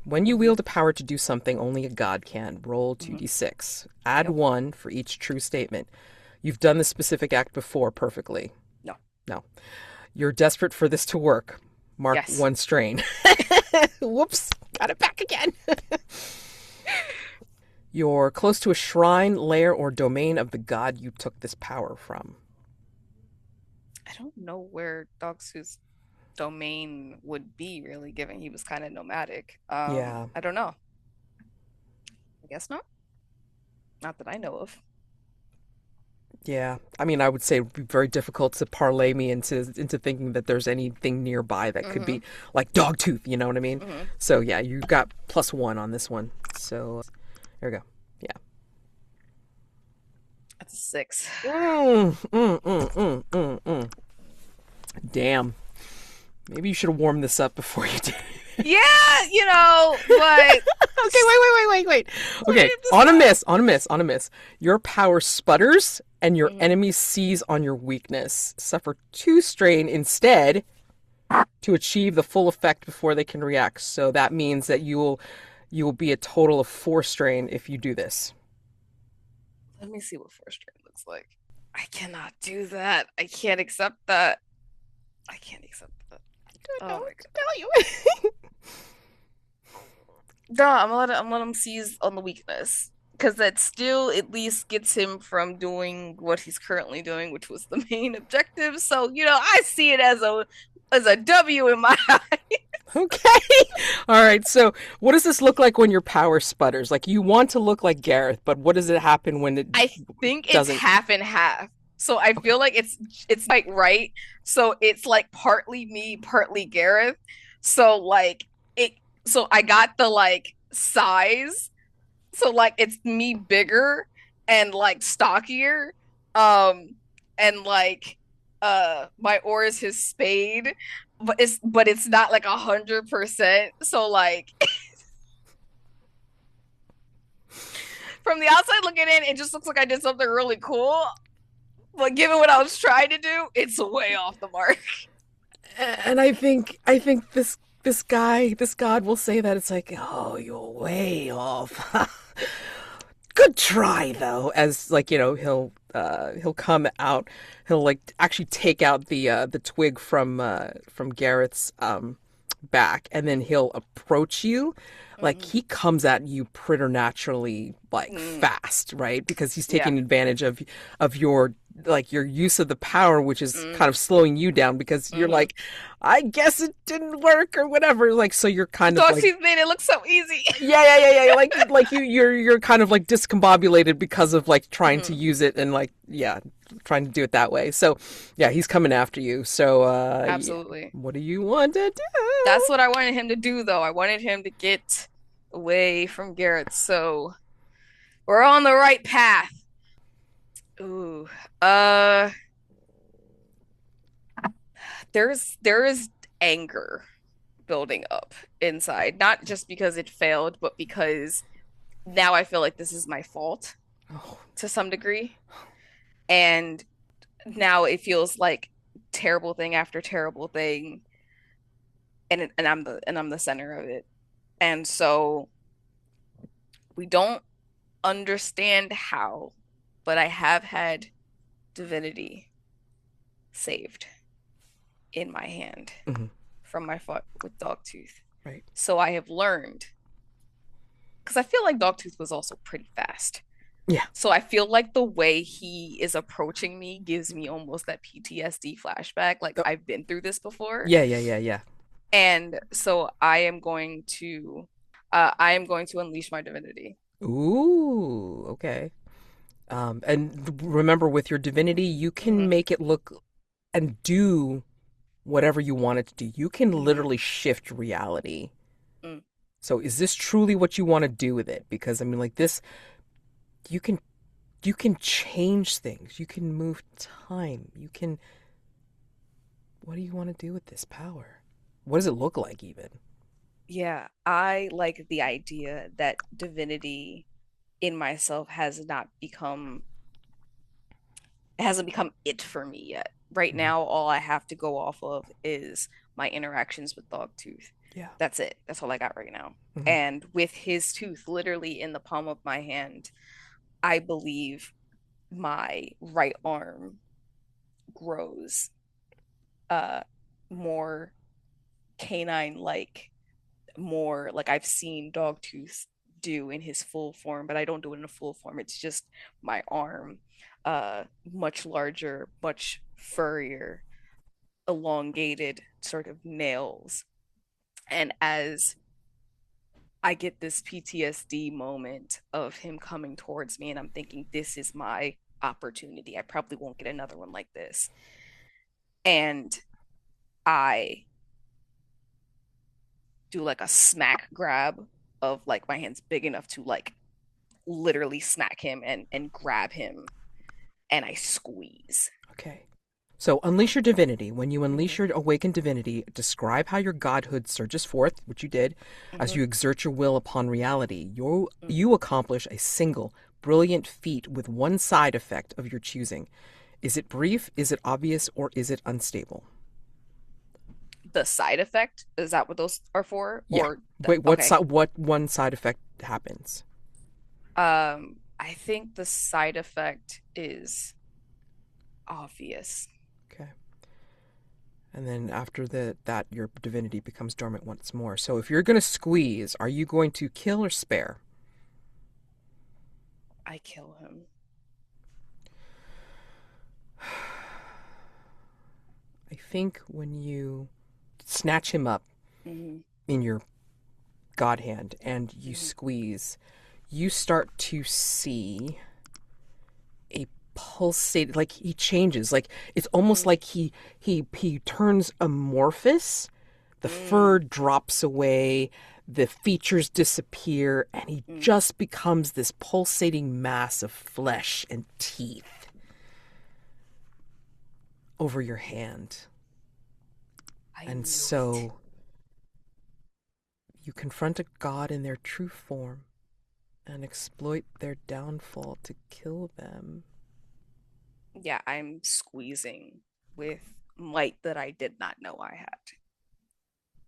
When you
Hmm.
wield a power to do something only a god can, roll
Hmm.
2d6. Add
Yep.
one for each true statement. You've done this specific act before perfectly.
No.
No. You're desperate for this to work. Mark
Yes.
one strain. Whoops. Got it back again. You're close to a shrine, lair, or domain of the god you took this power from.
I don't know where Dogsu's domain would be really, given he was kind of nomadic.
Yeah.
I don't know. I guess not. Not that I know of.
Yeah. I mean, I would say it would be very difficult to parlay me into thinking that there's anything nearby that could
Hmm.
be like Dogtooth, you know what I mean?
Hmm.
So yeah, you got +1 on this one. So there we go. Yeah.
That's a 6.
Mm. Damn. Maybe you should have warmed this up before you did.
Yeah, but
Okay, wait.
wait
Okay,
at this time.
on a miss. Your power sputters, and your
Hmm.
enemy seize on your weakness. Suffer 2 strain instead to achieve the full effect before they can react. So that means that you will be a total of 4 strain if you do this.
Let me see what first grade looks like. I cannot do that. I can't accept that. I can't accept that.
I
Oh
don't know
my
what to
God.
tell you.
No, I'm gonna let him seize on the weakness. Because that still at least gets him from doing what he's currently doing, which was the main objective. So, I see it as a W in my eye.
Okay. All right. So, what does this look like when your power sputters? Like you want to look like Gareth, but what does it happen when it
I think it's
doesn't?
half and half. So I
Okay.
feel like it's like right. So it's like partly me, partly Gareth. So like it so I got the like size. So like it's me bigger and like stockier. Um and like my oar is his spade, but it's not like 100%. So like from the outside looking in, it just looks like I did something really cool. But given what I was trying to do, it's way off the mark.
And I think this god will say that it's like, oh, you're way off. Good try though. As like, he'll come out, he'll like actually take out the twig from Garrett's back, and then he'll approach you. Like
Hmm.
he comes at you preternaturally like
Mm,
fast, right? Because he's
yeah.
taking advantage of your like your use of the power, which is kind
Mm,
of slowing you down because you're
hmm
like, I guess it didn't work or whatever. Like so you're
The
kind of
dog
like
teeth made it look so easy.
yeah. Like you're kind of like discombobulated because of like trying to
Hmm.
use it and like trying to do it that way. So yeah, he's coming after you. So yeah.
Absolutely.
What do you want to
That's
do?
what I wanted him to do, though. I wanted him to get away from Garrett. So we're on the right path. Ooh. Uh, there is anger building up inside, not just because it failed, but because now I feel like this is my fault
Oh,
to some degree. And now it feels like terrible thing after terrible thing, and I'm the center of it. And so we don't understand how, but I have had divinity saved in my hand
hmm
from my fight with Dogtooth.
right.
So I have learned, because I feel like Dogtooth was also pretty fast.
Yeah.
So I feel like the way he is approaching me gives me almost that PTSD flashback. Like
Oh,
I've been through this before.
yeah.
And so I am going to unleash my divinity.
Ooh, okay. And remember, with your divinity, you can
Hmm.
make it look and do whatever you want it to do. You can
Hmm.
literally shift reality.
Mm.
So, is this truly what you want to do with it? Because I mean, like this, you can you can change things. You can move time. You can. What do you want to do with this power? What does it look like, even?
Yeah, I like the idea that divinity in myself hasn't become it for me yet. Right
Mhm.
now, all I have to go off of is my interactions with Dogtooth.
Yeah.
That's it. That's all I got right now.
hmm
And with his tooth literally in the palm of my hand, I believe my right arm grows more canine like, more like I've seen Dogtooth do in his full form, but I don't do it in a full form. It's just my arm, much larger, much furrier, elongated sort of nails. And as I get this PTSD moment of him coming towards me, and I'm thinking, this is my opportunity. I probably won't get another one like this. And I do like a smack grab of like my hands big enough to like literally smack him and grab him, and I squeeze.
Okay. So, unleash your divinity. When you unleash
Hmm.
your awakened divinity, describe how your godhood surges forth, which you did, as
Hmm.
you exert your will upon reality.
Mm.
You accomplish a single, brilliant feat with one side effect of your choosing. Is it brief, is it obvious, or is it unstable?
The side effect, is that what those are for?
Yeah. Wait,
Okay.
what one side effect happens?
I think the side effect is obvious.
Okay. And then after that, your divinity becomes dormant once more. So if you're going to squeeze, are you going to kill or spare?
I kill him.
I think when you snatch him up
Hmm.
in your god hand and you
Hmm.
squeeze, you start to see a pulsate, like he changes, like it's almost
Hmm.
like he turns amorphous. The
Mm.
fur drops away, the features disappear, and he
Mm.
just becomes this pulsating mass of flesh and teeth. over your hand.
I
And
knew it.
so you confront a god in their true form and exploit their downfall to kill them.
Yeah, I'm squeezing with might that I did not know I had.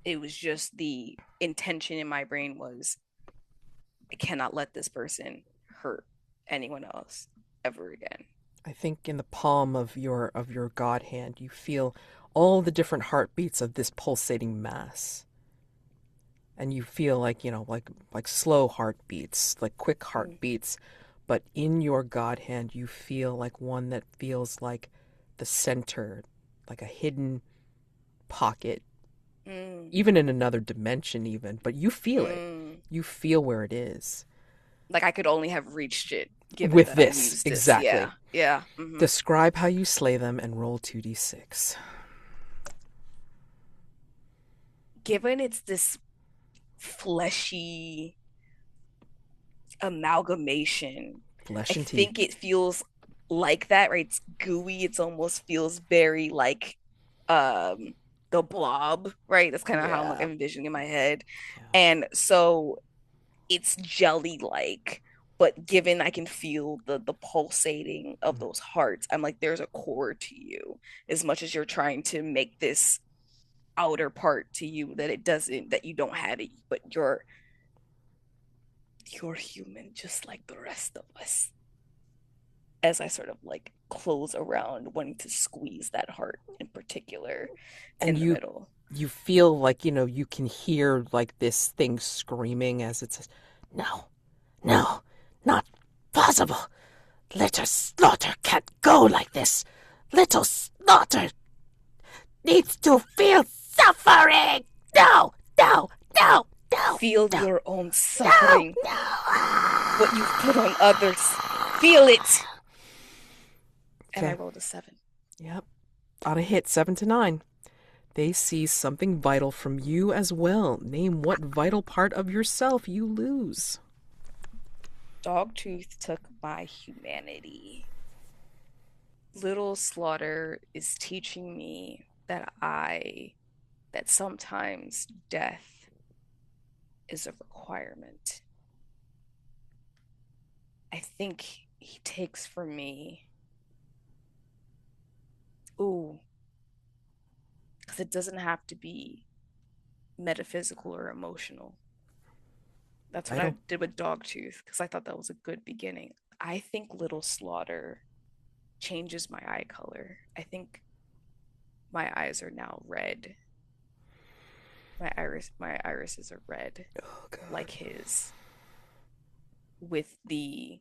It was just the intention in my brain was I cannot let this person hurt anyone else ever again.
I think in the palm of your god hand you feel all the different heartbeats of this pulsating mass. And you feel like, like slow heartbeats, like quick
Mm,
heartbeats, but in your god hand you feel like one that feels like the center, like a hidden pocket,
mm,
even in another dimension even, but you feel it.
mm.
You feel where it is.
Like I could only have reached it given
With
that I
this,
used this.
exactly.
Yeah, yeah. Hmm.
Describe how you slay them and roll 2d6.
Given it's this fleshy amalgamation, I
Flesh and teeth.
think it feels like that, right? It's gooey. It's almost feels very like um the blob, right? That's kind of how I'm like
Yeah.
envisioning in my head.
Yeah.
And so it's jelly like, but given I can feel the pulsating of those hearts, I'm like, there's a core to you as much as you're trying to make this outer part to you that it doesn't, that you don't have it, but you're human just like the rest of us. As I sort of like close around wanting to squeeze that heart in particular
And
in the middle.
you feel like, you can hear like this thing screaming as it says, "No. No. Not possible. Little Slaughter can't go like this. Little Slaughter needs to feel suffering. No. No. No. No.
Feel
No.
your own
No.
suffering, what you've put on
No."
others. Feel it. And I
Okay.
rolled a 7.
Yep. On a hit, 7 to 9. They see something vital from you as well. Name what vital part of yourself you lose.
Dogtooth took my humanity. Little Slaughter is teaching me that sometimes death is a requirement. I think he takes from me, ooh, because it doesn't have to be metaphysical or emotional. That's what I
Vital.
did with Dogtooth because I thought that was a good beginning. I think Little Slaughter changes my eye color. I think my eyes are now red. My irises are red
Oh, God.
like his, with the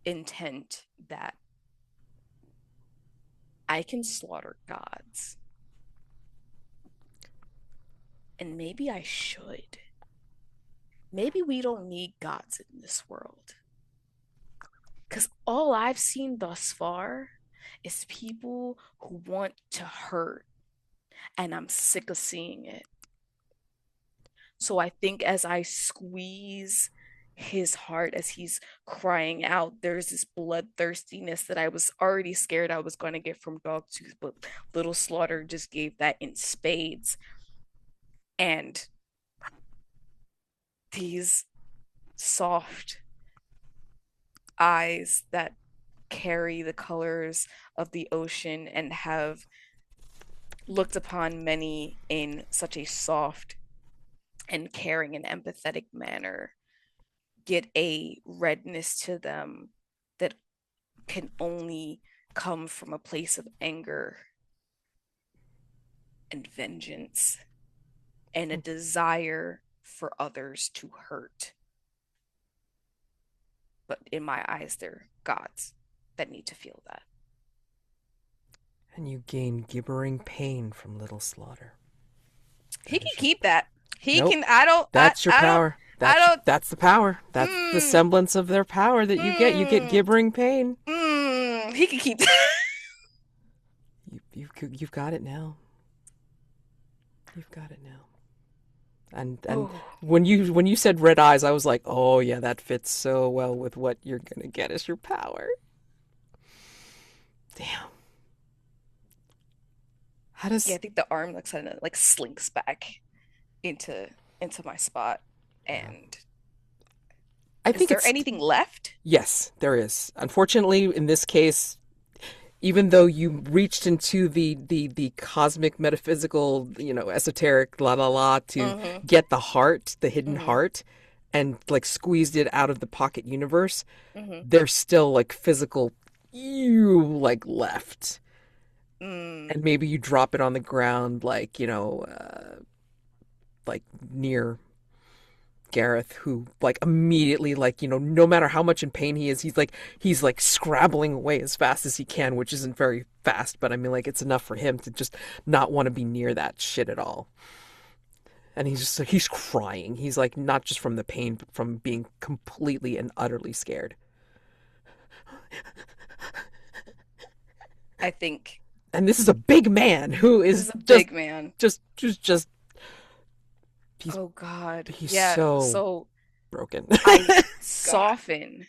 intent that I can slaughter gods. And maybe I should. Maybe we don't need gods in this world. Because all I've seen thus far is people who want to hurt, and I'm sick of seeing it. So I think as I squeeze his heart as he's crying out, there's this bloodthirstiness that I was already scared I was going to get from Dogtooth, but Little Slaughter just gave that in spades. And these soft eyes that carry the colors of the ocean and have looked upon many in such a soft and caring and empathetic manner get a redness to them that can only come from a place of anger and vengeance and a desire for others to hurt. But in my eyes, they're gods that need to feel that.
And you gain gibbering pain from Little Slaughter.
He
That
can
is your.
keep that. He
Nope.
can.
That's your
I don't.
power.
I don't.
That's the power. That's the
Mm,
semblance of their power that you get. You get
mm,
gibbering pain.
He can keep that.
You've got it now. You've got it now. And
Oh,
when you said red eyes, I was like, oh yeah, that fits so well with what you're gonna get as your power. Damn. How
Yeah, I
does
think the arm like kind of like slinks back into into my spot.
yeah.
And
I
is
think
there
it's
anything left?
yes, there is. Unfortunately, in this case, even though you reached into the cosmic metaphysical, esoteric la la la to
Mm-hmm.
get the heart, the hidden
Mm-hmm.
heart, and like squeezed it out of the pocket universe,
Mm-hmm.
there's still like physical you like left.
Mm.
And maybe you drop it on the ground like, like near Gareth, who like immediately, like, no matter how much in pain he is, he's like scrabbling away as fast as he can, which isn't very fast, but I mean, like, it's enough for him to just not want to be near that shit at all. And he's just like, he's crying. He's like, not just from the pain, but from being completely and utterly scared.
I think
And this is a big man who
this
is
is a
just
big man.
just he's
Oh God.
he's
Yeah.
so
So
broken.
I
God.
soften,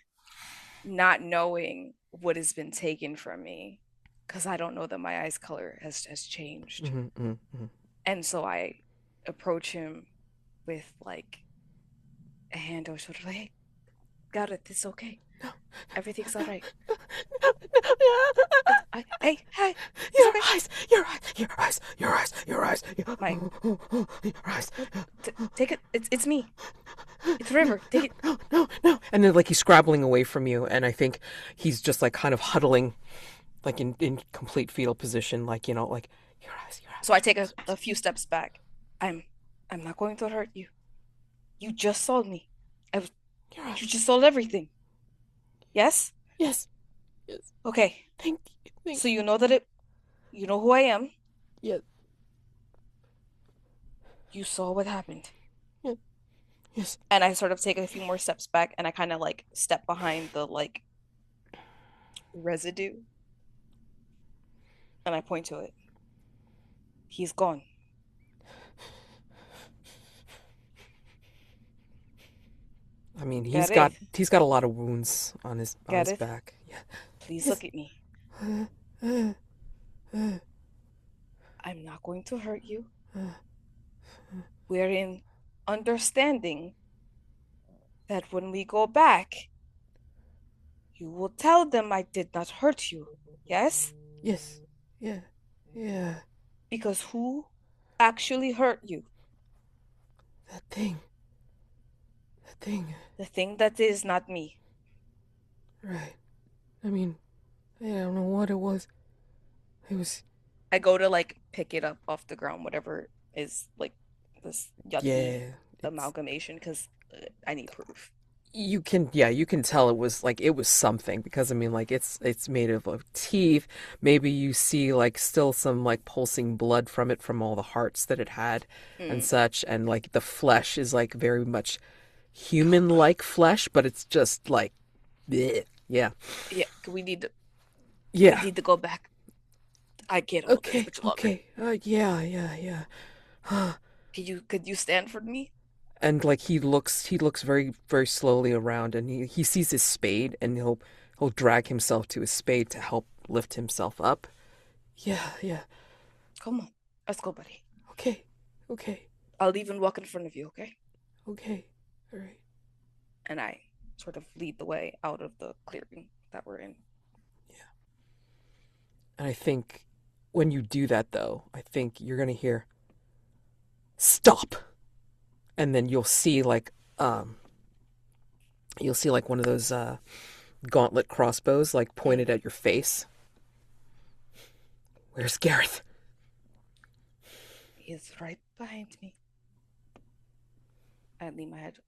not knowing what has been taken from me, because I don't know that my eyes color has changed.
Mm-hmm, mm-hmm.
And so I approach him with like a hand on his shoulder, like, hey, got it. It's okay.
No.
Everything's all right.
No, no.
Hey, hey, it's
Your
okay.
eyes, your eyes, your eyes, your eyes, your eyes,
My,
your eyes.
what? Take it. It's me. It's
No,
River. Take
no,
it.
no, no, no. And then like he's scrabbling away from you, and I think he's just like kind of huddling, like in complete fetal position, like like your eyes, your eyes,
So I take
your
a
eyes.
few steps back. I'm I'm not going to hurt you. You just sold me. I was,
Your
you
eyes.
just sold everything. Yes?
Yes, yes.
Okay.
Thank you, thank
So you know who I am.
you. Yes,
You saw what happened.
yes, yes.
And I sort of take a few more steps back and I kind of like step behind the like residue and I point to it. He's gone.
I mean, he's
Got
got
it?
he's got a lot of wounds on his
Got it?
back. Yeah.
Please
Yes.
look at me.
Uh, uh, uh,
I'm not going to hurt you.
uh.
We're in understanding that when we go back, you will tell them I did not hurt you. Yes?
Yes. Yeah. Yeah.
Because who actually hurt you?
That thing. That thing.
The thing that is not me.
Right. I mean, I don't know what it was. It was.
I go to like pick it up off the ground, whatever is like this yucky
Yeah. It's.
amalgamation, because I need proof.
You can. Yeah. You can tell it was something because I mean, like it's made of like, teeth. Maybe you see like still some like pulsing blood from it from all the hearts that it had, and
Mm.
such. And like the flesh is like very much
Oh God.
human-like flesh, but it's just like. Bleh. Yeah.
Yeah, we
Yeah.
need to go back. I get all this,
Okay.
but you love it.
Okay. Yeah. Yeah. Yeah.
Could you stand for me?
And like he looks very very slowly around, and he sees his spade, and he'll drag himself to his spade to help lift himself up. Yeah, yeah.
Come on. Let's go, buddy.
Okay. Okay.
I'll even walk in front of you, okay?
Okay. All right.
And I sort of lead the way out of the clearing that we're in.
Yeah. And I think when you do that though, I think you're going to hear stop. And then you'll see like one of those gauntlet crossbows like
Mm.
pointed at your face. Where's Gareth?
He's right behind me. I lean my head to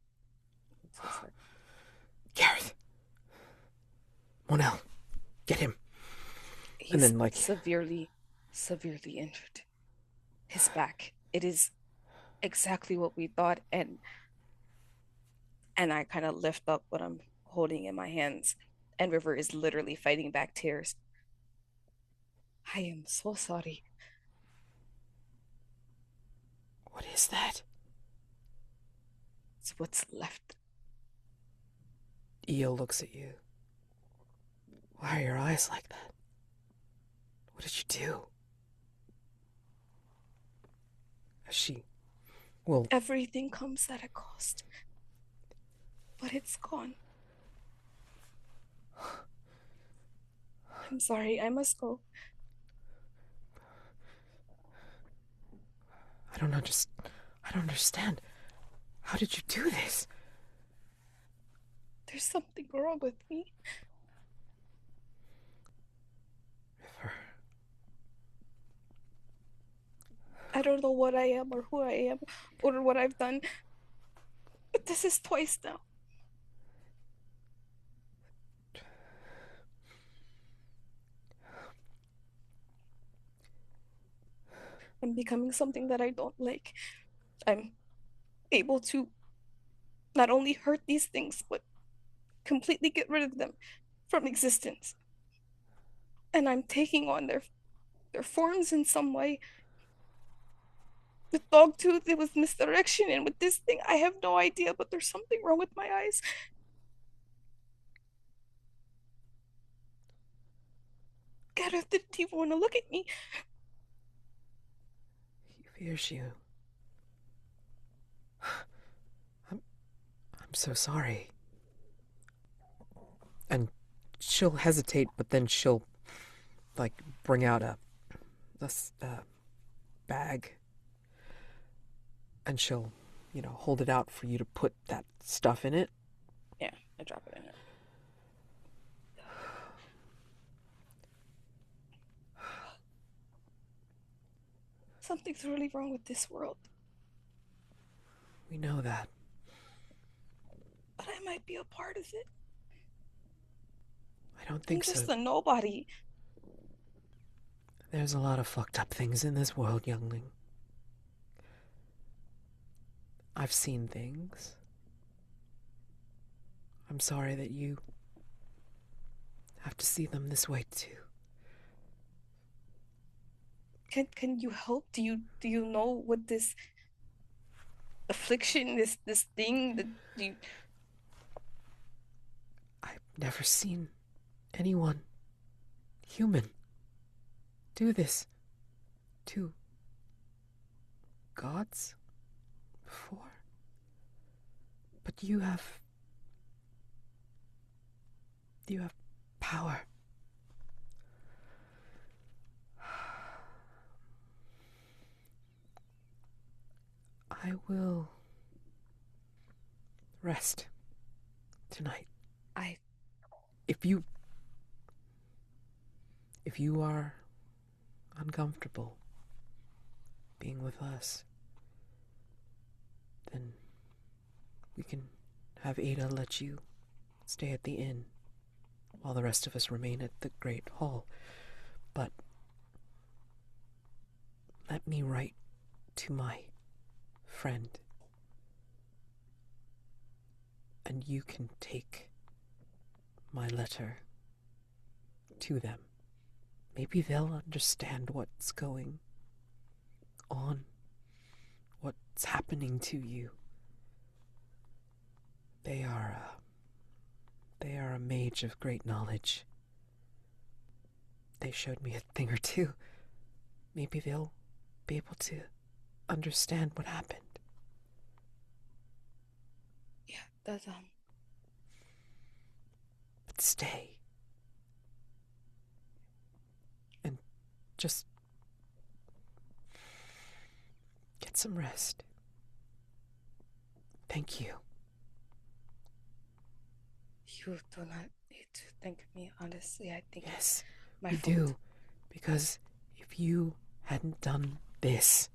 the side.
Gareth. Monel, get him. And
He's
then like
severely, severely injured. His back. It is exactly what we thought. And I kind of lift up what I'm holding in my hands. And River is literally fighting back tears. I am so sorry.
what is that?
It's what's left.
Eo looks at you. Why are your eyes like that? What did you do? She will.
Everything comes at a cost, but it's gone. I'm sorry, I must go.
I don't understand. How did you do this?
There's something wrong with me.
River.
I don't know what I am or who I am or what I've done, but this is twice now. I'm becoming something that I don't like. I'm able to not only hurt these things, but completely get rid of them from existence. And I'm taking on their forms in some way. The dog tooth, it was misdirection, and with this thing, I have no idea, but there's something wrong with my eyes. Gareth didn't even want to look at me.
He fears you. I'm, I'm so sorry. And she'll hesitate, but then she'll, like, bring out a bag, and she'll, hold it out for you to put that stuff in it.
Yeah, I drop it in it. Something's really wrong with this world,
We know that.
but I might be a part of it.
I don't
I'm
think so.
just a nobody.
There's a lot of fucked up things in this world, youngling. I've seen things. I'm sorry that you have to see them this way too.
Can you help? Do you know what this affliction, this thing that you
I've never seen anyone, human, do this to gods before. But you have power. I will rest tonight.
I
If you if you are uncomfortable being with us, then we can have Ada let you stay at the inn while the rest of us remain at the Great Hall. But let me write to my friend, and you can take my letter to them. Maybe they'll understand what's going on, what's happening to you. They are a mage of great knowledge. They showed me a thing or two. Maybe they'll be able to understand what happened.
yeah, that's
But stay. And just get some rest. Thank you.
you do not need to thank me, honestly. I think it's
Yes,
my
you
fault.
do. Because if you hadn't done this,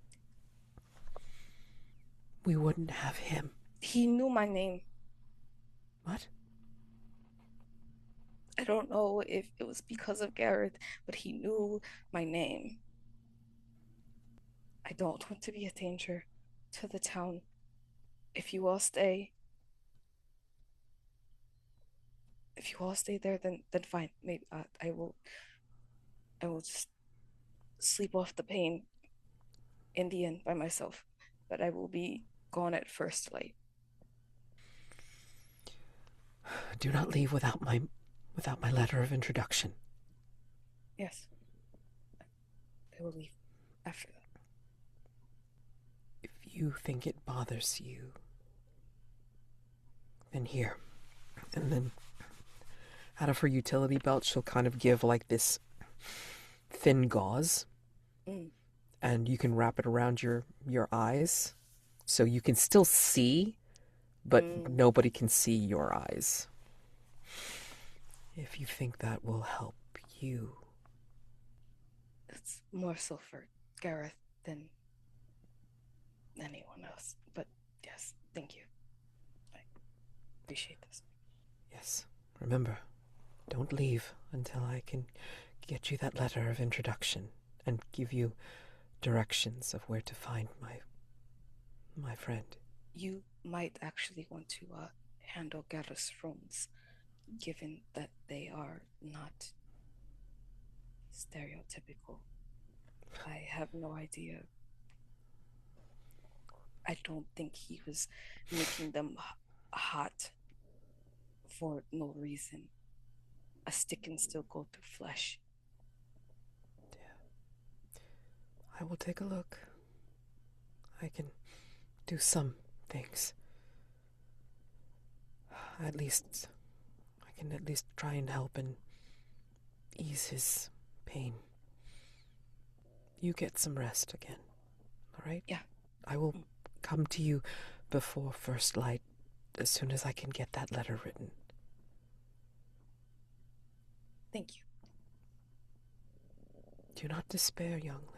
we wouldn't have him.
He knew my name.
What?
I don't know if it was because of Gareth, but he knew my name. I don't want to be a danger to the town. If you all stay, if you all stay there, then fine. Maybe I will just sleep off the pain in the inn by myself. But I will be gone at first light.
Do not leave without my letter of introduction.
Yes, I will leave after that.
you think it bothers you, then here. And then out of her utility belt, she'll kind of give like this thin gauze,
Mm.
and you can wrap it around your eyes so you can still see, but
Mm.
nobody can see your eyes. If you think that will help you.
It's more so for Gareth than anyone else. But yes, thank you. I appreciate this.
Yes, remember, don't leave until I can get you that letter of introduction and give you directions of where to find my friend.
You might actually want to handle Gareth's rooms, given that they are not stereotypical. I have no idea. I don't think he was making them hot for no reason. A stick can still go through flesh.
I will take a look. I can do some things. At least, I can at least try and help and ease his pain. You get some rest again, all right?
Yeah.
I will come to you before first light as soon as I can get that letter written.
Thank you.
Do not despair, youngling.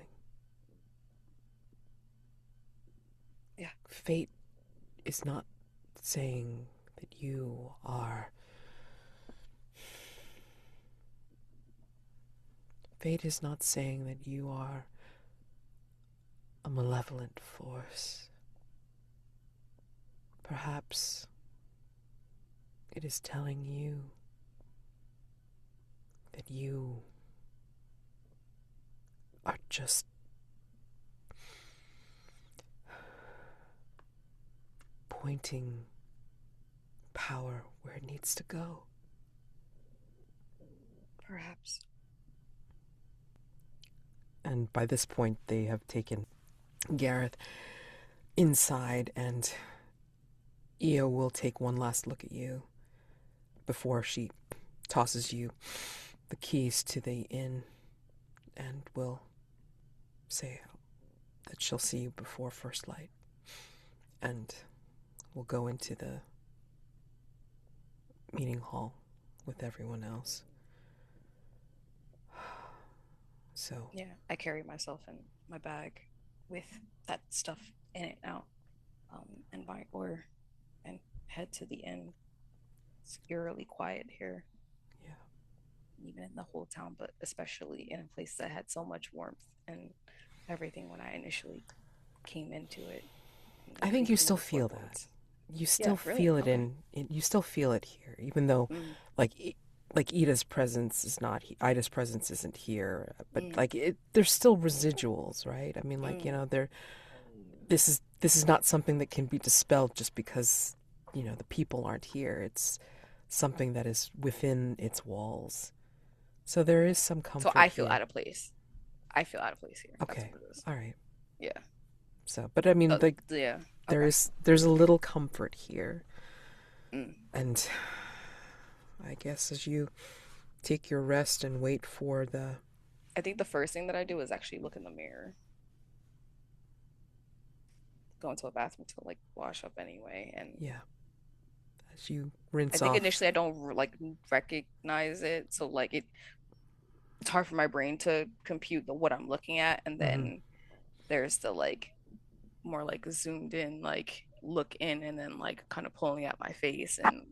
Yeah.
Fate is not saying that you are... Fate is not saying that you are a malevolent force. Perhaps it is telling you that you are just pointing power where it needs to go.
Perhaps.
And by this point, they have taken Gareth inside, and Io will take one last look at you before she tosses you the keys to the inn and will say that she'll see you before first light. And we'll go into the meeting hall with everyone else. So,
Yeah, I carry myself in my bag with that stuff in it now, and my oar, and head to the inn. It's eerily quiet here,
yeah.
even in the whole town, but especially in a place that had so much warmth and everything when I initially came into it.
I think you
Creaking
still
of the
feel that.
floorboards.
You still
Yeah, really?
feel it
Okay.
you still feel it here, even though,
Mm,
like, like Ida's presence is not, Ida's presence isn't here, but
mm,
like there's still residuals, right? I mean, like,
mm.
there, this is not something that can be dispelled just because, the people aren't here. It's something that is within its walls. So there is some
So
comfort
I feel
here.
out of place. I feel out of place here. That's
Okay,
what it is.
all right.
Yeah.
So, but I mean, like,
Yeah. Okay.
there's a little comfort here,
Mm.
and I guess as you take your rest and wait for the...
I think the first thing that I do is actually look in the mirror, go into a bathroom to like wash up anyway. And
Yeah, as you
I
rinse
think
off.
initially I don't like recognize it. So like it's hard for my brain to compute what I'm looking at. And
Hmm.
then there's the like more like zoomed in, like look in and then like kind of pulling at my face and,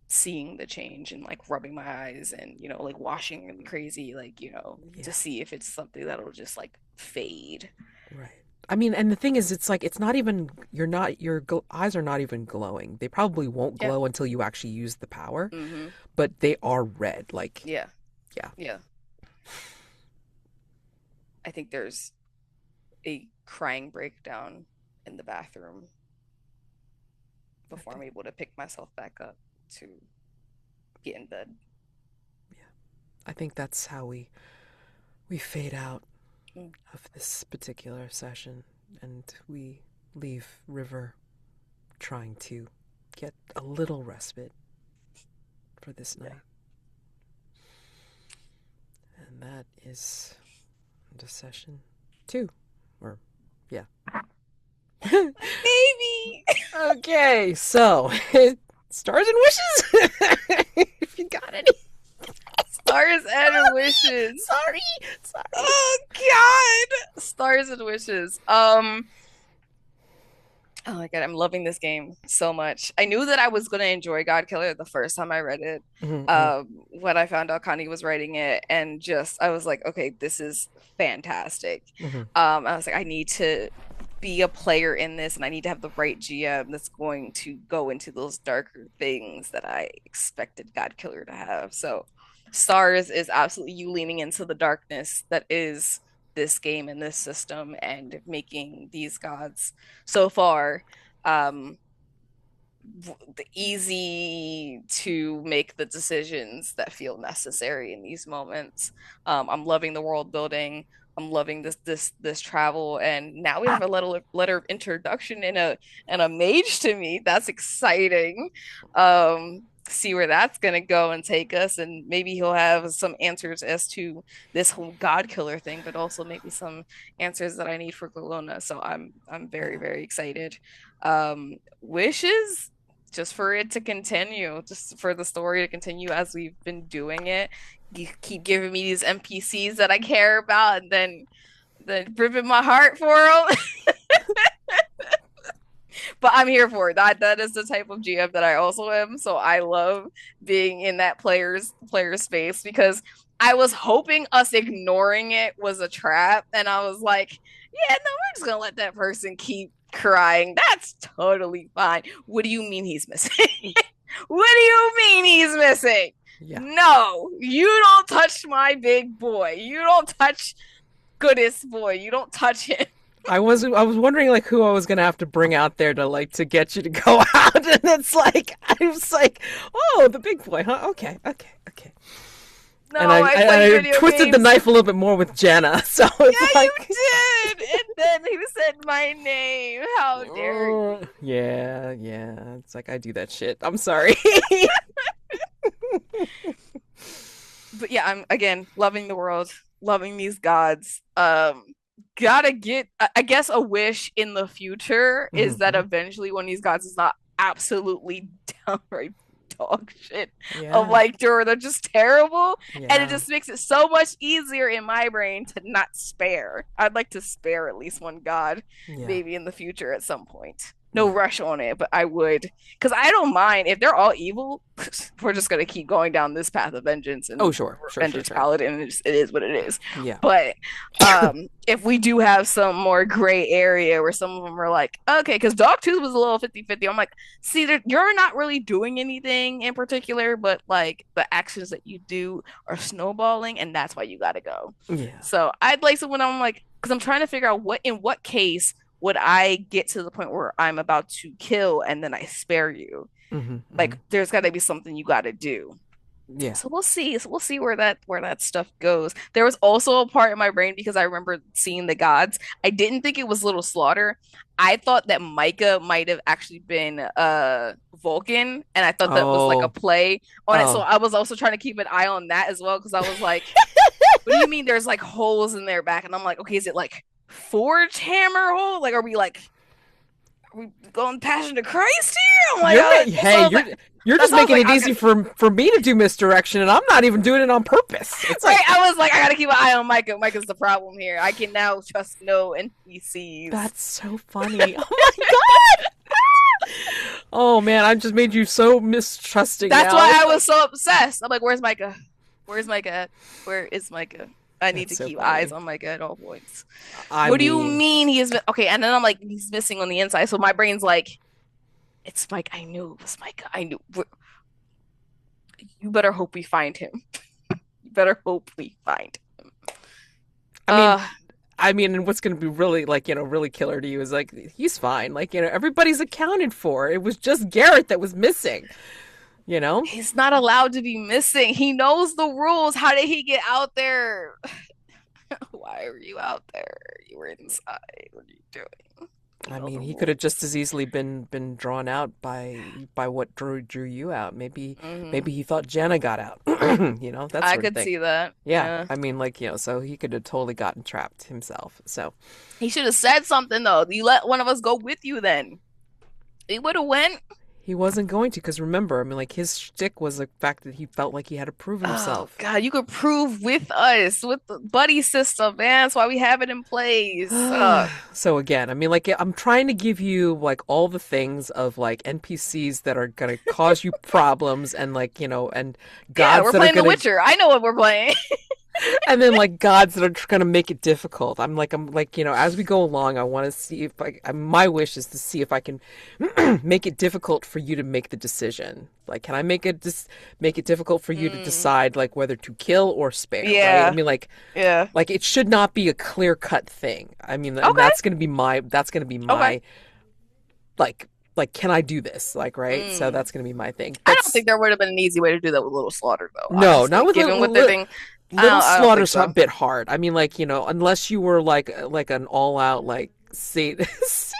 seeing the change and like rubbing my eyes and, like washing really crazy, like, to
Yeah,
see if it's something that'll just like fade.
right. I mean, and the thing is, it's like, it's not even, eyes are not even glowing. They probably won't
Yeah.
glow until you actually use the power,
Mm-hmm.
but they are red. Like,
Yeah.
yeah.
Yeah. I think there's a crying breakdown in the bathroom
I
before I'm
think,
able to pick myself back up to get in bed.
yeah. I think that's how we fade out
Mm.
of this particular session. and we leave River trying to get a little respite for this
Yeah.
night. And that is into session 2. Or, yeah.
My baby.
Okay, so stars and wishes. If you got any.
Stars and wishes.
Sorry, sorry.
Oh God. Stars and wishes. Oh my God, I'm loving this game so much. I knew that I was going to enjoy Godkiller the first time I read it.
Mm-hmm,
When I found out Connie was writing it, and just I was like, okay, this is fantastic.
mm-hmm.
I was like, I need to be a player in this, and I need to have the right GM that's going to go into those darker things that I expected Godkiller to have. So, Stars is absolutely you leaning into the darkness that is this game and this system and making these gods so far um easy to make the decisions that feel necessary in these moments. I'm loving the world building. I'm loving this travel, and now we have a letter of introduction and a mage to meet. That's exciting. See where that's gonna go and take us, and maybe he'll have some answers as to this whole God killer thing, but also maybe some answers that I need for Galona. So I'm very
Yeah.
very excited. Wishes just for it to continue, just for the story to continue as we've been doing it. You keep giving me these NPCs that I care about, and then ripping my heart for them. But I'm here for it. That is the type of GM that I also am. So I love being in that player space because I was hoping us ignoring it was a trap, and I was like, yeah, no, we're just gonna let that person keep crying. That's totally fine. What do you mean he's missing? What do you mean he's missing?
Yeah.
No, you don't touch my big boy. You don't touch goodest boy. You don't touch him.
I was wondering like who I was gonna have to bring out there to get you to go out, and it's like I was like, oh, the big boy, huh? Okay, okay, okay. And
No, I play
I
video
twisted the
games.
knife a little bit more with Jenna, so it's
Yeah, you
like,
did. And then he said my name. How dare you?
yeah, yeah. It's like I do that shit. I'm sorry.
But yeah, I'm again loving the world, loving these gods. Gotta get, I guess, a wish in the future is that
Mhm.
eventually one of these gods is not absolutely downright dog shit of
Yeah,
like they're just terrible, and it
yeah,
just makes it so much easier in my brain to not spare. I'd like to spare at least one god
yeah,
maybe in the future at some point. No
yeah.
rush on it, but I would, because I don't mind if they're all evil. We're just gonna keep going down this path of vengeance,
Oh,
and
sure,
we're
sure, sure,
vengeance
sure.
paladin, and it is what it is.
Yeah.
But if we do have some more gray area where some of them are like, okay, because Dogtooth was a little 50-50. I'm like, see, you're not really doing anything in particular, but like the actions that you do are snowballing, and that's why you gotta go.
Yeah.
So I'd like someone I'm like, because I'm trying to figure out in what case would I get to the point where I'm about to kill and then I spare you.
Hmm,
Like
hmm.
there's got to be something you got to do.
Yeah.
So we'll see. So we'll see where that stuff goes. There was also a part in my brain because I remember seeing the gods. I didn't think it was Little Slaughter. I thought that Micah might have actually been Vulcan, and I thought that was like a
Oh,
play on it. So
oh.
I was also trying to keep an eye on that as well because I was like, what do you mean there's like holes in their back? And I'm like, okay, is it like Forge Hammer hole? Like, are we going Passion to Christ here? I'm like,
You're
so
hey,
I was like,
you're
that's
just
why I was
making
like,
it easy for me to do misdirection, and I'm not even doing it on purpose. It's
right.
like
I was like, I gotta keep an eye on Micah. Micah's the problem here. I can now trust no NPCs.
that's so funny. Oh my god. Oh man, I just made you so mistrusting
That's
now.
why
It's
I was
like
so obsessed. I'm like, where's Micah? Where's Micah at? Where is Micah? I need
that's
to
so
keep eyes
funny.
on Micah at all points.
I
What do you
mean,
mean he is okay? And then I'm like, he's missing on the inside. So my brain's like, it's Mike. I knew it was Micah. I knew. You better hope we find him. You better hope we find him.
I mean,
Uh,
and what's going to be really like, really killer to you is like he's fine. Like, everybody's accounted for. It was just Garrett that was missing, you know?
he's not allowed to be missing. He knows the rules. How did he get out there? Why are you out there? You were inside. What are you doing? You
I
know
mean,
the
he could have just
rules.
as easily been drawn out by what drew you out.
Hmm.
Maybe he thought Jenna got out, that
I
sort of
could
thing.
see that.
Yeah,
Yeah.
I mean, like, so he could have totally gotten trapped himself. So
He should have said something though. You let one of us go with you then. He would have went.
he wasn't going to, because remember, I mean, like his shtick was the fact that he felt like he had to prove
Oh
himself.
God, you could prove with us with the buddy system, man. That's why we have it in place.
So again, I mean, like I'm trying to give you like all the things of like NPCs that are gonna cause you problems, and like and
Yeah,
gods
we're
that are
playing The
gonna
Witcher. I know what we're playing.
and then like gods that are going to make it difficult. I'm like, as we go along, I want to see if my wish is to see if I can make it difficult for you to make the decision. Like, can I make it difficult for you to
Mm,
decide like whether to kill or spare, right? I
yeah,
mean,
yeah.
like it should not be a clear cut thing. I mean, and
Okay,
that's going to be
okay.
my like can I do this? Like, right? So
Mm.
that's going to be my thing.
I don't think there would have been an easy way to do that with Little Slaughter, though.
No, not
Honestly,
with
given what they're doing,
Little
I don't think
Slaughter's a
so.
bit hard. I mean, like, unless you were like an all out like Satanist.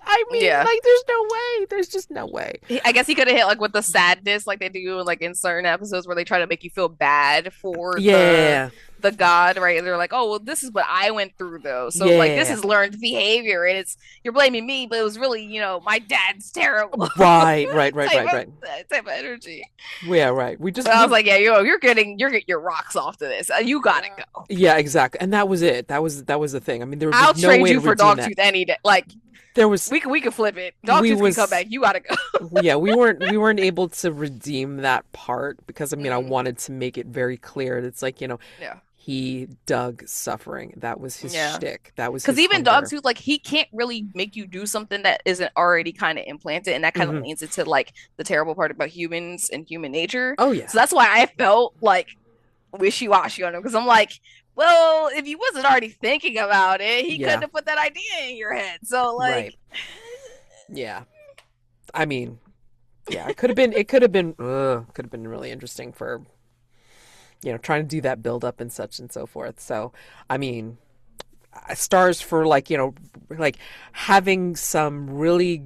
I mean,
Yeah,
like, there's no way. There's just no way.
I guess he could have hit like with the sadness, like they do like in certain episodes where they try to make you feel bad for
Yeah,
the god, right? And they're like, oh well, this is what I went through though, so like this
yeah.
is learned behavior, and it's you're blaming me, but it was really my dad's terrible
Right, right, right,
type
right,
of
right.
type of energy.
Yeah, right.
But I was like, yeah, you're getting your rocks off to this. You gotta go.
Yeah, exactly. And that was it. That was the thing. I mean, there was
I'll
like no
trade
way
you
to
for
redeem that.
Dogtooth any day. Like
There was
we can flip it.
we
Dogtooth can come
was
back. You gotta go.
yeah, we weren't able to redeem that part because I mean, I
Mm,
wanted to make it very clear. It's like,
yeah,
he dug suffering. That was his
yeah.
shtick. That was
Because
his
even
hunger.
Dogtooth, like he can't really make you do something that isn't already kind of implanted, and that kind of
Hmm.
leans into like the terrible part about humans and human nature.
Oh yeah,
So that's why I felt like wishy-washy on him because I'm like, well, if he wasn't already thinking about it, he couldn't
yeah,
have put that idea in your head. So like,
right. Yeah, I mean, yeah, it could have been. It could have been really interesting for trying to do that build up and such and so forth. So, I mean, stars for like like having some really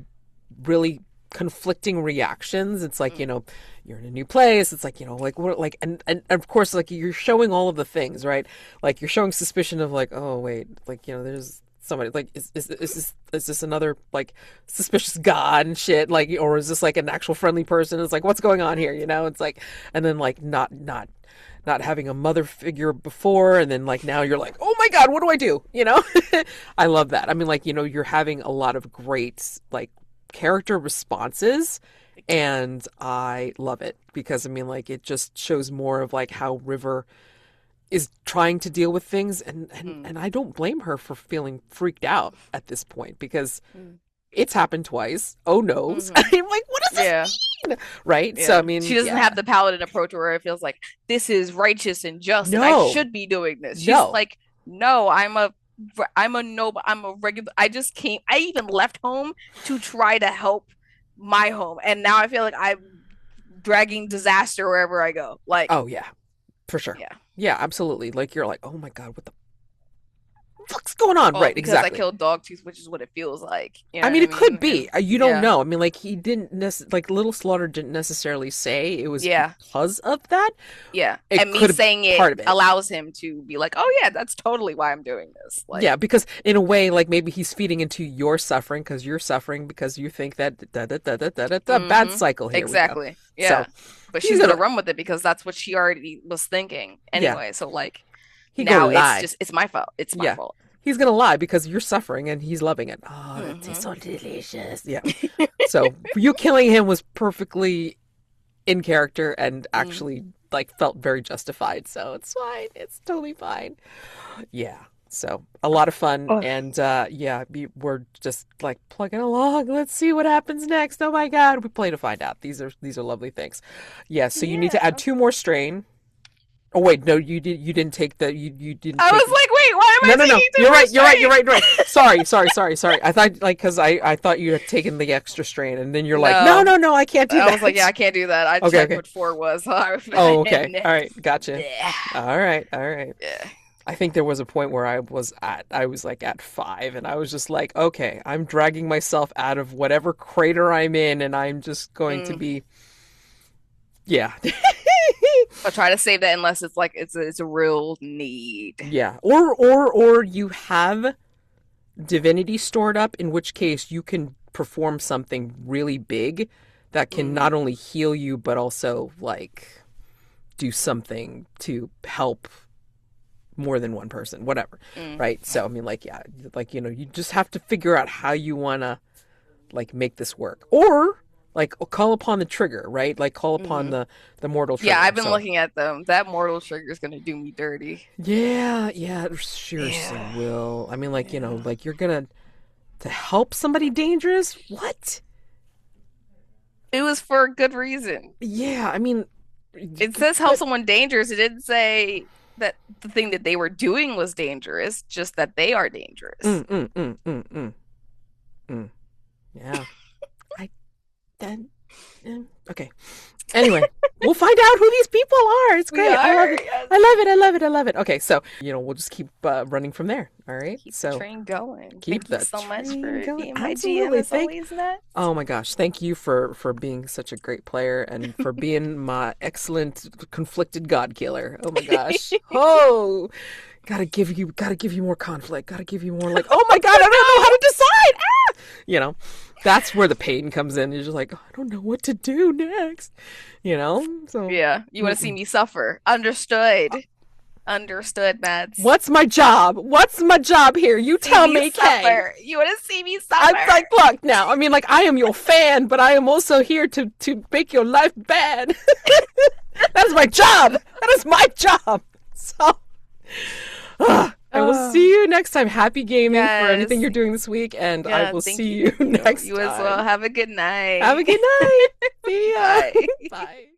really conflicting reactions. It's like,
mm,
you're in a new place. It's like, like what, like, and of course, like you're showing all of the things, right? Like you're showing suspicion of like, oh wait, like, there's somebody like, is this another like suspicious god and shit? Like, or is this like an actual friendly person? It's like, what's going on here? It's like, and then like not having a mother figure before, and then like now you're like, oh my god, what do I do? I love that. I mean, like, you're having a lot of great like character responses, and I love it because I mean, like, it just shows more of like how River is trying to deal with things, and and
mm,
and I don't blame her for feeling freaked out at this point because
mm,
it's happened twice. Oh noes.
mm-hmm.
I'm like, what does
Yeah.
this mean? Right? So I
Yeah. She
mean,
doesn't
yeah.
have the paladin approach where it feels like this is righteous and just and I
No.
should be doing this. She's
No.
like, no, I'm a noble, I'm a regular I just came I even left home to try to help my home. And now I feel like I'm dragging disaster wherever I go. Like,
Oh yeah. For sure.
yeah.
Yeah, absolutely. Like you're like, "Oh my god, what the fuck's going on?"
All
Right,
because I
exactly.
killed Dogtooth, which is what it feels like. You
I
know
mean,
what I
it could
mean?
be.
And
You don't
yeah.
know. I mean, like he didn't like Little Slaughter didn't necessarily say it was
Yeah.
because of that.
Yeah.
It
And me
could have
saying it
part of it.
allows him to be like, oh yeah, that's totally why I'm doing this. Like,
Yeah, because in a way, like maybe he's feeding into your suffering because you're suffering because you think that bad
hmm.
cycle. Here we go.
Exactly.
So
Yeah. But
he's
she's gonna
gonna,
run with it because that's what she already was thinking
yeah,
anyway. So like
he gonna
now
lie.
it's my fault. It's my
Yeah,
fault.
he's gonna lie because you're suffering and he's loving it. Oh, that tastes
Hmm.
so delicious. Yeah. So you killing him was perfectly in character and
Mm.
actually like felt very justified. So it's fine. It's totally fine. Yeah. So a lot of fun,
Oh,
and yeah, we're just like plugging along. Let's see what happens next. Oh my God, we play to find out. These are lovely things. Yeah. So you need to add
yeah.
two more strain. Oh wait, no, you didn't take the you didn't
I
take.
was like, wait, why am
No,
I
no, no.
taking two
You're
more
right. You're right. You're
straight?
right. You're right. Sorry. I thought like because I thought you had taken the extra strain, and then you're like, no,
No.
no, no, I can't do
I was like, yeah,
that.
I can't do that. I
Okay,
checked
okay.
what four was.
Oh, okay.
And
All right. Gotcha.
yeah.
All right. All right.
Yeah.
I think there was a point where I was like at 5 and I was just like, okay, I'm dragging myself out of whatever crater I'm in and I'm just going to
Mm.
be, yeah.
I'll try to save that unless it's like it's a real need.
Yeah. Or you have divinity stored up, in which case you can perform something really big that can
Mm,
not only heal you but also like do something to help more than one person, whatever.
mm,
Right? So I mean like yeah, like you just have to figure out how you want to like make this work. Or like call upon the trigger, right? Like call upon
hmm.
the mortal
Yeah,
trigger.
I've been
So
looking at them. That mortal trigger is gonna do me dirty.
yeah, yeah, it seriously
Yeah.
will. I mean like,
Yeah.
like you're gonna to help somebody dangerous? What?
It was for a good reason.
Yeah, I mean,
It says help
but
someone dangerous. It didn't say that the thing that they were doing was dangerous, just that they are dangerous.
mm, mm, mm, mm, mm, mm. Yeah, I then okay. Anyway, we'll find out who these people are. It's
We
great. I love
are,
it.
yes.
I love it. I love it. I love it. Okay, so we'll just keep running from there. All right.
Keep the
So
train going.
keep
Thank you
the
so much
train
for
going.
being my GM
Absolutely.
as
Thank.
always, Nat.
Oh my gosh, thank you for being such a great player and for being my excellent conflicted god killer. Oh my gosh. Oh, gotta give you more conflict. Gotta give you more like, oh my god, I don't know how to decide. Ah! You know, that's where the pain comes in. You're just like, oh, I don't know what to do next. So
Yeah, you want to see
mm-mm.
me suffer. Understood. Understood, Mads.
What's my job? What's my job here? You
See
tell
me
me, Kay.
suffer. You want to see me
I'm
suffer.
like, look now. I mean, like, I am your fan, but I am also here to make your life bad. That is my job. That is my job. So, I will see you next time. Happy gaming for anything
Yes.
you're doing this week, and I
Yeah,
will
thank
see
you,
you
thank you.
next
You as well.
time.
Have a good night.
Have a good night. See ya.
Bye.
Bye.